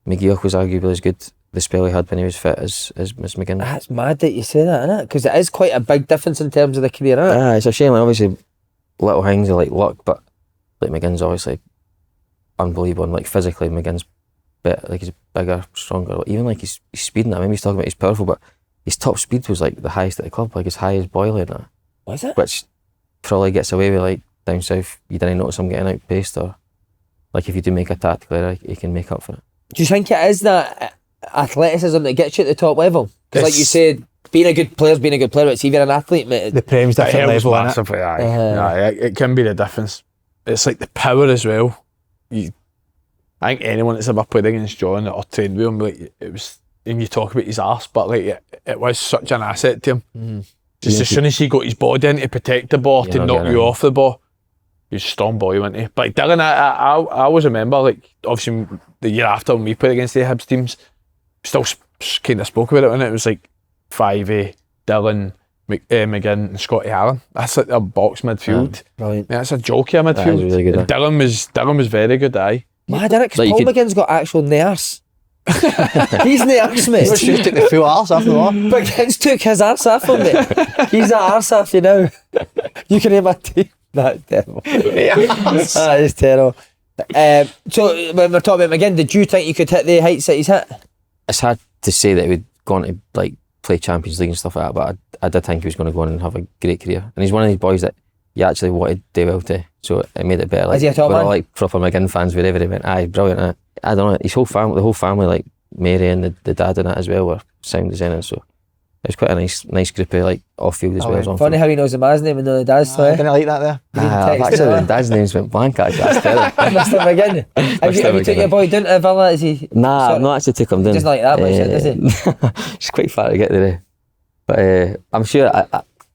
McGeouch was arguably as good the spell he had when he was fit as McGinn. That's mad that you say that, isn't it? Because it is quite a big difference in terms of the career, isn't it? It's a shame. Like, obviously, little things are like luck, but like McGinn's obviously unbelievable, and like physically McGinn's like he's bigger, stronger. Even like his speed and that. Maybe he's talking about he's powerful, but his top speed was like the highest at the club, like as high as Boyle and that. Was it? Which probably gets away with, like down south, you didn't notice him getting outpaced, or like if you do make a tactical error, you can make up for it. Do you think it is that athleticism that gets you at the top level? Because like you said, being a good player is being a good player, but it's even an athlete, mate. The Prem's different level, innit? It can be the difference. It's like the power as well. I think anyone that's ever played against John or trained with him, like it was, and you talk about his arse, but like it was such an asset to him. Just as soon as he got his body in to protect the ball, to knock you off the ball, he was a strong boy, wasn't he? But like Dylan, I always remember, like obviously the year after when we played against the Hibs teams, still kind of spoke about it, and it was like 5A, Dylan, McGinn and Scotty Allen. That's like a box midfield. Brilliant. That's a joke here midfield. That is really good, And Dylan was very good, aye. Mad, innit? Because Like, Paul McGinn's got actual nerves. He's the arse, mate. He took the full arse off the wall. McGinn's took his arse off him, mate. He's the arse off you now. You can hear my teeth. That's terrible. That is terrible. So when we're talking about McGinn, did you think you could hit the heights that he's hit? It's hard to say that he would go on to like play Champions League and stuff like that, but I did think he was going to go on and have a great career. And he's one of these boys that you actually wanted to do well to, so it made it better. Like, Is he a top we're man? all like proper McGinn fans wherever he went. Aye, brilliant. I don't know, his whole family, the whole family, like Mary and the dad and that as well, were sound designing, so it was quite a nice group of like off field as well as on Funny field. how he knows the man's name and know the dad's I too. didn't like that there. Actually, the dad's names went blank. Actually, that's terrible. Mr. McGinn. Have you took your boy down to Villa? Is he? Nah, I've not actually took him down. Doesn't like that much, does he? It's quite far to get there. But I'm sure,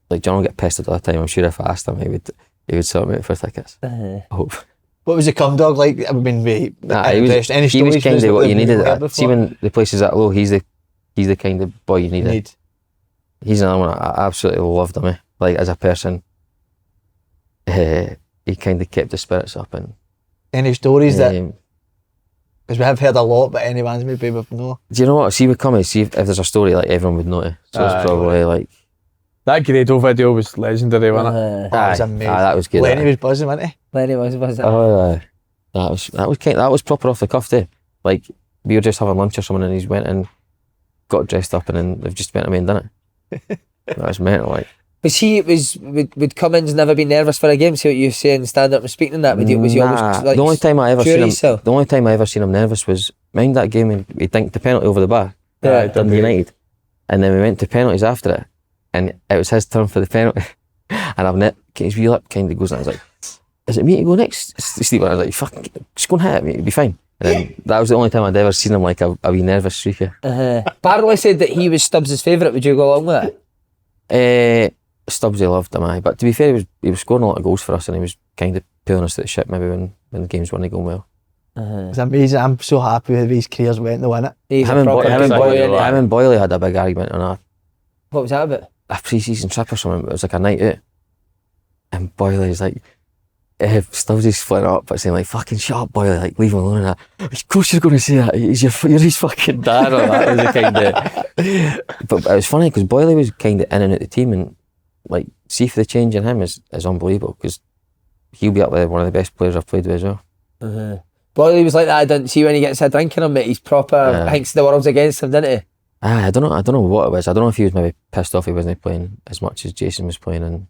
like John will get pestered all the time. I'm sure if I asked him, he would sort me out for tickets. I hope. What was the cum dog like? I mean, He was kind of what you needed. See, when the place is that low, he's the kind of boy you needed. He's another one. I absolutely loved him. Like as a person, he kind of kept the spirits up. And any stories that, because we have heard a lot, but any ones maybe we've no. do you know what? See, with Cummings, see if there's a story like everyone would know it. So it's probably like That Grado video was legendary, wasn't it? That was amazing. that was good. Lenny was buzzing, wasn't he? Lenny was it? Oh, that was proper off the cuff too. Like we were just having lunch or something, and he's went and got dressed up, and then they've just went away and done it. That was mental. Like, would Cummings never be nervous for a game? See what you saying, stand up and speaking in that? Was he always like the only time I ever sure seen him, himself? the only time I ever seen him nervous was mind that game when we dinked the penalty over the bar. Dundee United, and then we went to penalties after it, and it was his turn for the penalty, and I've his wee lip kind of goes, and I was like, "Is it me to go next?" Steve, I was like, "Fuck, just go and hit it, mate, it'll be fine." And then that was the only time I'd ever seen him like a wee nervous streaker. Barley said that he was Stubbs' favourite. Would you go along with that? Stubbsy loved him, aye. But to be fair, he was scoring a lot of goals for us, and he was kind of pulling us to the ship maybe when the games weren't going well. It's amazing. I'm so happy with his careers went to win it. Him and Boyle had a big argument on What was that about? a pre-season trip or something. It was like a night out, and Boyle is like, Stubbsy's flipping up, but saying like, "Fucking shut up, Boyle, like leave him alone." And that. Of course you're going to say that. You're his fucking dad. Or that was the kind of. But it was funny because Boyle was kind of in and out the team, and like see if the change in him is unbelievable, because he'll be up there one of the best players I've played with as well. Boyle was like that. I didn't see when he gets a drink in him, mate. He's proper thinks the world's against him, didn't he? I don't know what it was. I don't know if he was maybe pissed off he wasn't playing as much as Jason was playing, and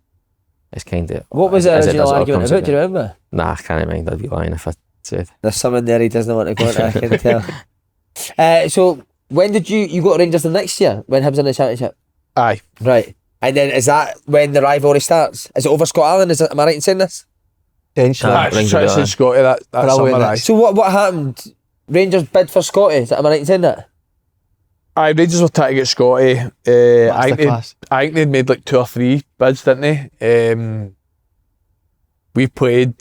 it's kind of. What was the original argument about? Do you remember? Nah, I can't mind. I'd be lying if I said. There's someone there he doesn't want to go into, I can tell. So when did you go to Rangers the next year when Hibs in the Championship? Aye. Right. And then is that when the rivalry starts? Is it over Scott Allen? Am I right in saying this? Potentially. Rings a That's bell, in Scotty, that summer, aye. So what happened? Rangers bid for Scotty. Am I right in saying that? Aye, Rangers were trying to get Scotty. I think they'd made like 2 or 3 bids, didn't they? We played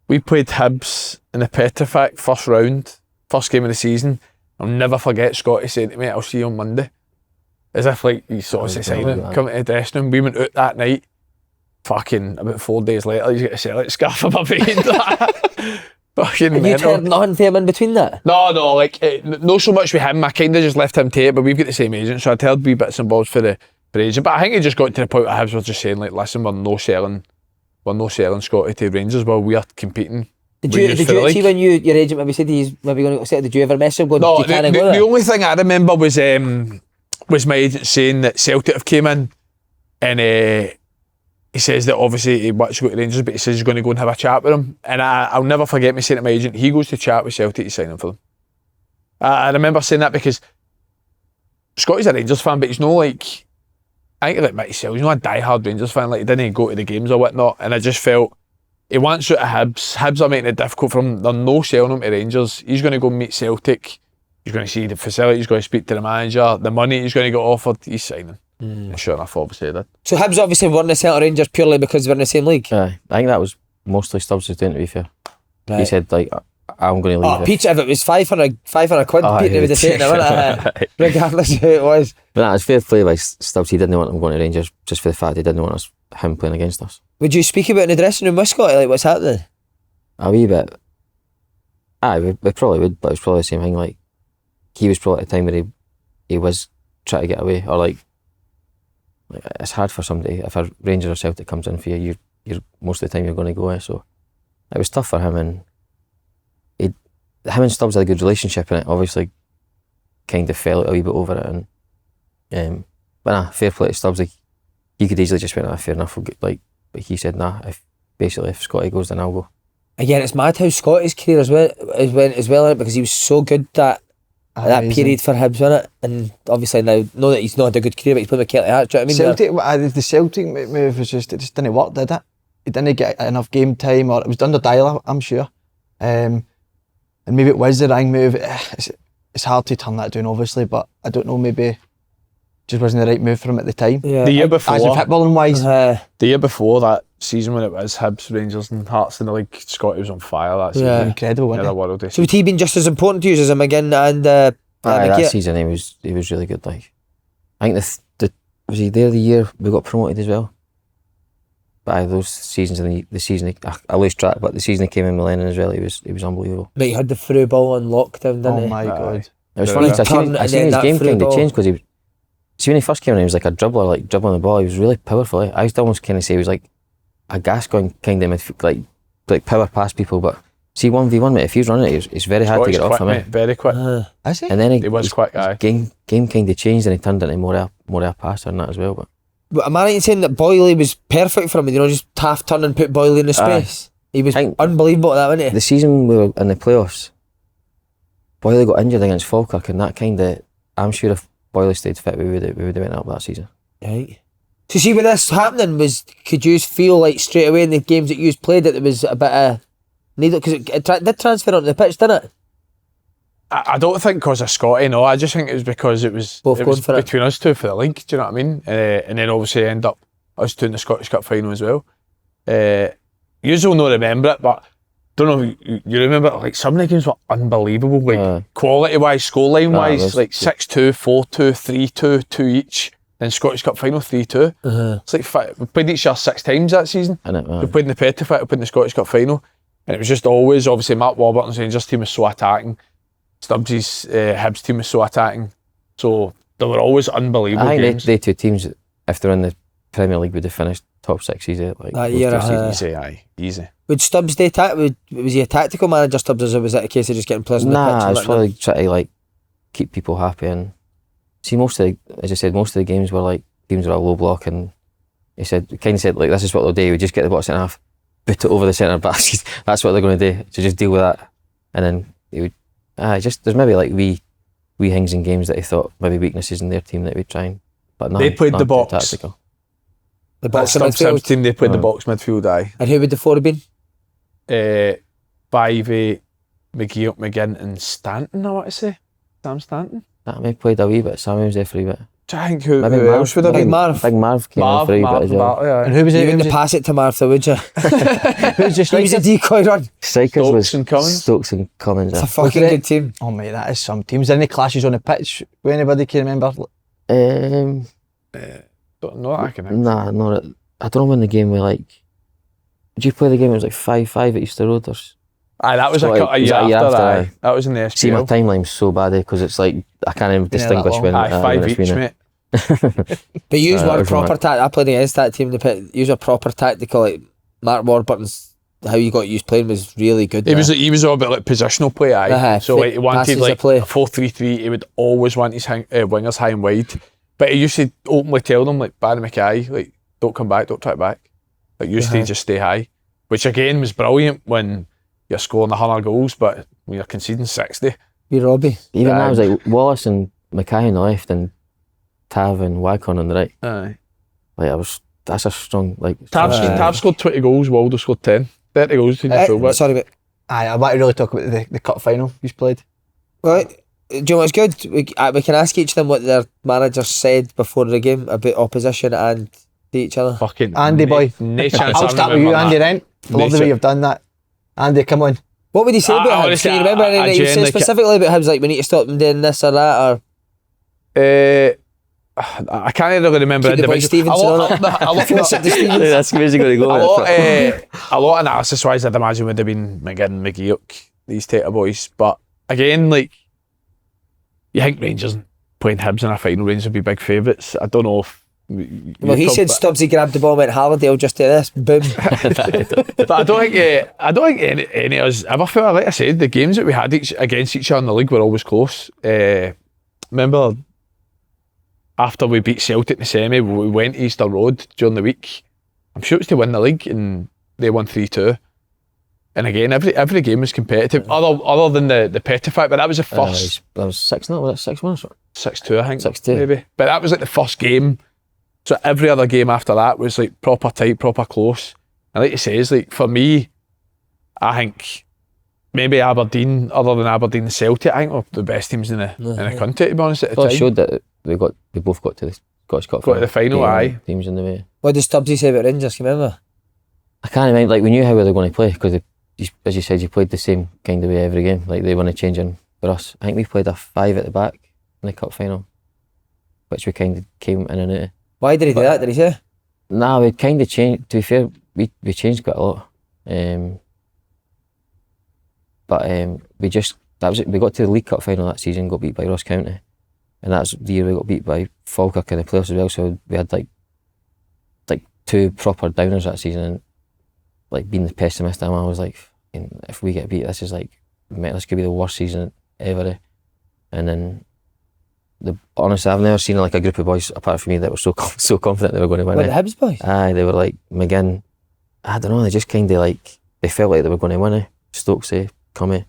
Hibs in the Petrific first round, first game of the season. I'll never forget Scotty saying to me, "I'll see you on Monday." As if like he sort of said, come to the dressing room. We went out that night. Fucking about 4 days later, he's got a Celtic scarf on my face. Fucking And you mental. turned nothing for him in between that? No, like, no so much with him. I kind of just left him to it, but we've got the same agent, so I'd heard wee bits and bobs for the agent. But I think it just got to the point where Hibs were just saying, like, listen, we're no selling Scotty to Rangers while we are competing. Did you see when your agent maybe said he's maybe going to go set? Did you ever mess him? Going, No, you can't go the there? only thing I remember was my agent saying that Celtic have came in and he says that obviously he wants to go to Rangers, but he says he's going to go and have a chat with them. And I'll never forget me saying to my agent, he goes to chat with Celtic, he's signing for them. I remember saying that because Scotty's a Rangers fan, but he's no like, I think like myself, he's not a die-hard Rangers fan, like he didn't go to the games or whatnot, and I just felt he wants out of Hibs. Hibs are making it difficult for him. They're no selling him to Rangers. He's going to go meet Celtic. He's going to see the facility. He's going to speak to the manager. The money he's going to get offered, he's signing. And sure enough, obviously, he did. So Hibs obviously won the Celtic Rangers purely because they were in the same league. I think that was mostly Stubbs was doing, to be fair. Right. He said, like, I'm going to leave. Oh, Peach, if it was 500 quid, Oh, Peter he would have taken it, wouldn't it? Regardless of who it was. But that was fair play by Stubbs. He didn't want him going to Rangers just for the fact he didn't want him playing against us. Would you speak about in the dressing room with Scotty, like what's happening? A wee bit. We probably would, but it was probably the same thing. Like, he was probably at the time where he was trying to get away, or like it's hard for somebody if a Ranger or Celtic comes in for you. You're most of the time you're going to go. So it was tough for him, and him and Stubbs had a good relationship, and it obviously kind of fell out a wee bit over it. And but nah, fair play to Stubbs. Like, he could easily just went, fair enough. Like, but he said, nah. If Scotty goes, then I'll go. Again, it's mad how Scotty's career went as well, because he was so good that period for Hibs, wasn't it? And obviously now, know that he's not had a good career, but he's playing with Killie Hearts. Do you know what I mean? The Celtic move was just, it just didn't work, did it? He didn't get enough game time, or it was under dial, I'm sure. And maybe it was the wrong move. It's hard to turn that down, obviously, but I don't know, maybe just wasn't the right move for him at the time. Yeah. The year before, as in footballing wise, the year before that season when it was Hibs, Rangers and Hearts in the league, Scotty was on fire that season. incredible, wasn't Yeah, it? the world. So would he been just as important to you as McGinn and that McGeouch? season he was really good. Like, I think was he there the year we got promoted as well? But those seasons and the season I lose track, but the season he came in with Lennon as well, he was unbelievable. Mate, he had the through ball on lockdown, didn't Oh he? my God. It was Yeah. funny because Turn I and seen then his that game through kind of ball. change, because see when he first came in, he was like a dribbler, like dribbling the ball. He was really powerful. I used to almost kind of say he was like a Gascoigne kind of midfield, like power past people. But see 1v1, mate, if he's running it, it's very hard to get off him. Mate, very quick. Is he? And then He was quick, aye. game kind of changed, and he turned into more a passer and that as well. But am I right in saying that Boyley was perfect for him? You know, just half turn and put Boyley in the space. He was unbelievable at that, wasn't he? The season we were in the playoffs, Boyley got injured against Falkirk, and that kind of, I'm sure if Boyley stayed fit, we would have went up that season. Right. So see, when this happening, could you feel like straight away in the games that you played that there was a bit of needle, because it did transfer onto the pitch, didn't it? I don't think because of Scotty, no. I just think it was because it was Both for it. between us two for the league. Do you know what I mean? And then obviously end up us two in the Scottish Cup final as well. You will not remember it, but don't know if you remember, like, some of the games were unbelievable, like quality wise, scoreline wise, like 6-2, 4-2, 3-2, 2 each. Then Scottish Cup final 3-2. It's like we played each other 6 times that season. We played in the Pettifer, we played in the Scottish Cup final, and it was just always, obviously, Mark Warburton's Rangers team was so attacking. Stubbs' Hibs team was so attacking, so they were always unbelievable I think games. they two teams, if they're in the Premier League, would have finished top 6 easy. Like That those year, two seasons. Easy. Would Stubbs was he a tactical manager, Stubbs, or was it a case of just getting players on the pitch? Nah, I and was letting probably trying to like keep people happy, and see most of as I said, most of the games were like games were a low block, and he kind of said like, this is what they'll do. We just get the ball centre half, put it over the centre back. That's what they're going to do. So just deal with that, and then he would. Just there's maybe like wee things in games that he thought maybe weaknesses in their team that we'd try and, but no. They played the box. Tactical. The box Stubbs' midfield. Hibs team, they played the box midfield, aye. And who would the 4 have been? Bivey, McGeouch, McGinn and Stanton, I want to say. Sam Stanton. That may played a wee bit. Sammy was there for a wee bit. I think who Maybe else would have Big been? Marv. Big Marv came in for a wee bit as well. Bartley, aye. And who was You it? wouldn't pass it to Marv, though, would you? Who's just He was a decoy run. Strikers Stokes was and Cummings. Stokes and Cummings. It's a yeah. fucking it? good team. Oh mate, that is some teams. Any clashes on the pitch? With anybody can remember? Don't know that I can think. Nah, not. I don't know when the game we like. Did you play the game? It was like 5-5 at Easter Road, or Aye, that was So, a couple of years after, aye. aye. That was in the SPFL. See, my timeline's so bad because it's like I can't even distinguish that when. Aye, when 5 it's each, been mate. But you that were was proper mad. I played against that team. You were proper tactical. Like Mark Warburton's, how you got used playing was really good. He was all about like positional play, aye. Uh-huh, So like, he wanted passes like of play. a 4-3-3. He would always want his wingers high and wide. But he used to openly tell them, like Barry McKay, like, don't come back, don't track back. Like, used to just stay high. Which again was brilliant when you're scoring 100 goals, but when you're conceding 60. You Robbie. Even now, it was like Wallace and Mackay on the left and Tav and Wacon on the right. Aye. Like that's a strong like. Tav scored 20 goals, Waldo scored 10. 30 goals between the fullbacks. Sorry, mate. Aye, I want to really talk about the cup final he's played. Right. Do you know what's good? We can ask each of them what their manager said before the game about opposition and to each other. Fucking Andy boy. No chance I'll I start with you, remember Andy that. Rent. I love the way you've done that. Andy, come on. What would he say I about him? honestly, Can you remember I anything he said genuinely specifically about him? Like we need to stop them doing this or that, or I can't really remember keep the boy individual. Stevenson on it. Finish it to Stevenson. That's basically going to go. A lot of analysis wise, I'd imagine would have been McGinn, McGeouch, these type of boys. But again, like, you think Rangers playing Hibs in a final, Rangers would be big favourites. I don't know if. Well, he said Stubbs, he grabbed the ball and went, Halliday will just do this. Boom. But I don't think any of us ever felt, like I said, the games that we had against each other in the league were always close. Remember, after we beat Celtic in the semi, we went to Easter Road during the week. I'm sure it was to win the league, and they won 3-2. And again, every game was competitive, other than the petty fact, but that was the first. That was 6-0, was it 6-1 or something? 6-2, I think. 6-2. Maybe. But that was like the first game. So every other game after that was like proper tight, proper close. And like you say, it's like, for me, I think maybe Aberdeen, other than Aberdeen and Celtic, I think were the best teams in the country, to be honest, at the Well, it time. showed that they both got to the Scottish Cup. Got to the final, aye. Teams in the way. What did Stubbsy say about Rangers? Can you remember? I can't remember. Like we knew how they were going to play because, as you said, you played the same kind of way every game. Like they weren't changing for us. I think we played a 5 at the back in the cup final, which we kind of came in and out of. Why did he do that? Did he say? Nah, we kind of changed. To be fair, we changed quite a lot. We just that was it. We got to the League Cup final that season, got beat by Ross County, and that's the year we got beat by Falkirk in the playoffs as well. So we had like 2 proper downers that season, and like being the pessimist I was like, if we get beat, this is like, mate, this could be the worst season ever. And then honestly, I've never seen like a group of boys apart from me that were so confident they were going to win What, it. the Hibs boys? Aye, they were like McGinn. I don't know. They just kind of like they felt like they were going to win it. Stokesy, Cummings.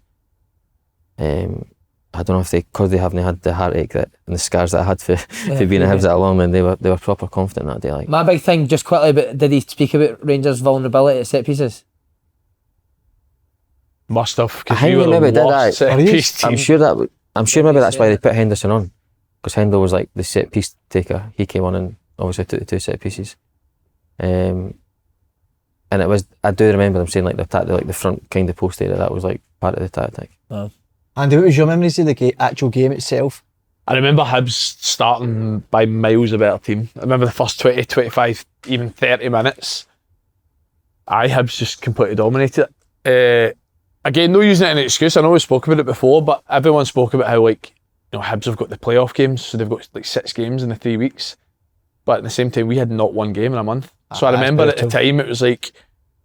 I don't know if because they haven't had the heartache and the scars that I had for being a Hibs that long, and they were proper confident that day. Like My big thing, just quickly, but did he speak about Rangers' vulnerability at set pieces? Must have, I because think you were they maybe the did worst that. set piece team. I'm sure maybe that's why they put Henderson on, because Hendo was like the set piece taker. He came on and obviously took the 2 set pieces. And it was, I do remember them saying like the front kind of post area, that was like part of the tactic. Oh. Andy, what was your memories of the actual game itself? I remember Hibs starting by miles a better team. I remember the first 20, 25, even 30 minutes. Hibs just completely dominated it. Again, no using it as an excuse. I know we spoke about it before, but everyone spoke about how, like, you know, Hibs have got the playoff games, so they've got like 6 games in the 3 weeks. But at the same time, we had not one game in a month. So I remember at the time, it was like,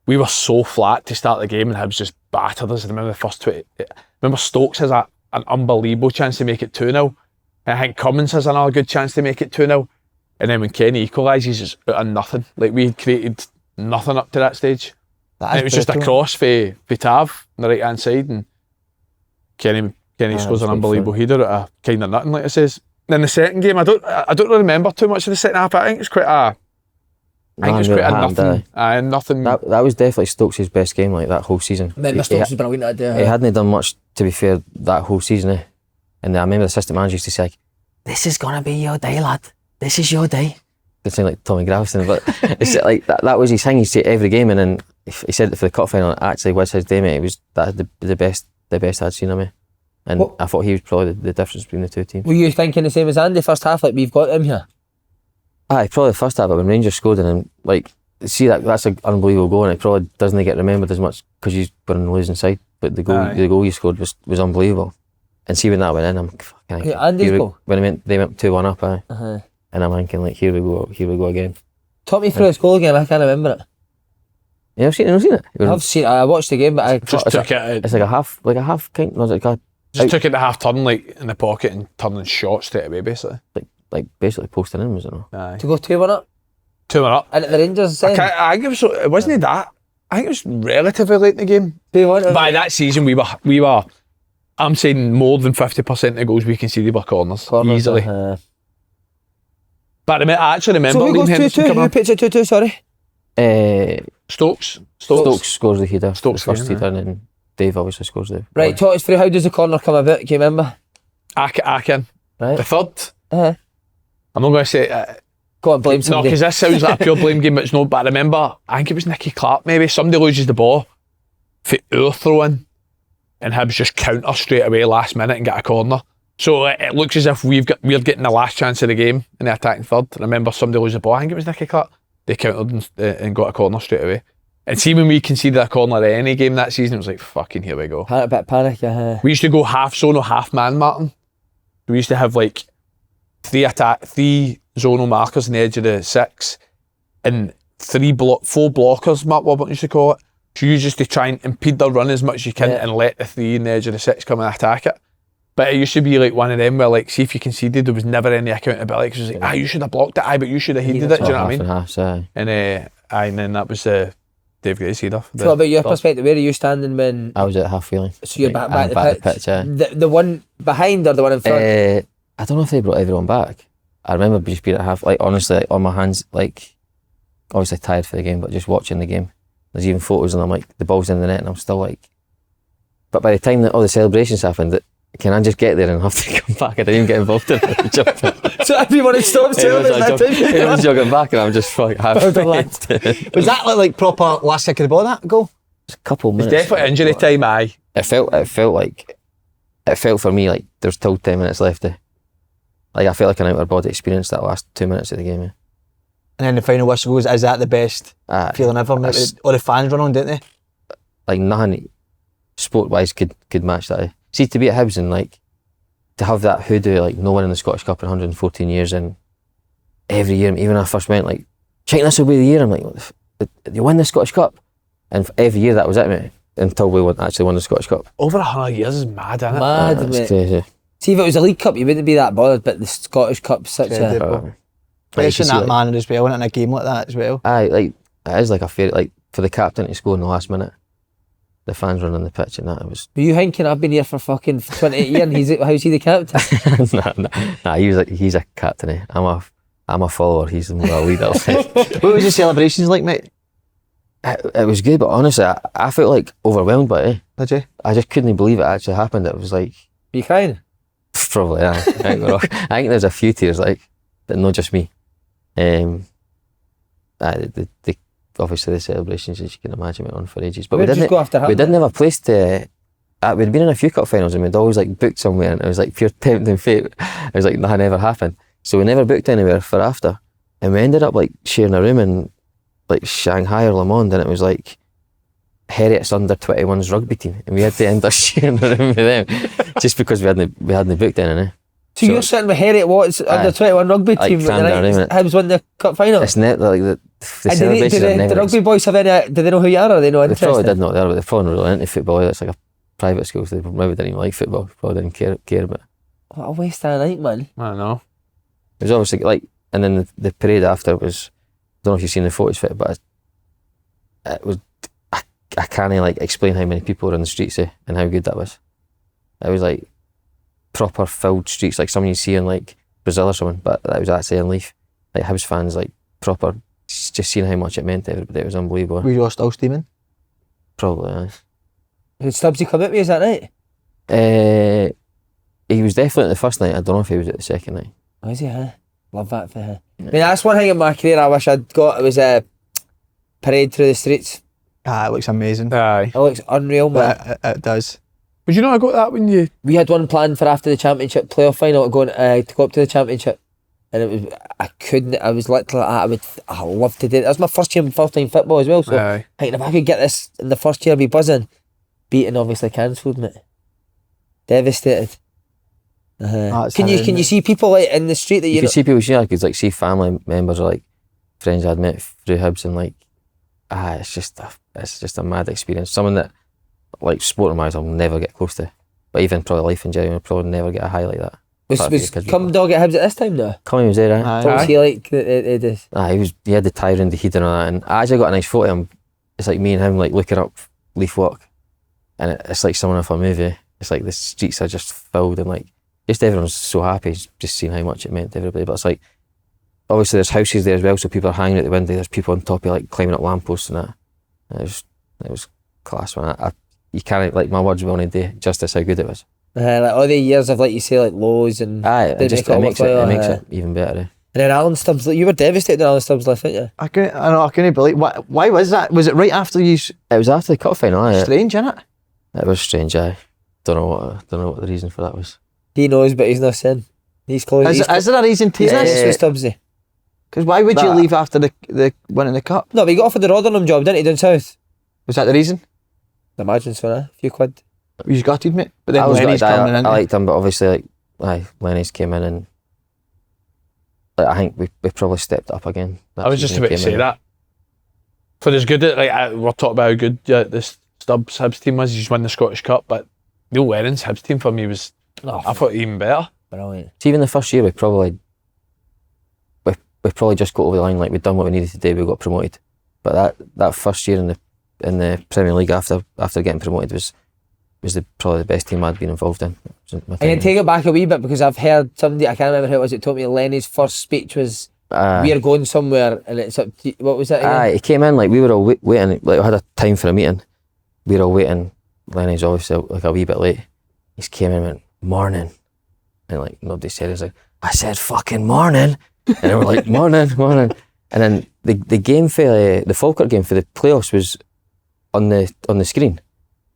we were so flat to start the game and Hibs just battered us. I remember the first 20. I remember Stokes has an unbelievable chance to make it 2-0. And I think Cummings has another good chance to make it 2-0. And then when Kenny equalises, it's out of nothing. Like, we had created nothing up to that stage. And it was just a cross for Tav on the right hand side, and Kenny scores an unbelievable header out of kind of nothing, like I says. Then the second game, I don't really remember too much of the second half. I think it's quite a nothing. That was definitely Stokes' best game, like that whole season. Mate, Stokes was brilliant that day. He hadn't done much, to be fair, that whole season. And I remember the assistant manager used to say, like, "This is gonna be your day, lad. This is your day." It sounded like Tommy Graveston, but it's like that was his thing. He'd say it every game, and then he said it for the cup final. Actually, was his day, mate. It was the best I'd seen of me, and what? I thought he was probably the difference between the 2 teams. Were you thinking the same as Andy first half? Like, we've got him here. Aye, probably the first half, but when Rangers scored, and then like see that's an unbelievable goal, and it probably doesn't get remembered as much because you were on the losing side. But the goal you scored was unbelievable. And see when that went in, I'm fucking. Yeah, Andy's goal. When they went 2-1 up, Uh-huh. and I'm thinking like, here we go again. Talk me through his goal again. I can't remember it. Yeah, I've seen it. I've seen. I watched the game, but I Just took it. It's like a half kind. No, it's like Took it to half turn, like in the pocket, and turning shot straight away, basically. like basically posting in, was it not? Aye. to go 2-1 up. 2-1 up. And at the Rangers side. I think it wasn't that. I think it was relatively late in the game. 2-1. By that season, we were. I'm saying more than 50% of the goals we conceded were corners easily. But I actually remember. So who goes Liam Henderson 2-2? coming Who on. pitched it 2-2? Sorry. Stokes Scores the header. Stokes the first again, header, and then Dave obviously scores the. Right, talk us through how does the corner come about? Can you remember? Akin. Right. The third. Uh-huh. I'm not going to say. Go on, blame No, somebody. because this sounds like a pure blame game, but it's not. But I remember, I think it was Nicky Clark maybe. Somebody loses the ball for our throw in, and Hibs just counter straight away last minute and get a corner. So it looks as if we're getting the last chance of the game in the attacking third. And I remember somebody lose the ball. I think it was Nicky Clark. They countered and got a corner straight away. And see, when we conceded a corner at any game that season, it was like, fucking here we go. Had a bit of panic. We used to go half zone or half man, Martin. We used to have like three zonal markers on the edge of the six and four blockers, Mark Warburton used to call it. So you just to try and impede their run as much as you can and let the three on the edge of the six come and attack it. But it used to be like one of them where like, see if you conceded, there was never any accountability because it was like, you should have blocked it, but you should have headed it, do you know what I mean? Half, And then that was Dave Gray's header. So about your perspective, where are you standing when... I was at half feeling. So you're back I'm the pitch? yeah. The one behind or the one in front? I don't know if they brought everyone back. I remember just being at half, like honestly, like, on my hands, like obviously tired for the game, but just watching the game. There's even photos and I'm like, the ball's in the net and I'm still like... But by the time that all the celebrations happened, can I just get there and have to come back? I didn't even get involved in it. So everyone had stopped celebrating that time? Everyone's jogging back and I'm just fucking happy. Was that like proper last kick of the ball, that goal? A couple minutes. It's definitely injury time, aye. It felt for me like there's still 10 minutes left. Like I felt like an out of body experience that last 2 minutes of the game. Yeah. And then the final whistle goes, is that the best feeling ever? Or the fans run on, didn't they? Like nothing sport wise could match that. See, to be at Hibs and like to have that hoodoo, like no one in the Scottish Cup in 114 years, and every year, even when I first went, like, check this will be the year. I'm like, you win the Scottish Cup, and every year that was it, mate. Until we actually won the Scottish Cup. Over 100 years is mad, isn't it? Mad, It's mate. crazy. See, if it was a League Cup, you wouldn't be that bothered, but the Scottish Cup's such a... Especially in that manner as well, and in a game like that as well. Aye, like it is like a fair, like for the captain to score in the last minute, the fans running the pitch and that, it was. Were you thinking I've been here for fucking 28 years and how's he the captain? nah, he's a captain. Eh? I'm a follower. He's more a leader. What was the celebrations like, mate? It was good, but honestly, I felt like overwhelmed by it. Did you? I just couldn't believe it actually happened. It was like. Were you crying? Probably, yeah. I think there's a few tears, like, but not just me. Obviously the celebrations, as you can imagine, went on for ages. But we didn't have a place to. We'd been in a few cup finals and we'd always like booked somewhere, and it was like pure tempting fate. It was like nothing ever happened, so we never booked anywhere for after, and we ended up like sharing a room in like Shanghai or Le Monde, and it was like Heriot's under 21's rugby team, and we had to end up sharing a room with them just because we hadn't booked any. So you're sitting with Heriot Watts under 21 rugby team with the night Hibs won the cup final? It's net like the celebrations are never. The rugby boys have any? Do they know who you are? Or are they not interested? They probably did know they are, but they're probably not really into football. It's like a private school, so they maybe didn't even like football. Probably didn't care about it. What a waste of a night, man. I don't know. It was obviously like, and then the parade after was. I don't know if you've seen the photos for it, but it was. I can't like explain how many people were on the streets and how good that was. It was like proper filled streets, like some you see in like Brazil or something, but that was actually in Leith. Like Hibs fans, like proper, just seeing how much it meant to everybody. It was unbelievable. Were you all still steaming? Probably, yeah. Did Stubbsy come at me? Is that night? He was definitely at the first night. I don't know if he was at the second night. Was he, huh? Love that for him. I mean, that's one thing in my career I wish I'd got. It was a parade through the streets. Ah, it looks amazing. Aye. It looks unreal, man. It does. But you know I got that when you... We had one planned for after the championship playoff final to go up to the championship. and I couldn't. I was literally I love to do it. That was my first time football as well. So Aye. thinking if I could get this in the first year, I'd be buzzing. Beaten obviously cancelled, mate. Devastated. Can you see people like in the street that You can see people, like see family members or like friends I'd met through Hibs, and like, it's just a mad experience. Someone that, like, sporting wise, I'll never get close to. But even probably life in general, I'll probably never get a high like that. Was Cum Dog at Hibs at this time though? Cummings was there, Aye. What was he like? He had the tie around the heat and all that, and I actually got a nice photo of him. It's like me and him like looking up Leith Walk, and it's like someone off a movie. It's like the streets are just filled, and like just everyone's so happy just seeing how much it meant to everybody. But it's like, obviously there's houses there as well, so people are hanging out the window. There's people on top of like climbing up lampposts and that. And it was class, man. You can't, like, my words will only do justice how good it was. Like all the years of, like you say, like lows and it makes it even better. And then Alan Stubbs, you were devastated when Alan Stubbs left, weren't you? I couldn't believe. Why was that? Was it right after you? It was after the cup final. Strange, isn't it? It was strange. I don't know what the reason for that was. He knows, but he's not saying. He's close. Is there a reason to He's this? with Stubbsy. Because why would you leave after the winning the cup? No, but he got offered the Rotterdam job, didn't he, down south? Was that the reason? I imagine so, a few quid. You just gutted, mate. But then Lenny's coming in. I liked him, but obviously, Lenny's came in, and I think we probably stepped up again. I was just about to say that. For as good as we're talking about how good this Stubbs Hibs team was, he's won the Scottish Cup, but Neil Lennon's Hibs team for me was, I thought, even better. Brilliant. See, even the first year we probably just got over the line, like we'd done what we needed to do, we got promoted. But that first year in the Premier League after getting promoted was probably the best team I'd been involved in. I can take it back a wee bit because I've heard somebody, I can't remember who it was, it told me Lenny's first speech was, we're going somewhere, and it's up to, what was that again? He came in, like we were all waiting, like we had a time for a meeting. We were all waiting. Lenny's obviously like a wee bit late. He came in and went, morning. And like nobody said it. He was like, I said fucking morning. And they were like, morning. And then the game for the Falkirk game for the playoffs was on the screen.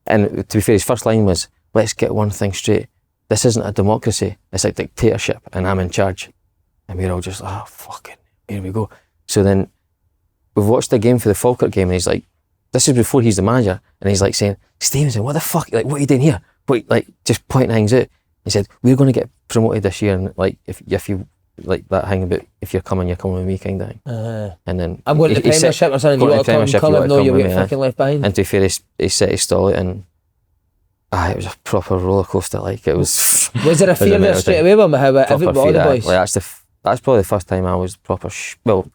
And to be fair, his first line was, let's get one thing straight. This isn't a democracy. It's a dictatorship, and I'm in charge. And we're all just, fucking, here we go. So then we've watched the game for the Falkirk game, and he's like, this is before he's the manager, and he's like saying, Stevenson, what the fuck? Like, what are you doing here? But like, just pointing things out. He said, we're going to get promoted this year, and like, if you like that thing about if you're coming with me kind of thing. And then I'm going to the Premiership or something. You want to come and know you'll get fucking left behind. And to be fair, he set his stall out, and it was a proper roller coaster. Like, it was. Was there a fear there straight away with how all the boys? Like, that's probably the first time I was proper. Well,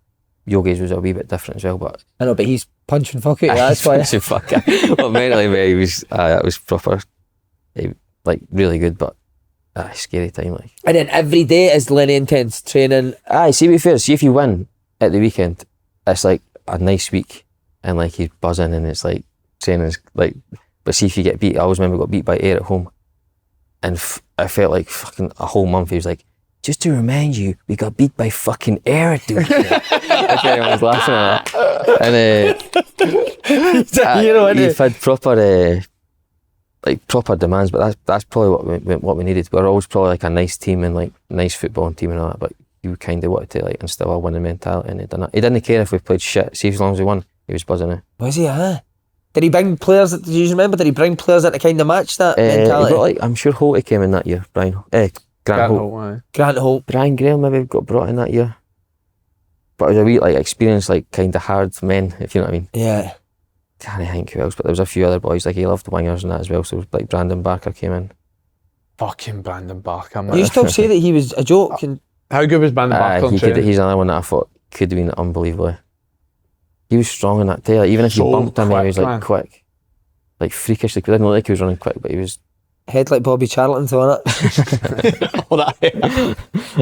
Yogi's was a wee bit different as well, but I know, but he's punching fuck out. That's why. But mentally, mate, he was. It was proper. Like, really good, but. Scary time, like. And then every day is Lenny intense training. See, to be fair, see if you win at the weekend, it's like a nice week, and like he's buzzing, and it's like training's like. But see if you get beat, I always remember got beat by Ayr at home, and I felt like fucking a whole month. He was like, just to remind you, we got beat by fucking Ayr, dude. Everyone was laughing at that, and you've had proper demands, but that's probably what we needed. We're always probably like a nice team and like nice footballing team and all that, but you kind of wanted to like instill a winning mentality, and he didn't care if we played shit. See, as long as we won, he was buzzing it. Was he? Did he bring players? Did you remember? Did he bring players that to kind of match that mentality? I'm sure Holty came in that year. Grant Holt. Brian Graham maybe got brought in that year, but it was a wee like experienced, like kind of hard men, if you know what I mean. Yeah. Can't think who else, but there was a few other boys, like he loved the wingers and that as well, so like Brandon Barker came in. Fucking Brandon Barker, man. You still say that he was a joke. How good was Brandon Barker? He's another one that I thought could have been unbelievable. He was strong in that tail. Like, even if you bumped him, he was like quick, like freakish. Like, we didn't look like he was running quick, but he was. Head like Bobby Charlton, on it. All that.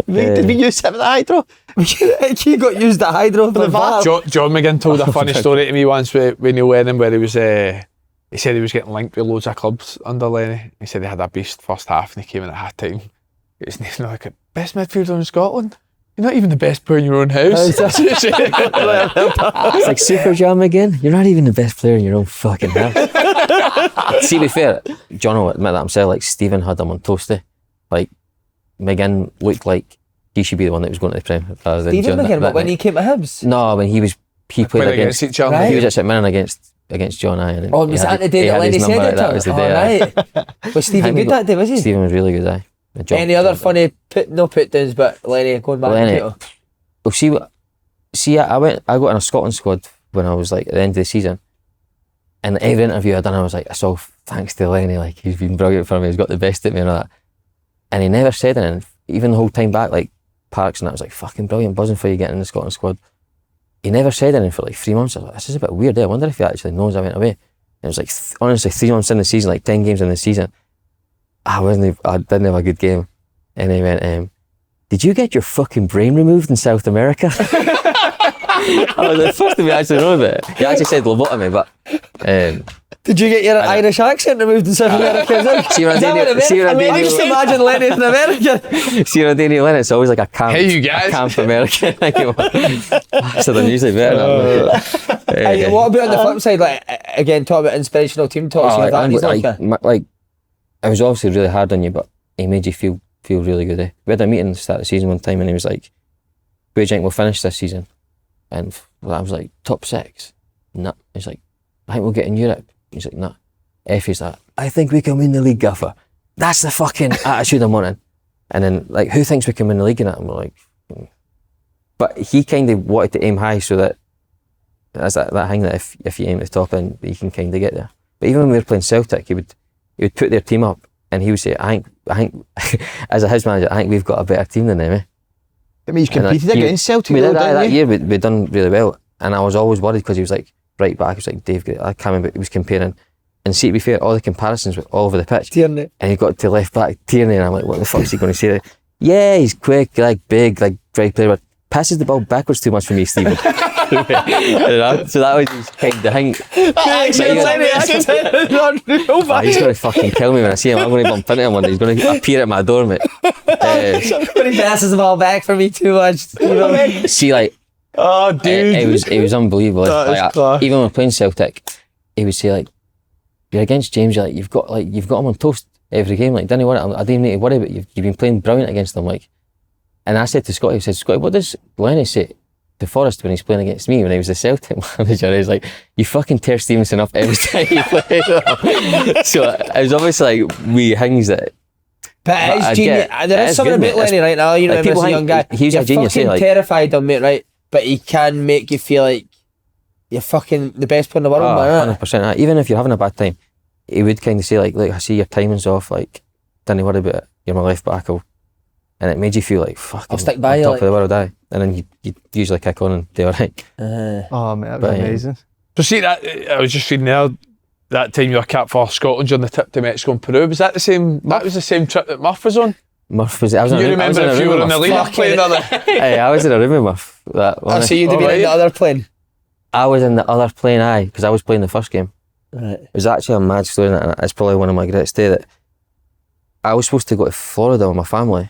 Did we use him at the hydro? He got used at hydro for the VAR. John McGinn told a funny story to me once with Neil Lennon, where he was. He said he was getting linked with loads of clubs under Lenny. He said he had a beast first half, and he came in at half time. It was like, best midfielder in Scotland. You're not even the best player in your own house. It's like Super John McGinn. You're not even the best player in your own fucking house. See, to be fair, John will admit that himself. Like, Stephen had him on toasty. Like, McGinn looked like he should be the one that was going to the Prem. rather than Stephen John McGinn, but that when night. he came to Hibs. No, when he played against each other. Right. he was at St Mirren against John Iron. Oh, was that the day that Lenny said it? That was the day. Right. Was Stephen good that day, was he? Stephen was really good, aye. Any other funny put downs, but Lenny going back Lenny, to it? well, I got in a Scotland squad when I was like at the end of the season, and every interview I done, I was like, it's all thanks to Lenny. Like, he's been brilliant for me. He's got the best at me and all that. And he never said anything. Even the whole time back, like Parks and that was like fucking brilliant, buzzing for you getting in the Scotland squad. He never said anything for like 3 months. I was like, this is a bit weird. I wonder if he actually knows I went away. And it was like honestly 3 months in the season, like 10 games in the season, I didn't have a good game. And he went, did you get your fucking brain removed in South America? I was the first to be actually know about it. He actually said lobotomy, but Did you get your Irish accent removed in South America? See what I I just imagine Lenny's in America. See what I did Lennon? It's always like a camp. Hey, you guys. A camp American. So they're usually better. What about on the flip side? Like again, talk about inspirational team talks. It was obviously really hard on you, but he made you feel really good. We had a meeting at the start of the season one time, and he was like, "Where do you think we'll finish this season?" And I was like, "Top 6." Nah. He's like, "I think we'll get in Europe." He's like, "Nah." Effie's like, "I think we can win the league, Gaffer." That's the fucking attitude I'm wanting. And then like, who thinks we can win the league in that? And we're like, but he kind of wanted to aim high so that that's that thing that if you aim at the top end, you can kind of get there. But even when we were playing Celtic, he would put their team up and he would say, I think as a Hibs manager, I think we've got a better team than them. I mean, you competed against Celtic. We did that year. We'd done really well, and I was always worried because he was like right back. He was like Dave. I can't remember. He was comparing, and see, to be fair, all the comparisons were all over the pitch. Tierney. And he got to left back Tierney, and I'm like, what the fuck is he going to say? Yeah, he's quick, like big, like great player, but passes the ball backwards too much for me, Stephen. So that was his kind of thing. He's going to fucking kill me when I see him. I'm going to bump into him one day. He's going to appear at my door, mate. When he passes the ball back for me too much. See, like, oh, dude, it was unbelievable. Even when we're playing Celtic, he would say like, "You're against James. You're like, you've got him on toast every game. Like, didn't worry. I didn't need to worry about you. You've been playing brilliant against them." Like, and I said to Scotty, he said, "Scotty, what does Lenny say to Forrest when he's playing against me when he was the Celtic manager?" He's like, "You fucking tear Stevenson up every time you play." So it was obviously like we things that. But it's genius. There is something about Lenny right now. You know, like, as a young guy, he's you're a genius. Fucking terrified of him, mate, right? But he can make you feel like you're fucking the best player in the world, man. 100%. Even if you're having a bad time, he would kind of say like, "Look, I see your timing's off. Like, don't worry about it. You're my left back." And it made you feel like, "Fuck, I'll stick by you." Top of the world, and then you usually kick on and do alright. oh man, that was amazing. So see that I was just reading there. That time you were capped for Scotland on the trip to Mexico and Peru. Was that the same? That was the same trip that Murph was on. Murph was. I was. You remember if you were on the Leith plane? Hey, I was in a room with Murph. So you'd have been in the other plane. I was in the other plane, aye, because I was playing the first game. Right. It was actually a mad story, and it's probably one of my greatest days. That I was supposed to go to Florida with my family,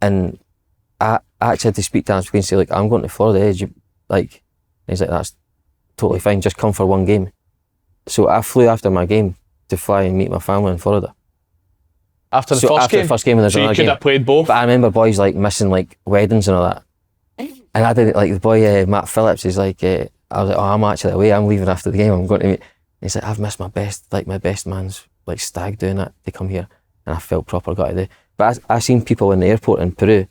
and I actually had to speak to Alex and say, like, "I'm going to Florida, like," and he's like, "That's totally fine, just come for one game." So I flew after my game to fly and meet my family in Florida. After the first game, and there's so you another could game. have played both. But I remember boys like missing like weddings and all that. And I did like the boy Matt Phillips is like, I was like, "Oh, I'm actually away. I'm leaving after the game. I'm going to meet." And he's like, "I've missed my best man's like stag doing that to come here," and I felt proper gutted. But I seen people in the airport in Peru,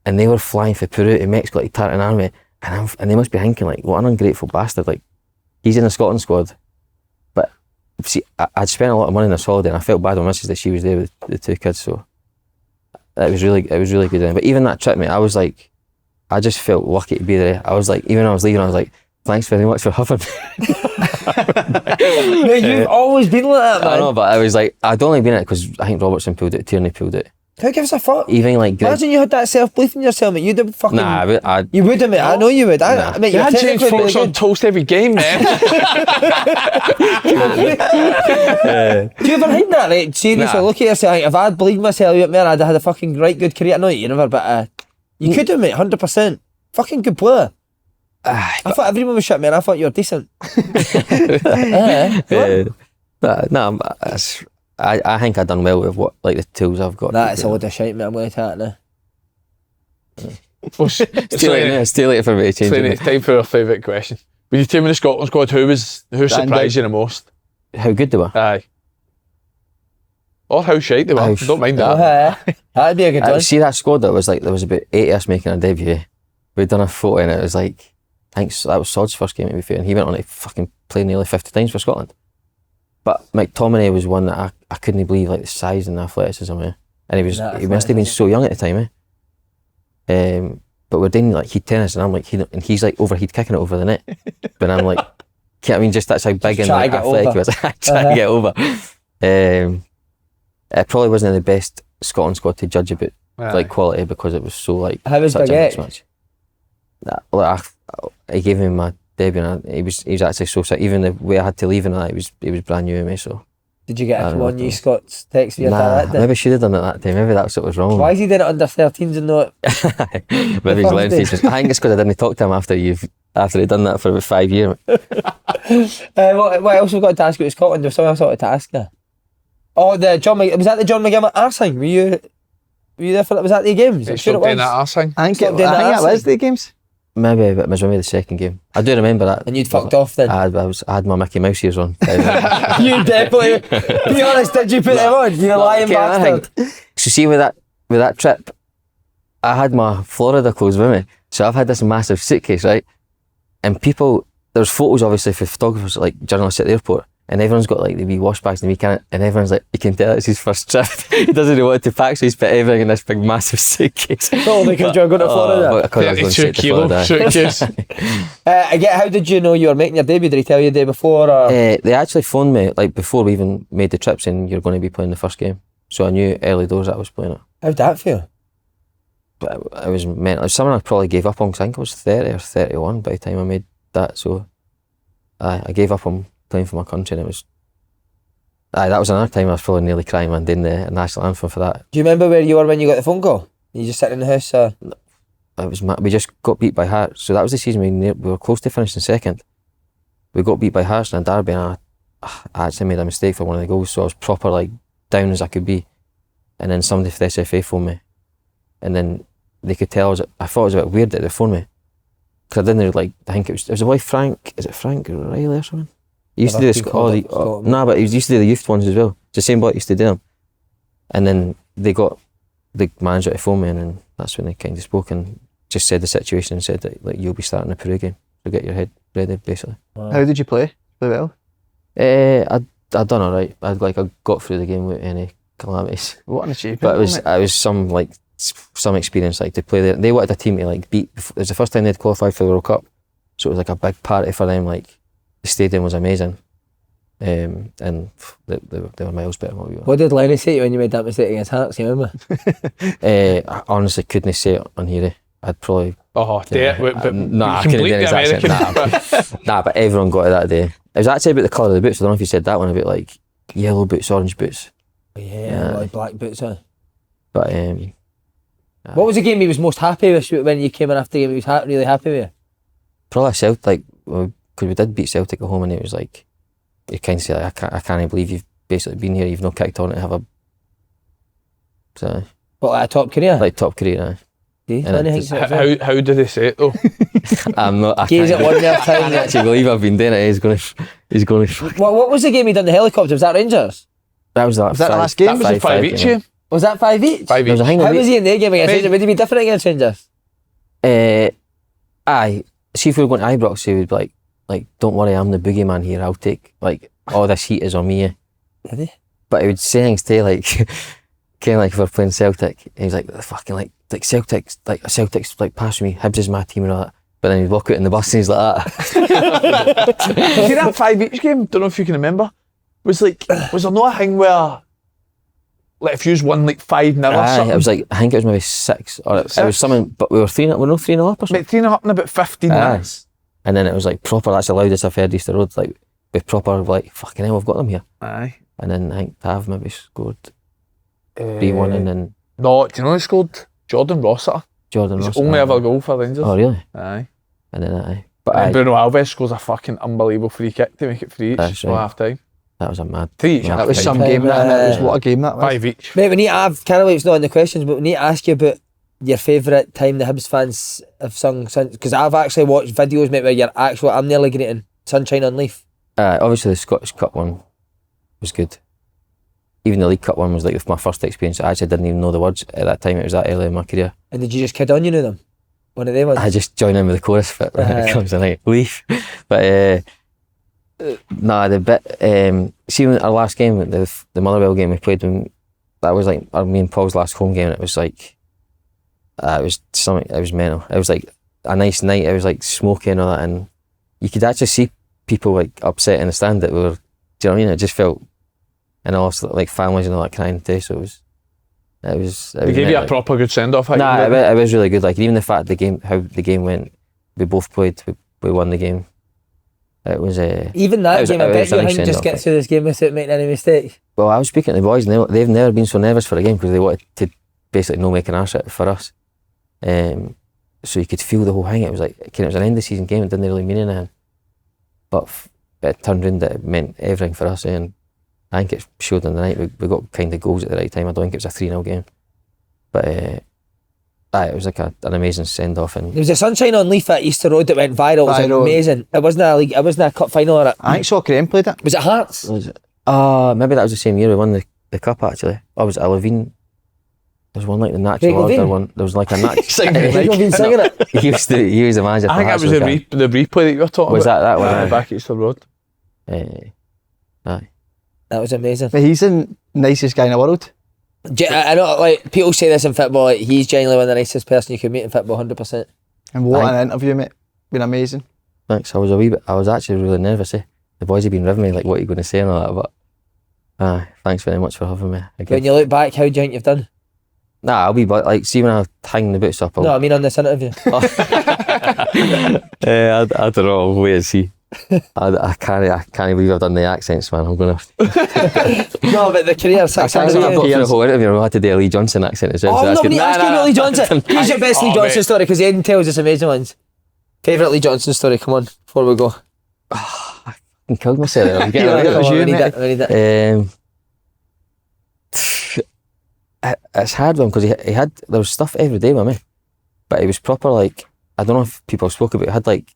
and they were flying from Peru to Mexico like Tartan Army, and they must be thinking like, what an ungrateful bastard! Like, he's in the Scotland squad. But see, I'd spent a lot of money on this holiday, and I felt bad on Mrs. that she was there with the 2 kids. So it was really good. But even that trip, mate, I was like, I just felt lucky to be there. I was like, even when I was leaving, I was like, "Thanks very much for having me." Mate, you've always been like that, man. I know, but I was like, I'd only been in it because I think Robertson pulled it, Tierney pulled it. Who gives a fuck? Even like, imagine you had that self-belief in yourself, mate. You'd have fucking. Nah, you would have, mate. I know you would. I mean, You had James technically Fox on toast every game, man. Do you ever hide that? Like, seriously, look at yourself. Like, if I'd believed myself out there, I'd have had a fucking right good career. No, you never, but you could have, mate, 100%. Fucking good player. I thought everyone was shit, man. I thought you were decent. I think I've done well with what like the tools I've got. That's a load of shite, mate. I'm going to take it now. Well, It's too late for me to change Slaney, it. it's time for our favourite question. When you team in the Scotland squad, who surprised you the most? How good they were. Aye. Or how shite they were. Don't mind that. That'd be a good one. See that squad that was like, there was about 8 of us making a debut. We'd done a photo and it was like, I think that was Sod's first game to be fair, and he went on to fucking play nearly 50 times for Scotland. But McTominay was one that I couldn't believe, like the size and the athleticism of him. And he must have been so young at the time, but we're doing like heat tennis and I'm like, he's like overheat kicking it over the net. But I'm like, I mean, just that's how big and like, athletic he was. Trying to get over. It probably wasn't the best Scotland squad to judge about like quality because it was so like how was such a mixed Baguette? match. Like, he gave me my debut and he was actually so sick. Even the way I had to leave and that, he was brand new to me. So Did you get I a don't one know. you Scots text for your nah, dad that day? maybe I should have done it that time. Maybe that's what was wrong. Why is he doing it under 13s and not? Maybe he's learned teachers. I think it's because I didn't talk to him after he'd done that for about 5 years. What else have we got to ask you about Scotland? There's something else I wanted to ask you. Oh, was that the John McGinn arse thing? Were you there for that? Was that the games? I'm Stop sure it doing was. that arse thing. I think Stop it doing that was arse the games. Maybe, but it was maybe the second game. I do remember that. And you'd fucked off then. I had my Mickey Mouse ears on. You definitely. Be honest, did you put them on? You lying bastard. So see with that trip, I had my Florida clothes with me. So I've had this massive suitcase, right? And there's photos obviously for photographers, like journalists at the airport, and everyone's got like the wee wash bags and the wee can, and everyone's like, you can tell it's his first trip. He doesn't know what to pack, so he's put everything in this big massive suitcase. Oh, because you're going to Florida. 32 kilo suitcase. How did you know you were making your debut? Did he tell you the day before? Or? They actually phoned me like before we even made the trip saying you're going to be playing the first game. So I knew early doors that I was playing it. How'd that feel? But it was mental. It was something I probably gave up on because I think I was 30 or 31 by the time I made that. So I gave up on playing for my country, and it was. That was another time I was probably nearly crying when doing the national anthem for that. Do you remember where you were when you got the phone call? You just sitting in the house? We just got beat by Hearts. So that was the season we were close to finishing second. We got beat by Hearts in a derby, and I actually made a mistake for one of the goals. So I was proper like down as I could be. And then somebody from the SFA phoned me, and then they could tell I thought it was a bit weird that they phoned me because I didn't like. I think it was a boy Frank. Is it Frank Riley or something? He used to do but he used to do the youth ones as well. It's the same boy that used to do them. And then they got the manager to phone me, and then that's when they kind of spoke and just said the situation and said that like you'll be starting the Peru game, so get your head ready basically. Wow. How did you play? Play well? I done alright. I got through the game without any calamities. What an achievement! But it was some experience like to play there. They wanted a team to like beat. It was the first time they'd qualified for the World Cup, so it was like a big party for them. Like the stadium was amazing, and they were miles better than what we were. What did Lenny say to you when you made that mistake against Hearts? You remember? I honestly couldn't say it on here. I'd probably. Oh, but Nah, I couldn't do his accent. Nah, but everyone got it that day. It was actually about the colour of the boots. I don't know if you said that one about like yellow boots, orange boots. Yeah, like black boots on. But what was the game he was most happy with when you came in after the game? He was really happy with you? probably Celtic, because we did beat Celtic at home, and it was like, you kind of say like, I can't believe you've basically been here, you've not kicked on to have a What, like a top career? like top career. See, and Lenny thinks it as well. How did they say it though? I'm not. I Gaze can't, at one more I time. can't actually believe I've been doing it. He's going to. What was the game he done the helicopter? Was that Rangers? That was that. Was that the last game? That was a 5 each game. Was that 5 each? 5 There was each. a hang How of was he in their game against Mate. Rangers? Would he be different against Rangers? Aye. See if we were going to Ibrox, he would be like, don't worry, I'm the boogeyman here. I'll take like all this heat is on me. Did he? But he would say things to like, kind of like if we're playing Celtic, he was like fucking like Celtic's like passing me. Hibs is my team and all that. But then he'd walk out in the bus and he's like that. See that 5 each game? Don't know if you can remember. Was there not a thing where, like, if you won like 5-0 or Aye, something? it was like, I think it was maybe 6 or it was Six? something. But we were 3-0 up or something. Mate, 3-0 up in about 15 Aye. minutes. And then it was like proper. That's the loudest I've heard Easter Road. Like with proper like fucking hell, we've got them here. Aye. And then I think Tav maybe scored 3-1, and then No, do you know who scored? Jordan Rossiter. Jordan His Ross. only ever goal for Rangers. Oh really? Aye. And then but And aye, Bruno Alves scores a fucking unbelievable free kick to make it 3 each That's for right. half time. That was a mad. 3 each. mad That was thing. some game. That was what a game that was. 5 each. Mate, we need to have, can't believe it's not in the questions, but we need to ask you about your favourite time the Hibs fans have sung since, because I've actually watched videos, mate, where you're actually, I'm nearly getting Sunshine on Leith. Obviously the Scottish Cup one was good. Even the League Cup one was like my first experience. I actually didn't even know the words at that time. It was that early in my career. And did you just kid on, you knew them? One of them ones? I just joined in with the chorus bit when it comes to like Leith. But nah, the bit, see when our last game, the Motherwell game we played, when that was like me and Paul's last home game, and it was like, it was something, it was mental. It was like a nice night, it was like smoky and all that, and you could actually see people like upset in the stand that were, do you know what I mean? It just felt, and also like families and all that crying too, so it was They gave you a proper good send off. Nah, it was really good. Like even the fact how the game went, we both played, we won the game. It was even that game, I bet you nice couldn't just send-off, get through this game without making any mistakes. Well, I was speaking to the boys, and they've never been so nervous for a game because they wanted to basically no make an arse out for us. So you could feel the whole thing. It was like it was an end of season game. It didn't really mean anything, but it turned round that it meant everything for us. And I think it showed in the night. We got kind of goals at the right time. I don't think it was a 3-0 game, but it was like an amazing send off. And There was a Sunshine on Leith at Easter Road that went viral. It was amazing. It wasn't a league. It wasn't a cup final or it. I think Soccer played it. Was it Hearts? was it? Maybe that was the same year we won the cup actually. Oh, was it a Levine? There was one like the natural Craig order Levine? one. There was like a natural. Craig Levine singing it. he was the manager. I think that was the replay that you were talking Was about. that one? Aye. Back at Easter Road. Aye. That was amazing. But he's the nicest guy in the world. I know, like, people say this in football, like, he's genuinely one of the nicest person you could meet in football, 100%. And what Aye. an interview, mate. Been amazing. Thanks. I was actually really nervous. The boys have been riving me like, what are you going to say and all that. But thanks very much for having me again. When you look back, how do you think you've done? Nah, I'll be like, see when I hang the boots up. No, I mean on this interview. I don't know. I'll wait and see. I can't believe I've done the accents, man. I'm gonna. No, but the career 6 I years. got through the whole interview. I had to do a Lee Johnson accent as well. Oh, so that's nobody good. asked you Lee Johnson. Here's your best Lee Johnson mate. story, because Aidan tells us amazing ones. Favourite Lee Johnson story, come on, before we go. I killed myself. I'm getting Yeah, rid of that was it. you, we need mate. it, we need it. It's hard one because there was stuff every day with me, but it was proper like, I don't know if people spoke about it, had like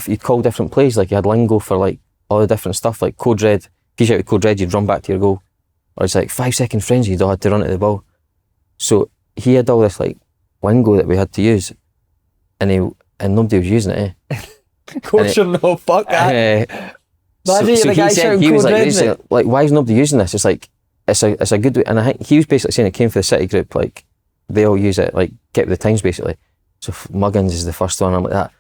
you'd call different plays, like you had lingo for like all the different stuff, like code red. If you shouted code red, you'd run back to your goal, or it's like 5 second frenzy, you'd all had to run at the ball. So he had all this like lingo that we had to use, and nobody was using it. Coach, no, fuck that. Imagine you're the guy shouting he was code like, red, he said, like, why is nobody using this? It's like it's a good way, and I think he was basically saying it came for the City group, like they all use it, like get with the times basically. So Muggins is the first one. I'm like that.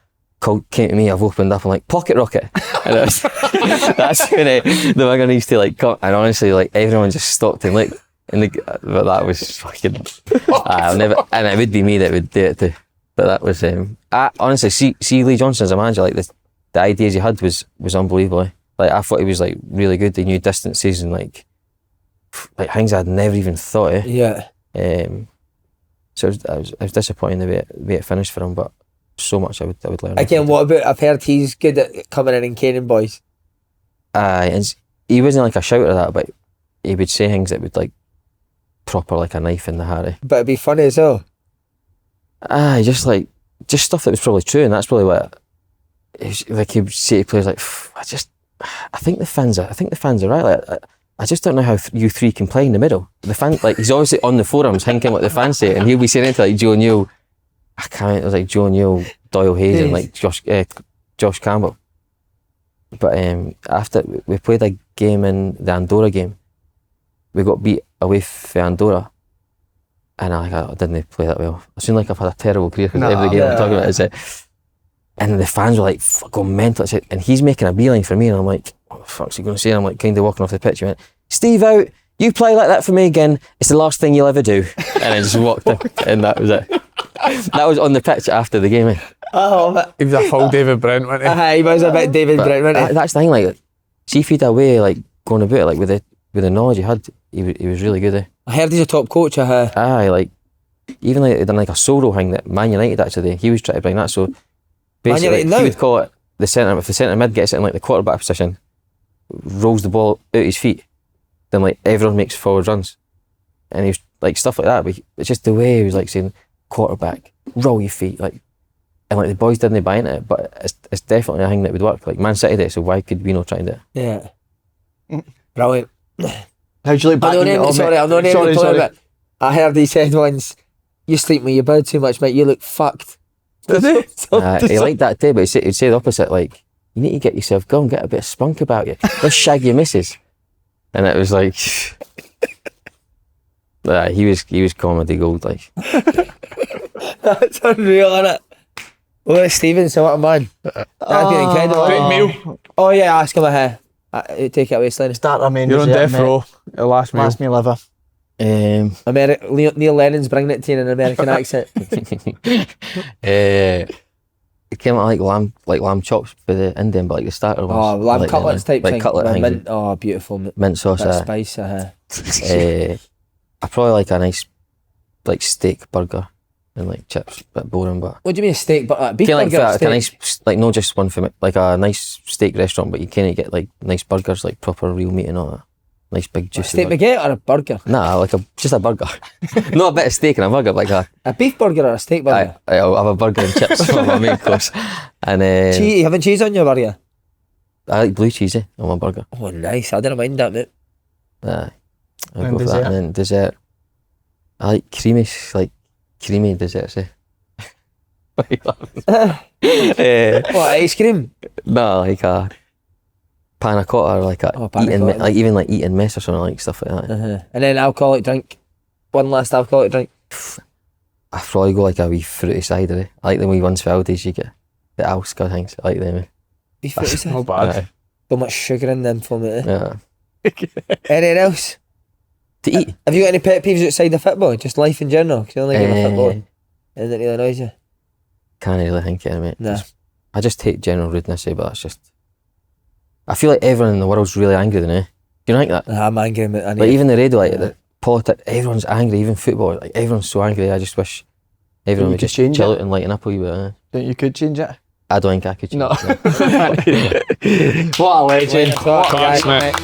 Came to me, I've opened up, I'm like, pocket rocket. And that's when the Muggin used to like come, and honestly, like everyone just stopped and looked. But that was fucking. I'll never, and it would be me that would do it too. But that was, I honestly see Lee Johnson as a manager, like the ideas he had was unbelievable. Like I thought he was like really good. He knew distances and like things I'd never even thought of. Yeah. So I was disappointed the way it finished for him, but so much I would learn. Again, what about, I've heard he's good at coming in and caning boys. And he wasn't like a shouter that, but he would say things that would like proper like a knife in the Harry. But it'd be funny as well. Just stuff that was probably true, and that's probably what like he would say to players like, I think the fans are right. Like, I just don't know how you three can play in the middle. The fan, like he's obviously on the forums thinking what the fans say, and he'll be saying it to like Joe Neill. It was like Joe Neill, Doyle Hayes, and like Josh Campbell. But after we played a game in the Andorra game, we got beat away for Andorra, and I didn't play that well. I seem like I've had a terrible career because every game I'm talking about is it. And the fans were like going mental, and he's making a beeline for me, and I'm like, what the fuck's he going to say? And I'm like kind of walking off the pitch. He went, Steve out, you play like that for me again, it's the last thing you'll ever do. And I just walked in, and that was it. That was on the pitch after the game. Oh, He was a full David Brent, wasn't he? he was a bit David Brent, wasn't he? That's the thing, like, see if he'd away, like, going about it, like, with the knowledge he had, he was really good, eh? I heard he's a top coach. Like, even like, they done like a solo thing that Man United actually, he was trying to bring that, so basically, United he now? would call it the centre, if the centre mid gets it in like the quarterback position, rolls the ball out his feet, then like everyone makes forward runs, and he was like stuff like that. But it's just the way he was like saying, quarterback, roll your feet, like, and like the boys didn't buy into it, but it's definitely a thing that would work. Like Man City did it, so why could we not try and do it? Yeah. Brilliant. How'd you like back in the Sorry, I'm not even but I heard he said once, you sleep with your bed too much, mate, you look fucked. Did he? He liked that too, but he'd say the opposite, like, you need to get yourself, go and get a bit of spunk about you. Go shag your missus. And it was like, he was comedy gold, like. That's unreal, isn't it? Oh, Stevenson, what a man. That'd be incredible. Great meal. Oh yeah, ask him a hair. Take it away, Slaney. Start our main You're on dessert, death row. The last meal. Last me liver. Neil Lennon's bringing it to you in an American accent. It came out like lamb chops for the Indian, but like the starter ones. Oh, lamb like cutlets type like thing. cutlet things. Mint, oh, beautiful. Mint sauce. Bit of spice. I probably like a nice like steak burger and like chips. Bit boring, but. What do you mean a steak? But beef Like burger, like steak? a nice, like not just one for me, like a nice steak restaurant, but you can't get like nice burgers, like proper real meat and all that. Nice big juicy. Steak baguette or a burger? Nah, like just a burger. Not a bit of steak and a burger, but like A beef burger or a steak burger? I'll have a burger and chips for my main course. And You having cheese on your burger? I like blue cheese on my burger. Oh, nice. I didn't mind that, mate. I'll And go for that. dessert? And then dessert. I like creamy desserts. What, ice cream? No, like a panna cotta or like a panna eating, cotta. like even like eating mess or something, like stuff like that. And then alcoholic drink. One last alcoholic drink. I'd probably go like a wee fruity cider. I like the wee ones for Aldi's you get. The Alska things. I like them. Beef fruity cider. Not bad. Aye. So much sugar in them for me. Yeah. Anything else? To eat. Have you got any pet peeves outside of football? Just life in general? Because you only game of football. Anything that really annoys you? Can't really think of it, mate. Nah. I just hate general rudeness, but that's just. I feel like everyone in the world's really angry than me. Do you think that? I'm angry. I Like even the radio, like the politics, everyone's angry. Even football, like everyone's so angry. I just wish everyone You would could just change chill it. out and lighten up a wee bit. Don't you could change it? I don't think I could change No. it. What a legend. Class, Class, mate. mate.